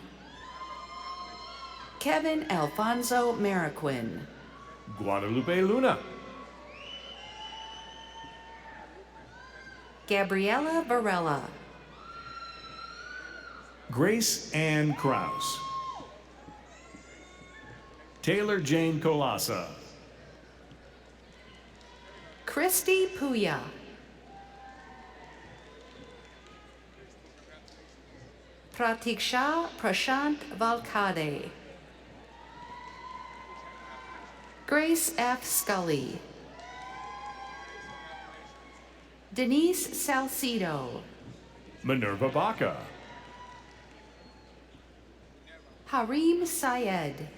Kevin Alfonso Mariquin. Guadalupe Luna. Gabriela Varela. Grace Ann Krause. Taylor Jane Colasa. Christy Puya. Pratiksha Prashant Valkade. Grace F. Scully. Denise Salcido. Minerva Baca. Harim Syed.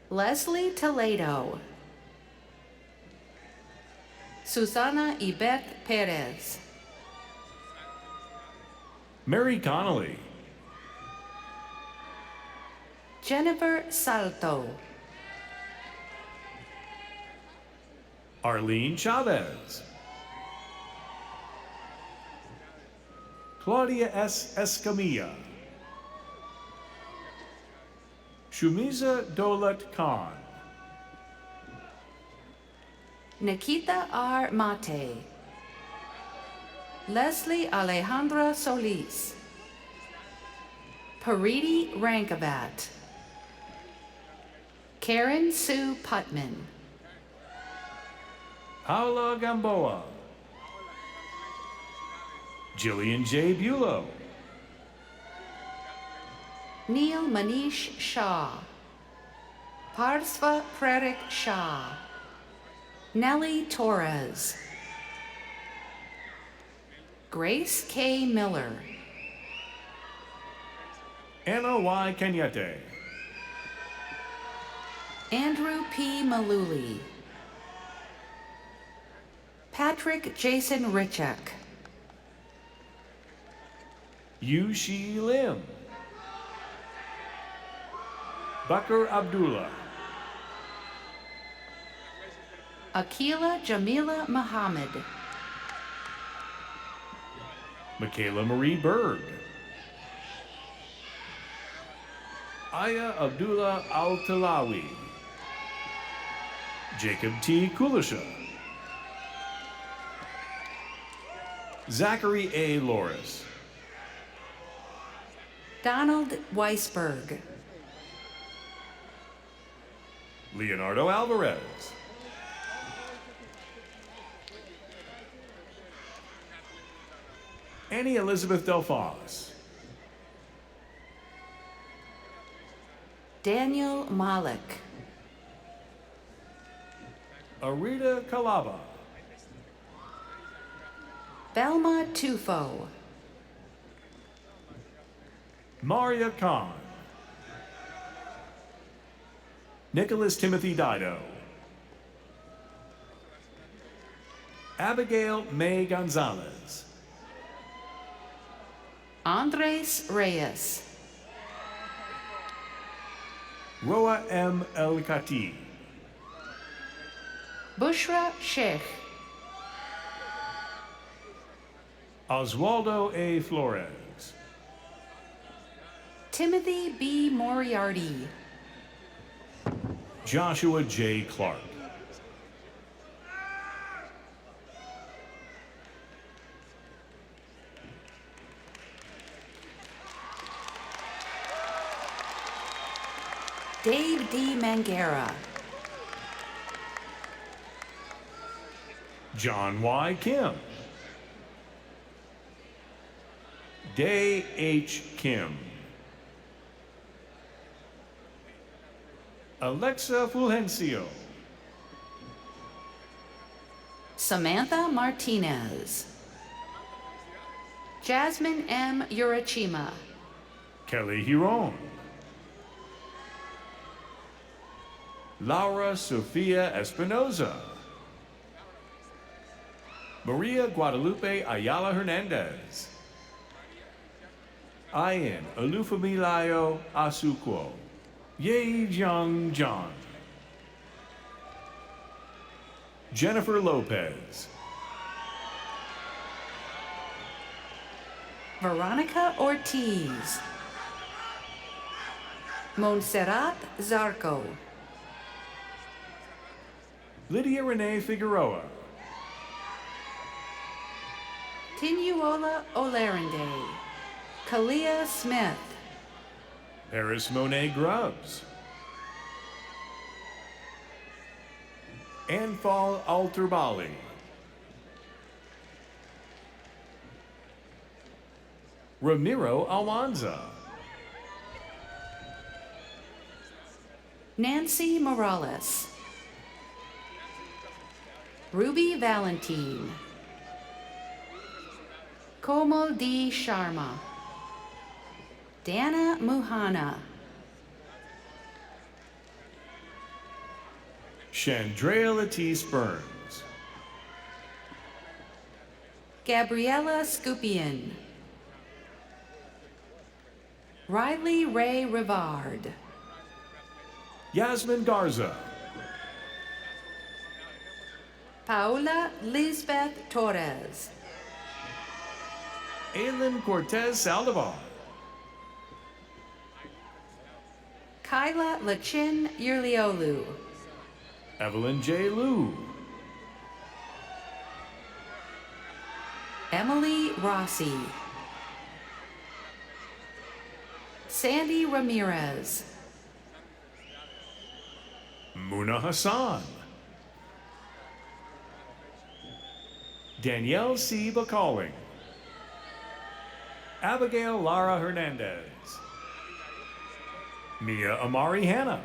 Leslie Toledo. Susana Ibeth Perez. Mary Connolly. Jennifer Salto. Arlene Chavez. Claudia S. Escamilla. Shumiza Dolat Khan. Nikita R. Mate. Leslie Alejandra Solis. Pariti Rankavat. Karen Sue Putman. Paula Gamboa. Jillian J. Bulow. Neil Manish Shah. Parsva Prerik Shah. Nellie Torres. Grace K. Miller. Anna Y. Kenyete. Andrew P. Maluli. Patrick Jason Richak. Yu Shi Lim. Bakr Abdullah. Akila Jamila Muhammad. Michaela Marie Berg. Aya Abdullah Al-Talawi. Jacob T. Kulisha. Zachary A. Loris. Donald Weisberg. Leonardo Alvarez. Annie Elizabeth Delfos. Daniel Malik. Arita Kalaba. Velma Tufo. Maria Khan. Nicholas Timothy Dido. Abigail May Gonzalez. Andres Reyes. Roa M. El Khatib. Bushra Sheikh. Oswaldo A. Flores. Timothy B. Moriarty. Joshua J. Clark. Dave D. Mangera. John Y. Kim. Day H. Kim. Alexa Fulgencio. Samantha Martinez. Jasmine M. Urachima. Kelly Huron. Laura Sofia Espinoza. Maria Guadalupe Ayala Hernandez. Ian Olufemilayo Asuquo. Ye Jung John. Jennifer Lopez. Veronica Ortiz. Montserrat Zarco. Lydia Renee Figueroa. Tinuola Olerande. Kalia Smith. Paris Monet Grubbs. Anfal Alterbali. Ramiro Almanza. Nancy Morales. Ruby Valentine. Komal D. Sharma. Dana Muhana. Chandrea Latisse Burns. Gabriella Scupian. Riley Ray Rivard. Yasmin Garza. Paola Lisbeth Torres. Aylin Cortez Saldivar. Kyla Lachin Yurliolu. Evelyn J. Liu. Emily Rossi. Sandy Ramirez. Muna Hassan. Danielle C. Bacalling. Abigail Lara Hernandez. Mia Amari Hanna.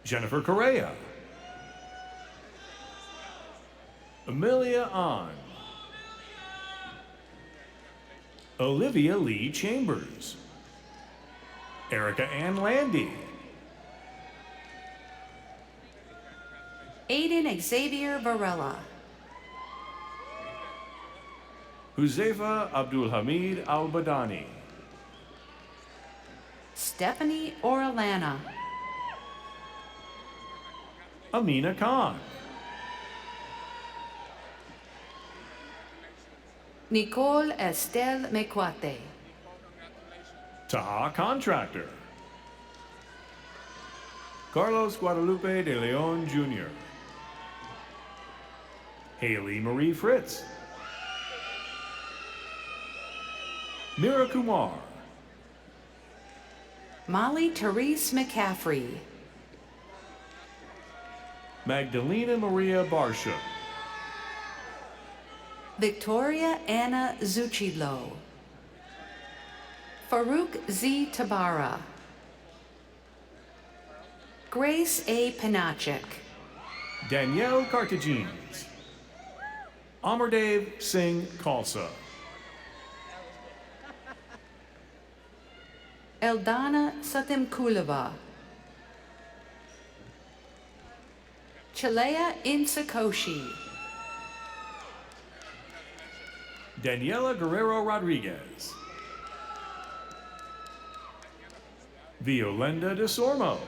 Jennifer Correa. Amelia Ahn. Olivia Lee Chambers. Erica Ann Landy. Aiden Xavier Varela. Huzaifa Abdul Hamid Al Badani. Stephanie Orellana. Amina Khan. Nicole Estelle Mekwate. Taha Contractor. Carlos Guadalupe de Leon Jr. Haley Marie Fritz. Mira Kumar. Molly Therese McCaffrey. Magdalena Maria Barsha. Victoria Anna Zuchilo. Farouk Z. Tabara. Grace A. Panachik. Danielle Cartagines. Amardev Singh Khalsa. Eldana Satimkulova. Chalea Insakoshi. Daniela Guerrero Rodriguez. Violenda de Sormo.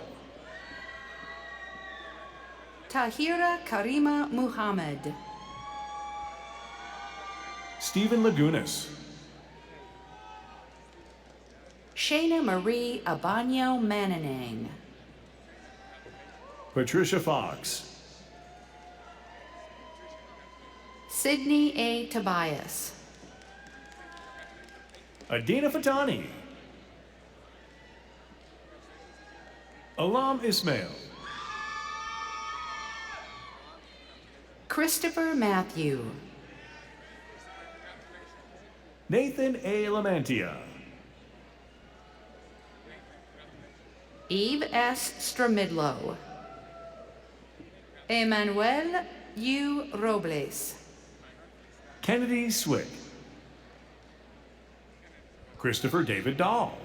Tahira Karima Muhammad. Stephen Lagunas. Shayna Marie Abanyo Mananang. Patricia Fox. Sydney A. Tobias. Adina Fatani. Alam Ismail. Christopher Matthew. Nathan A. Lamantia. Eve S. Stramidlo. Emmanuel U. Robles. Kennedy Swick. Christopher David Dahl.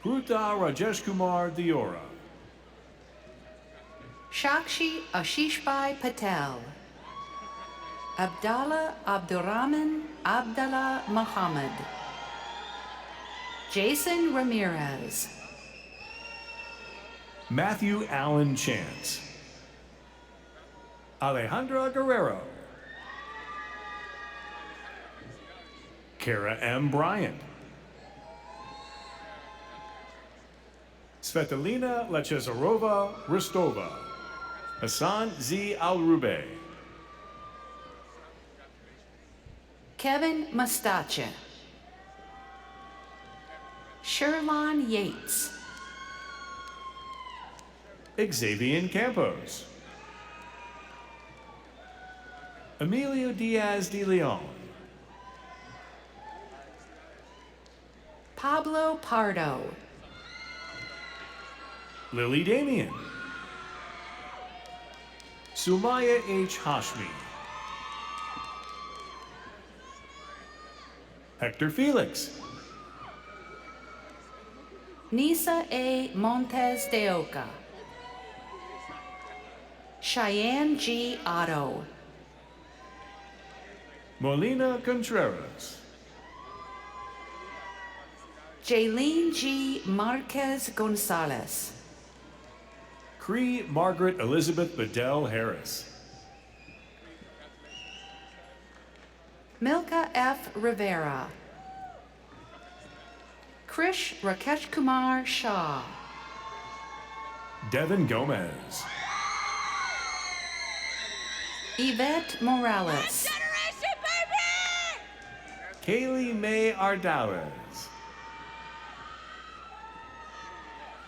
Pruta Rajesh Kumar Diora. Shakshi Ashishbai Patel. Abdallah Abdurrahman Abdallah Muhammad. Jason Ramirez. Matthew Allen Chance. Alejandra Guerrero. Kara M. Bryant. Svetlana Lechezarova Rostova. Hassan Z. Al-Rube. Kevin Mustache. Sherlon Yates. Xavier Campos. Emilio Diaz de Leon. Pablo Pardo. Lily Damian. Sumaya H. Hashmi. Hector Felix. Nisa A. Montes de Oca. Cheyenne G. Otto. Molina Contreras. Jaylene G. Marquez Gonzalez. Cree Margaret Elizabeth Bedell Harris. Milka F. Rivera. Krish Rakesh Kumar Shah. Devin Gomez. Yvette Morales. Kaylee Mae Ardales.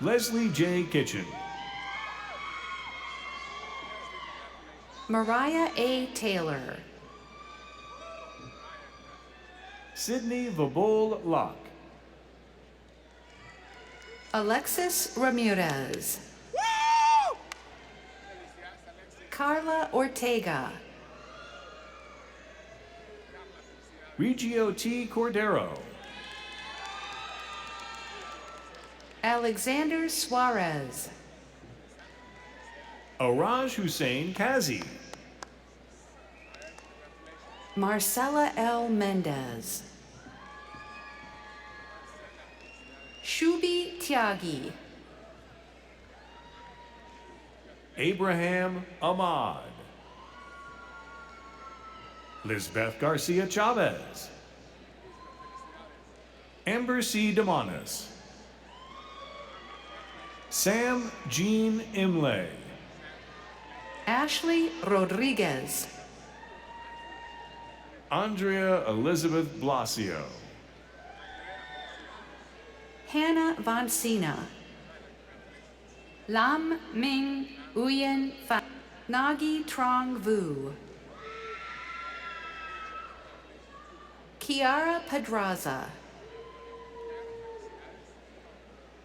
Leslie J. Kitchen. Mariah A. Taylor. Sydney Vabol Locke. Alexis Ramirez. Carla Ortega. Regio T. Cordero. Alexander Suarez. Araj Hussein Kazi. Marcela L. Mendez. Shubi Tyagi. Abraham Ahmad. Lisbeth Garcia Chavez. Amber C. Demanis. Sam Jean Imlay. Ashley Rodriguez. Andrea Elizabeth Blasio. Hannah Von Sina. Lam Ming Uyen Phan. Nagi Trong Vu. Kiara Pedraza.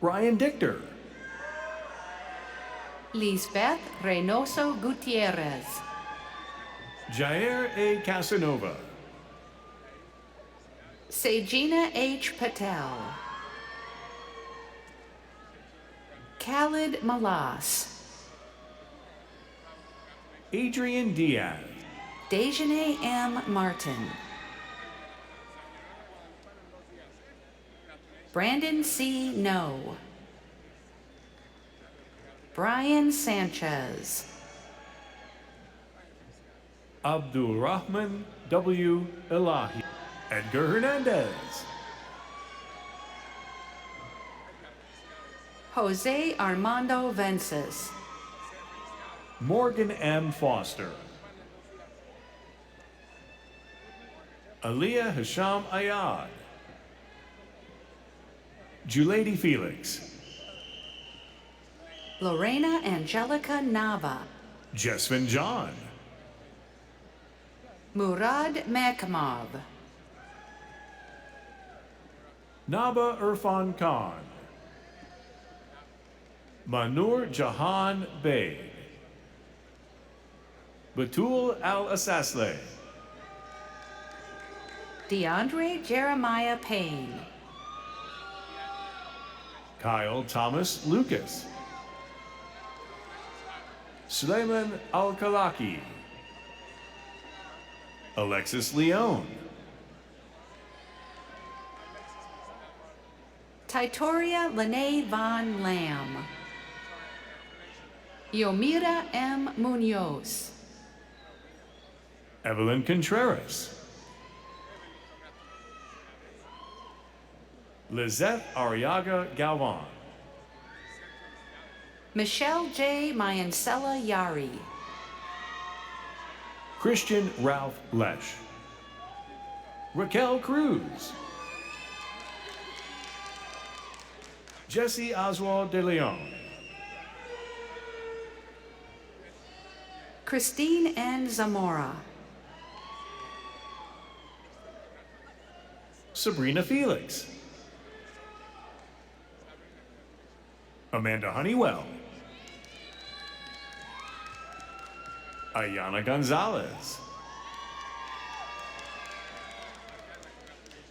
Ryan Dichter. Lisbeth Reynoso Gutierrez. Jair A. Casanova. Sejina H. Patel. Khalid Malas. Adrian Diaz. Dejane M. Martin. Brandon C. No. Brian Sanchez. Abdul Rahman W. Elahi. Edgar Hernandez. Jose Armando Vences. Morgan M. Foster. Aliyah Hisham Ayad. Julady Felix. Lorena Angelica Nava. Jesvin John. Murad Makamov. Naba Irfan Khan. Manur Jahan Beg. Batul Al-Asasle. DeAndre Jeremiah Payne. Kyle Thomas Lucas. Suleiman Al-Kalaki. Alexis Leone. Titoria Lene Von Lam. Yomira M. Munoz. Evelyn Contreras. Lizette Arriaga Galvan. Michelle J. Mayancella Yari. Christian Ralph Lesh. Raquel Cruz. Jesse Oswald de Leon. Christine N. Zamora. Sabrina Felix. Amanda Honeywell. Ayana Gonzalez.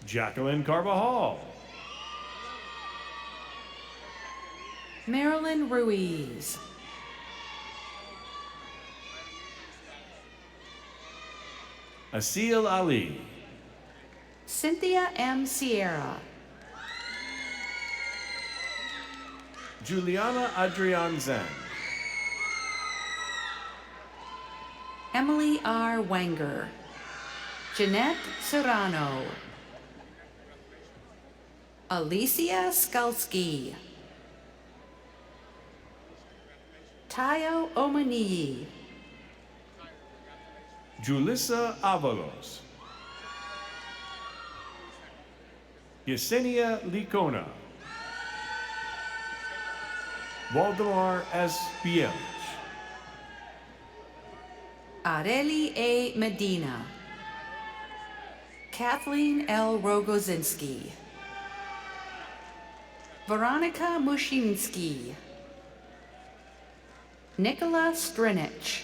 Jacqueline Carvajal. Marilyn Ruiz. Asil Ali, Cynthia M. Sierra, Juliana Adrian Zen, Emily R. Wenger, Jeanette Serrano, Alicia Skulski, Tayo Omaniyi, Julissa Avalos, Yesenia Licona, Waldemar S. Bielich, Areli A. Medina, Kathleen L. Rogozinski, Veronica Mushinsky, Nikola Strinich,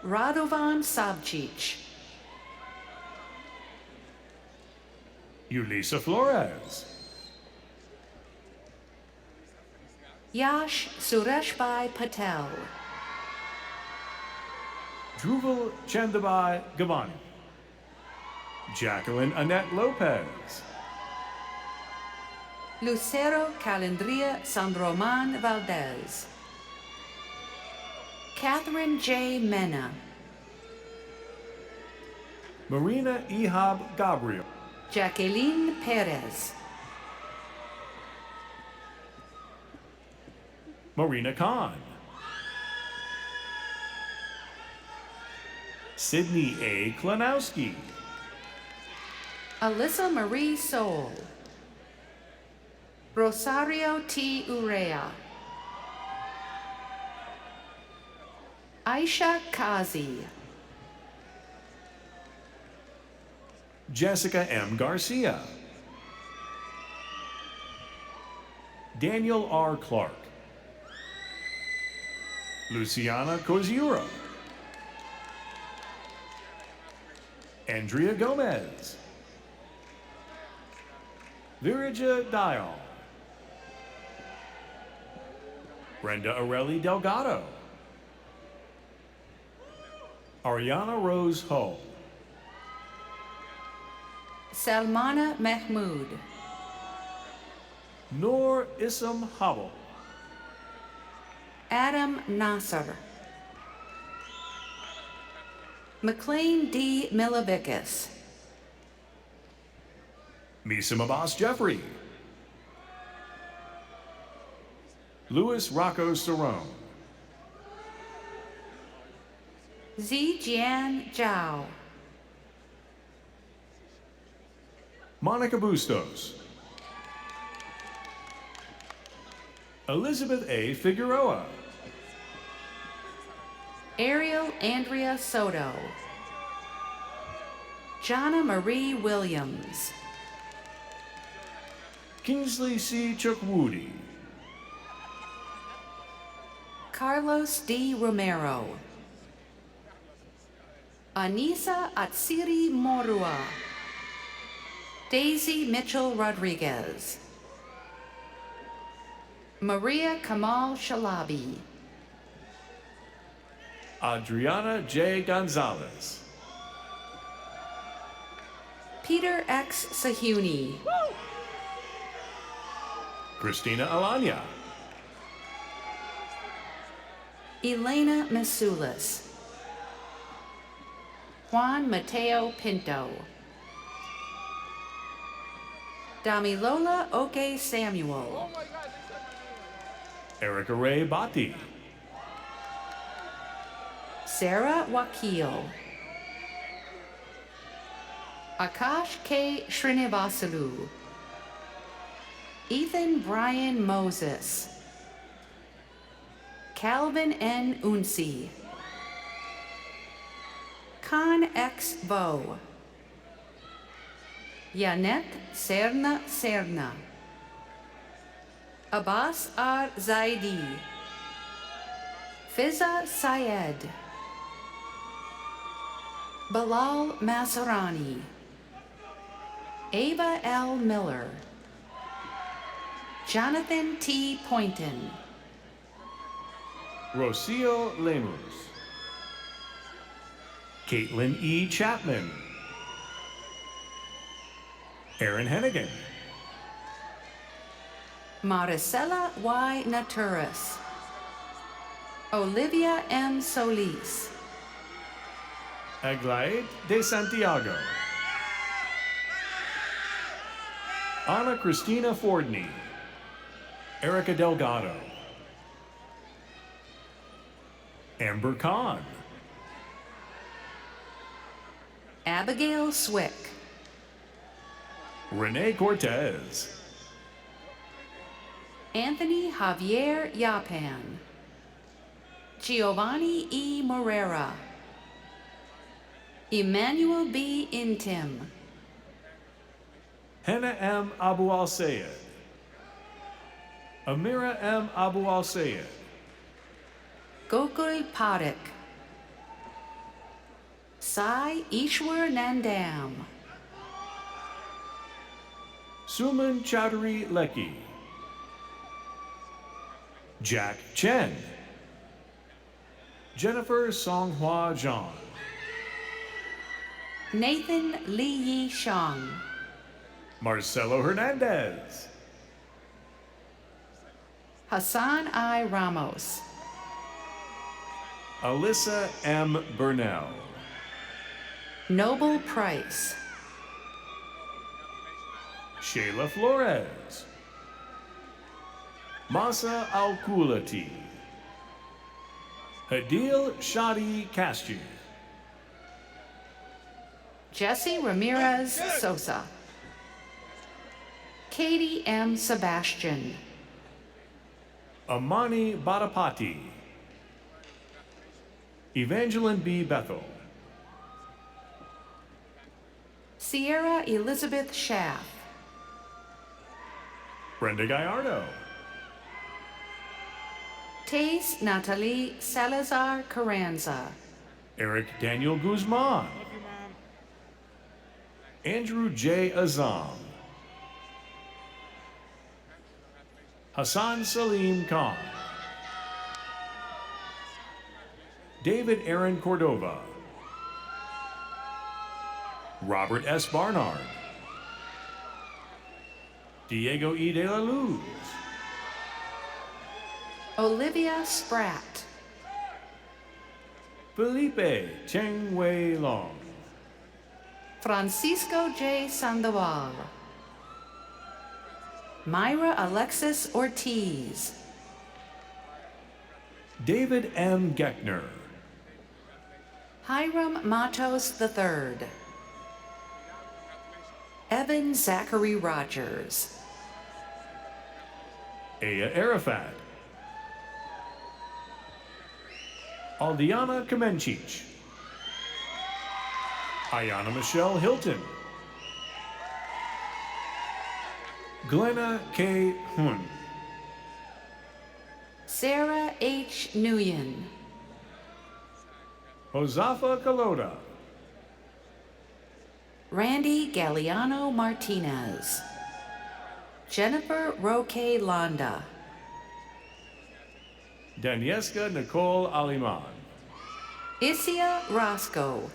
Radovan Savcic, Yulisa Flores, Yash Sureshbhai Patel, Dhruval Chandabai Gavani, Jacqueline Annette Lopez, Lucero Calendria Sandroman Valdez, Catherine J. Mena, Marina Ihab Gabriel, Jacqueline Perez, Marina Khan, Sydney A. Klanowski, Alyssa Marie Soul, Rosario T. Urea, Aisha Kazi, Jessica M. Garcia, Daniel R. Clark, Luciana Koziura, Andrea Gomez, Virija Dial, Brenda Arelli Delgado, Ariana Rose Hull, Salmana Mahmood, Noor Isam Hubble, Adam Nasser, McLean D. Milovicus, Misa Abbas Jeffrey, Louis Rocco Cerrone, Zijian Zhao, Monica Bustos, Elizabeth A. Figueroa, Ariel Andrea Soto, Jana Marie Williams, Kingsley C. Chukwudi, Carlos D. Romero, Anissa Atsiri Morua, Daisy Mitchell Rodriguez, Maria Kamal Shalabi, Adriana J. Gonzalez, Peter X. Sahuni, Christina Alanya, Elena Masulis, Juan Mateo Pinto, Damilola Oke Samuel, Erica Ray Bhatti, Sarah Wakil, Akash K. Srinivasalu, Ethan Brian Moses, Calvin N. Unsi, Khan X. Vo, Yanet Serna Serna, Abbas R. Zaidi, Fiza Syed, Bilal Maserani, Ava L. Miller, Jonathan T. Poynton, Rocio Lemus, Caitlin E. Chapman. Aaron Hennigan. Maricela Y. Naturas. Olivia M. Solis. Aglaid de Santiago. Ana Cristina Fordney. Erica Delgado. Amber Khan. Abigail Swick. Renee Cortez. Anthony Javier Yapan. Giovanni E. Morera. Emmanuel B. Intim. Henna M. Abu Al Sayed. Amira M. Abu Al Sayed. Gokul Parekh. Sai Ishwar Nandam. Suman Chowdhury Lekki. Jack Chen. Jennifer Songhua Zhang. Nathan Lee Yi Shang. Marcelo Hernandez. Hassan I. Ramos. Alyssa M. Burnell. Noble Price. Shayla Flores. Masa Al-Kulati. Hadil Shadi Kasti. Jesse Ramirez Sosa. Katie M. Sebastian. Amani Badapati. Evangeline B. Bethel. Sierra Elizabeth Schaff. Brenda Gallardo. Tace Natalie Salazar Carranza. Eric Daniel Guzman. Andrew J. Azam. Hassan Salim Khan. David Aaron Cordova. Robert S. Barnard. Diego E. de la Luz. Olivia Spratt. Felipe Cheng Wei Long. Francisco J. Sandoval. Myra Alexis Ortiz. David M. Geckner. Hiram Matos III. Evan Zachary Rogers. Aya Arafat. Aldiana Kamenchich. Ayana Michelle Hilton. Glenna K. Hun. Sarah H. Nguyen. Josafa Kalota. Randy Galliano Martinez. Jennifer Roque Landa. Danieska Nicole Aliman. Isia Roscoe.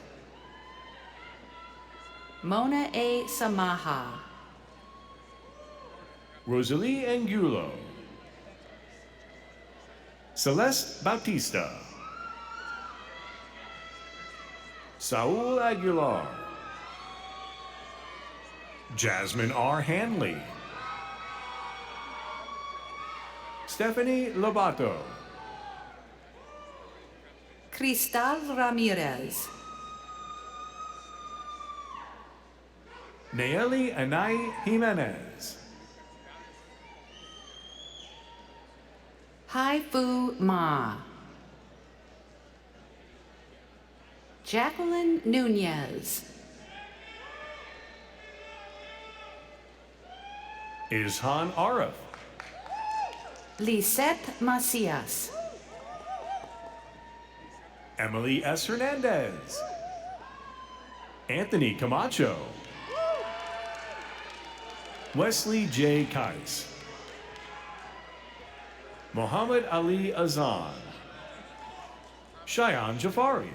Mona A. Samaha. Rosalie Angulo. Celeste Bautista. Saul Aguilar. Jasmine R. Hanley. Stephanie Lobato. Cristal Ramirez. Nayeli Anai Jimenez. Haifu Ma. Jacqueline Nunez. Ishan Arif. Lisette Macias. Emily S. Hernandez. Anthony Camacho. Wesley J. Kais. Muhammad Ali Azan. Shayan Jafari.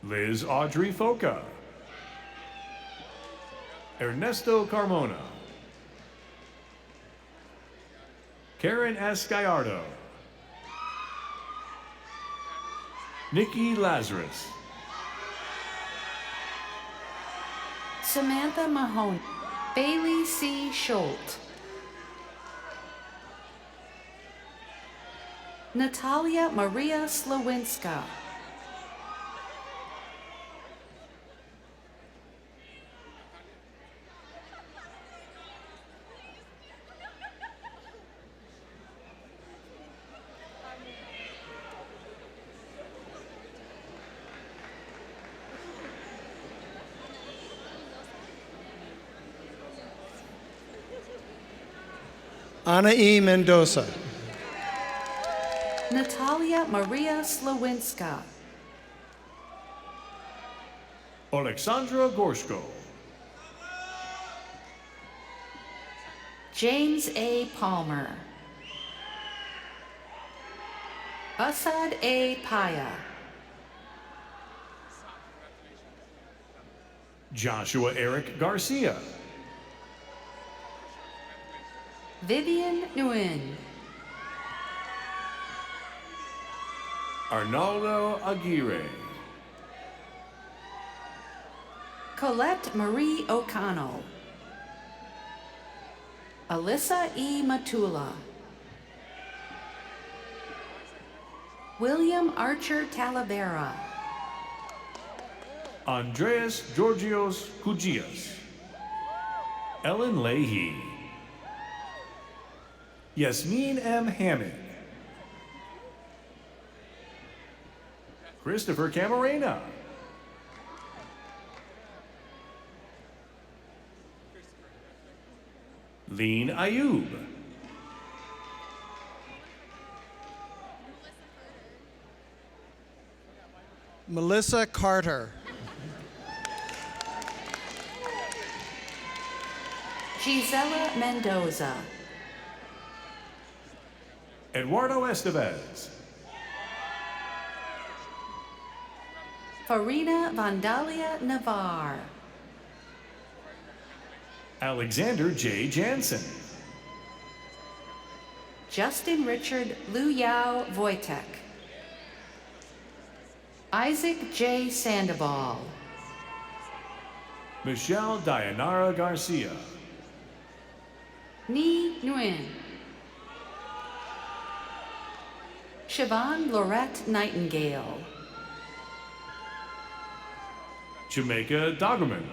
Liz Audrey Foca, Ernesto Carmona, Karen S. Gallardo, Nikki Lazarus, Samantha Mahoney, Bailey C. Schultz, Natalia Maria Slawinska, Ana E. Mendoza, Natalia Maria Slawinska, Alexandra Gorshko, James A. Palmer, Asad A. Paya, Joshua Eric Garcia, Vivian Nguyen, Arnaldo Aguirre, Colette Marie O'Connell, Alyssa E. Matula, William Archer Talavera, Andreas Georgios Kugias, Ellen Leahy, Yasmin M. Hammond, Christopher Camarena, Lean Ayub, Melissa Carter, Gisela Mendoza, Eduardo Estevez, Farina Vandalia Navar, Alexander J. Jansen, Justin Richard Liu Yao Wojtek, Isaac J. Sandoval, Michelle Dayanara Garcia, Ni Nguyen, Siobhan Lorette Nightingale, Jamaica Doggerman,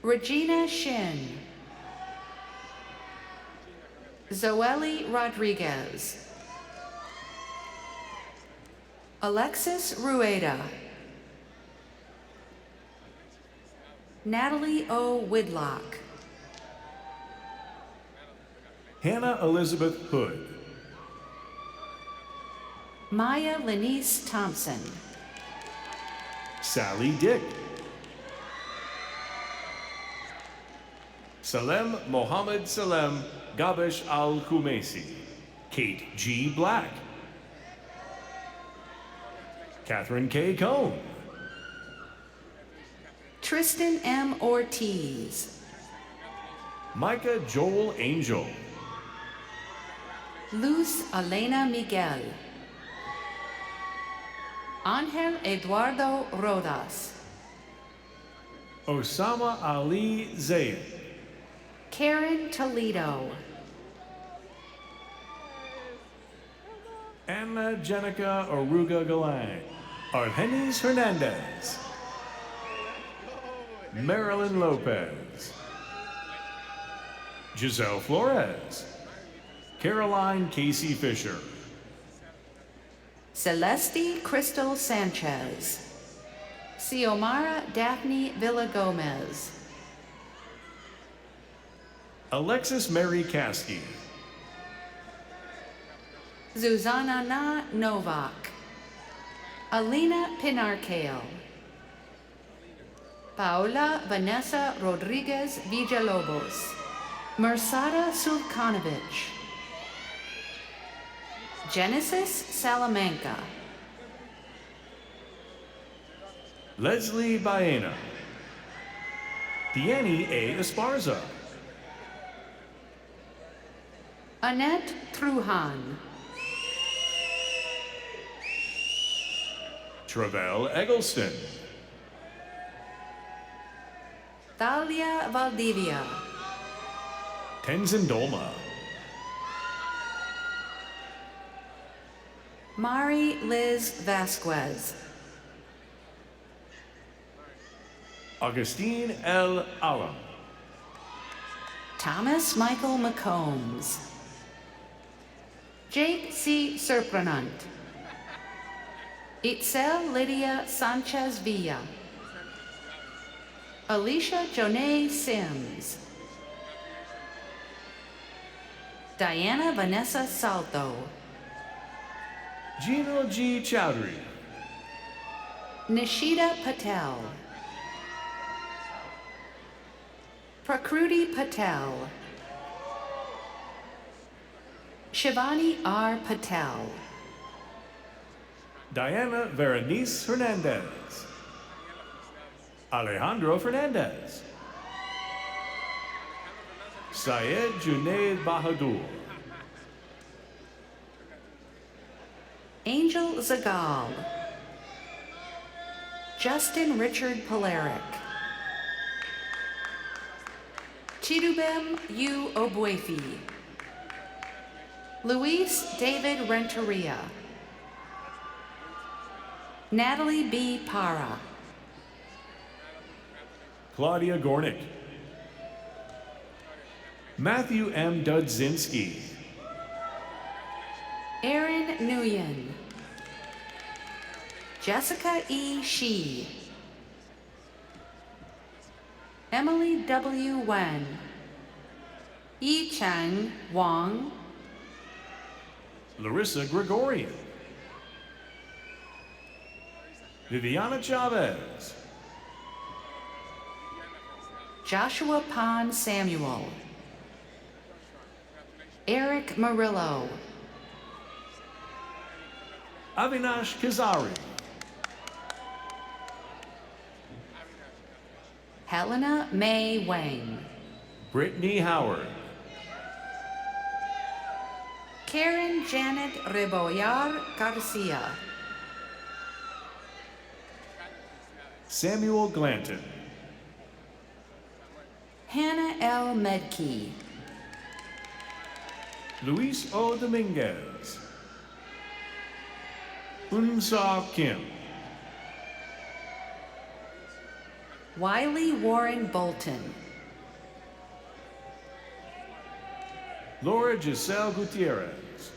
Regina Shin, Zoeli Rodriguez, Alexis Rueda, Natalie O. Whitlock, Hannah Elizabeth Hood, Maya Lenice Thompson, Sally Dick, Salem Mohammed Salem Gabesh Al Khumaisi, Kate G. Black, Catherine K. Cohn, Tristan M. Ortiz, Micah Joel Angel, Luz Elena Miguel, Ángel Eduardo Rodas, Osama Ali Zayed, Karen Toledo, Anna Jenica Oruga Galang, Argenis Hernandez, Marilyn Lopez, Giselle Flores, Caroline Casey Fisher, Celeste Crystal Sanchez, Xiomara Daphne Villagomez, Alexis Mary Caskey, Zuzana Na Novak, Alina Pinarcale, Paola Vanessa Rodriguez Villalobos, Mersada Sulkanovich, Genesis Salamanca, Leslie Baena. Tieni A. Esparza. Annette Truhan. Travell Eggleston. Thalia Valdivia. Tenzin Dolma. Mari Liz Vasquez. Augustine L. Allen. Thomas Michael McCombs. Jake C. Surprenant. Itzel Lydia Sanchez Villa. Alicia Jonay Sims. Diana Vanessa Salto. Gino G. Chowdhury. Nishita Patel. Prakruti Patel. Shivani R. Patel. Diana Veronice Hernandez. Alejandro Fernandez. Syed Junaid Bahadur. Angel Zagal. Justin Richard Polaric. Chidubem U. Obuefi. Luis David Renteria. Natalie B. Para. Claudia Gornick. Matthew M. Dudzinski. Aaron Nguyen. Jessica E. Shee. Emily W. Wen. Yi Chang Wang. Larissa Gregorian. Viviana Chavez. Joshua Pond Samuel. Eric Murillo. Avinash Kazari. Helena May Wang. Brittany Howard. Karen Janet Rebollar Garcia. Samuel Glanton. Hannah L. Medkey. Luis O. Dominguez. Unsa Kim. Wiley Warren Bolton. Laura Giselle Gutierrez.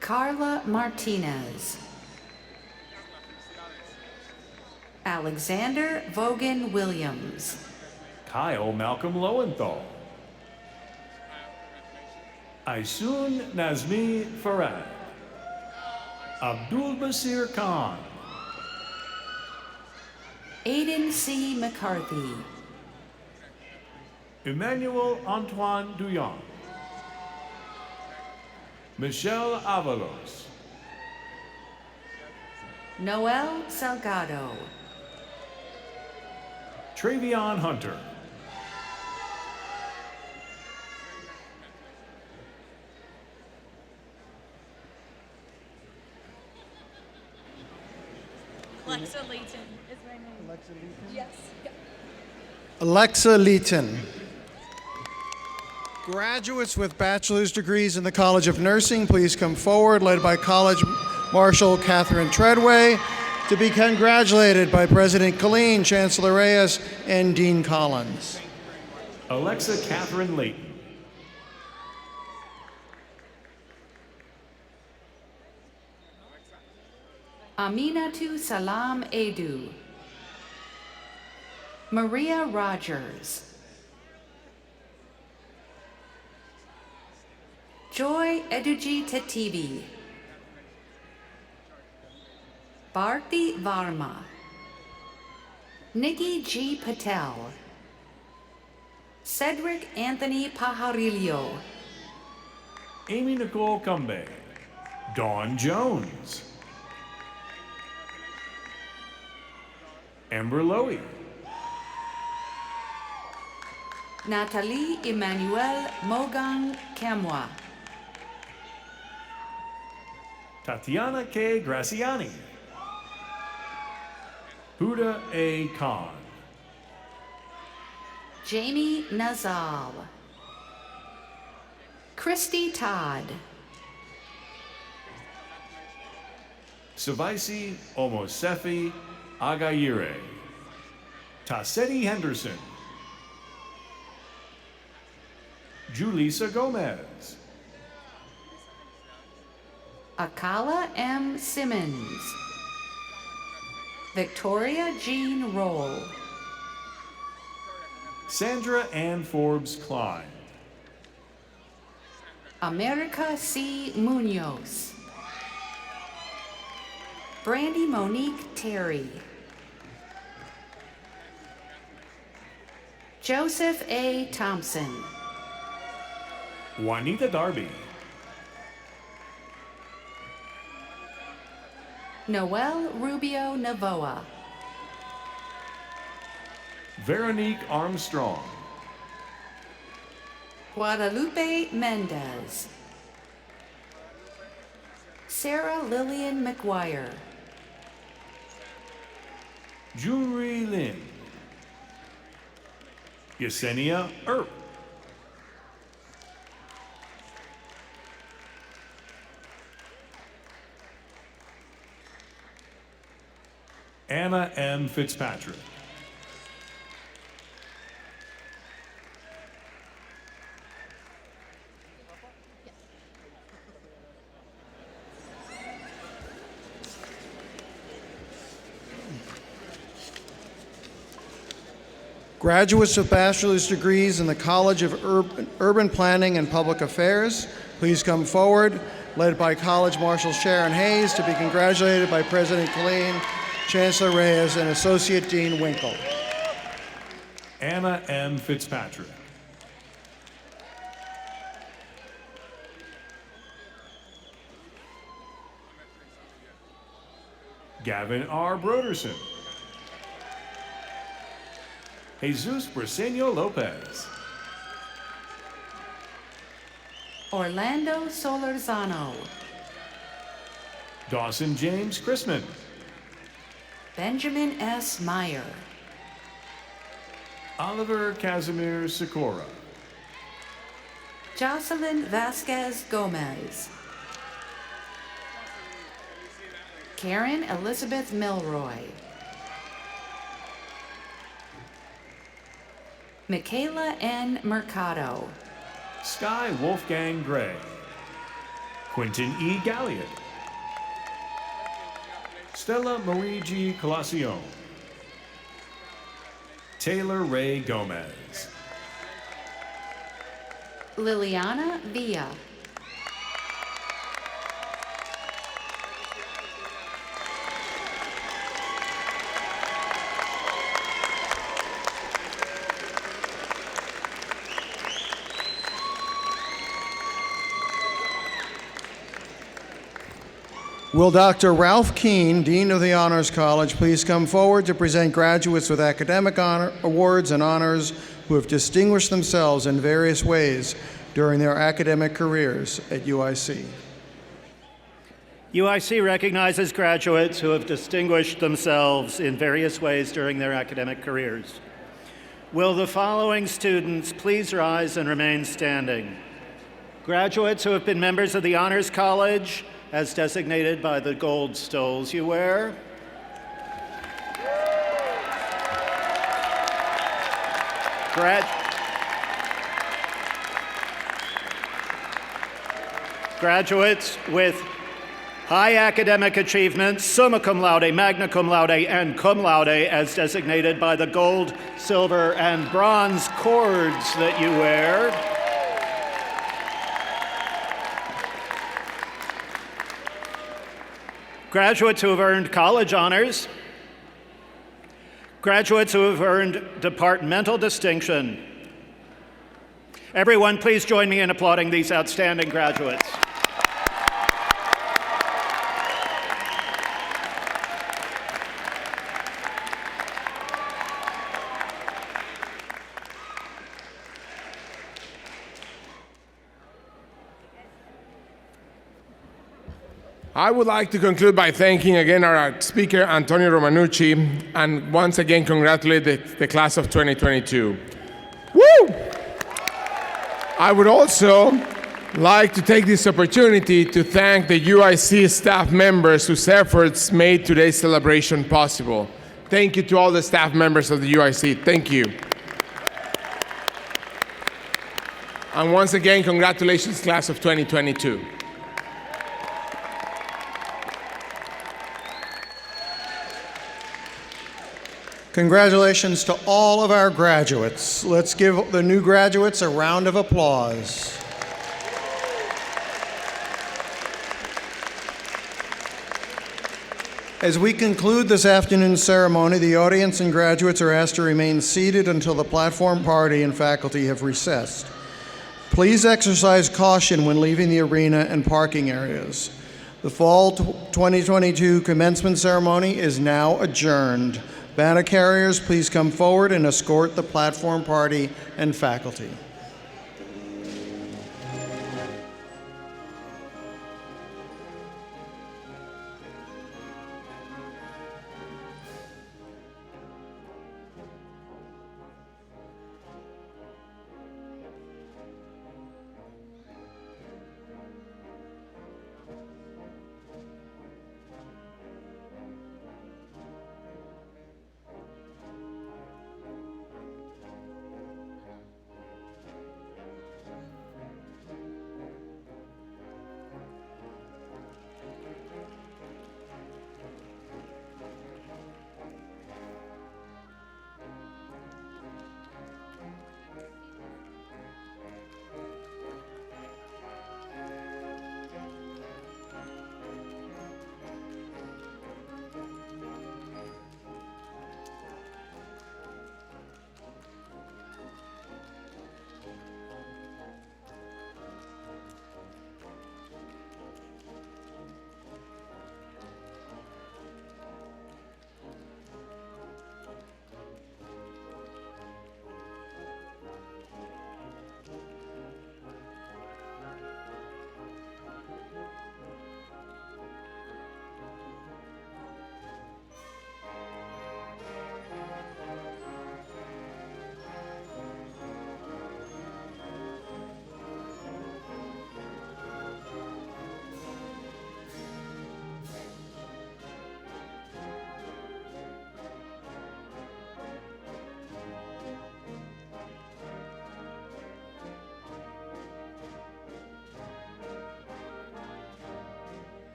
Carla Martinez. Alexander Vogan Williams. Kyle Malcolm Lowenthal. Aisun Nazmi Farad. Abdul Basir Khan. Aiden C. McCarthy. Emmanuel Antoine Duyan. Michelle Avalos. Noel Salgado. Travion Hunter. Alexa Layton is my name. Alexa Layton? Yes. Alexa Leeton. Graduates with bachelor's degrees in the College of Nursing, please come forward, led by College Marshal Catherine Treadway, to be congratulated by President Colleen, Chancellor Reyes, and Dean Collins. Alexa Catherine Layton. Aminatu Salam Edu. Maria Rogers. Joy Eduji Tetibi. Bharti Varma. Nikki G. Patel. Cedric Anthony Pajarillo. Amy Nicole Cumbe. Dawn Jones. Amber Lowy. Nathalie Emmanuel Mogang Kamwa. Tatiana K. Graciani. Huda A. Khan. Jamie Nazal. Christy Todd. Savaisi Omosefi Agayire. Taseti Henderson. Julissa Gomez. Akala M. Simmons. Victoria Jean Roll. Sandra Ann Forbes Klein. America C. Munoz. Brandy Monique Terry. Joseph A. Thompson. Juanita Darby. Noel Rubio Navoa. Veronique Armstrong. Guadalupe Mendez. Sarah Lillian McGuire. Junri Lin. Yesenia Earp. Anna M. Fitzpatrick. Graduates with bachelor's degrees in the College of Urban Planning and Public Affairs, please come forward, led by College Marshal Sharon Hayes, to be congratulated by President Killeen, Chancellor Reyes, and Associate Dean Winkle. Anna M. Fitzpatrick. Gavin R. Broderson. Jesus Briseño Lopez. Orlando Solorzano. Dawson James Chrisman. Benjamin S. Meyer. Oliver Casimir Sikora. Jocelyn Vasquez Gomez. Karen Elizabeth Milroy. Michaela N. Mercado. Sky Wolfgang Gray. Quentin E. Galliot. Stella Marie G. Colacion. Taylor Ray Gomez. Liliana Villa. Will Dr. Ralph Keene, Dean of the Honors College, please come forward to present graduates with academic awards and honors who have distinguished themselves in various ways during their academic careers at UIC. UIC recognizes graduates who have distinguished themselves in various ways during their academic careers. Will the following students please rise and remain standing? Graduates who have been members of the Honors College, as designated by the gold stoles you wear. Graduates with high academic achievements, summa cum laude, magna cum laude, and cum laude, as designated by the gold, silver, and bronze cords that you wear. Graduates who have earned college honors. Graduates who have earned departmental distinction. Everyone, please join me in applauding these outstanding graduates. I would like to conclude by thanking again our speaker, Antonio Romanucci, and once again congratulate the class of 2022. Woo! I would also like to take this opportunity to thank the UIC staff members whose efforts made today's celebration possible. Thank you to all the staff members of the UIC. Thank you. And once again, congratulations, class of 2022. Congratulations to all of our graduates. Let's give the new graduates a round of applause. As we conclude this afternoon's ceremony, the audience and graduates are asked to remain seated until the platform party and faculty have recessed. Please exercise caution when leaving the arena and parking areas. The Fall 2022 commencement ceremony is now adjourned. Banner carriers, please come forward and escort the platform party and faculty.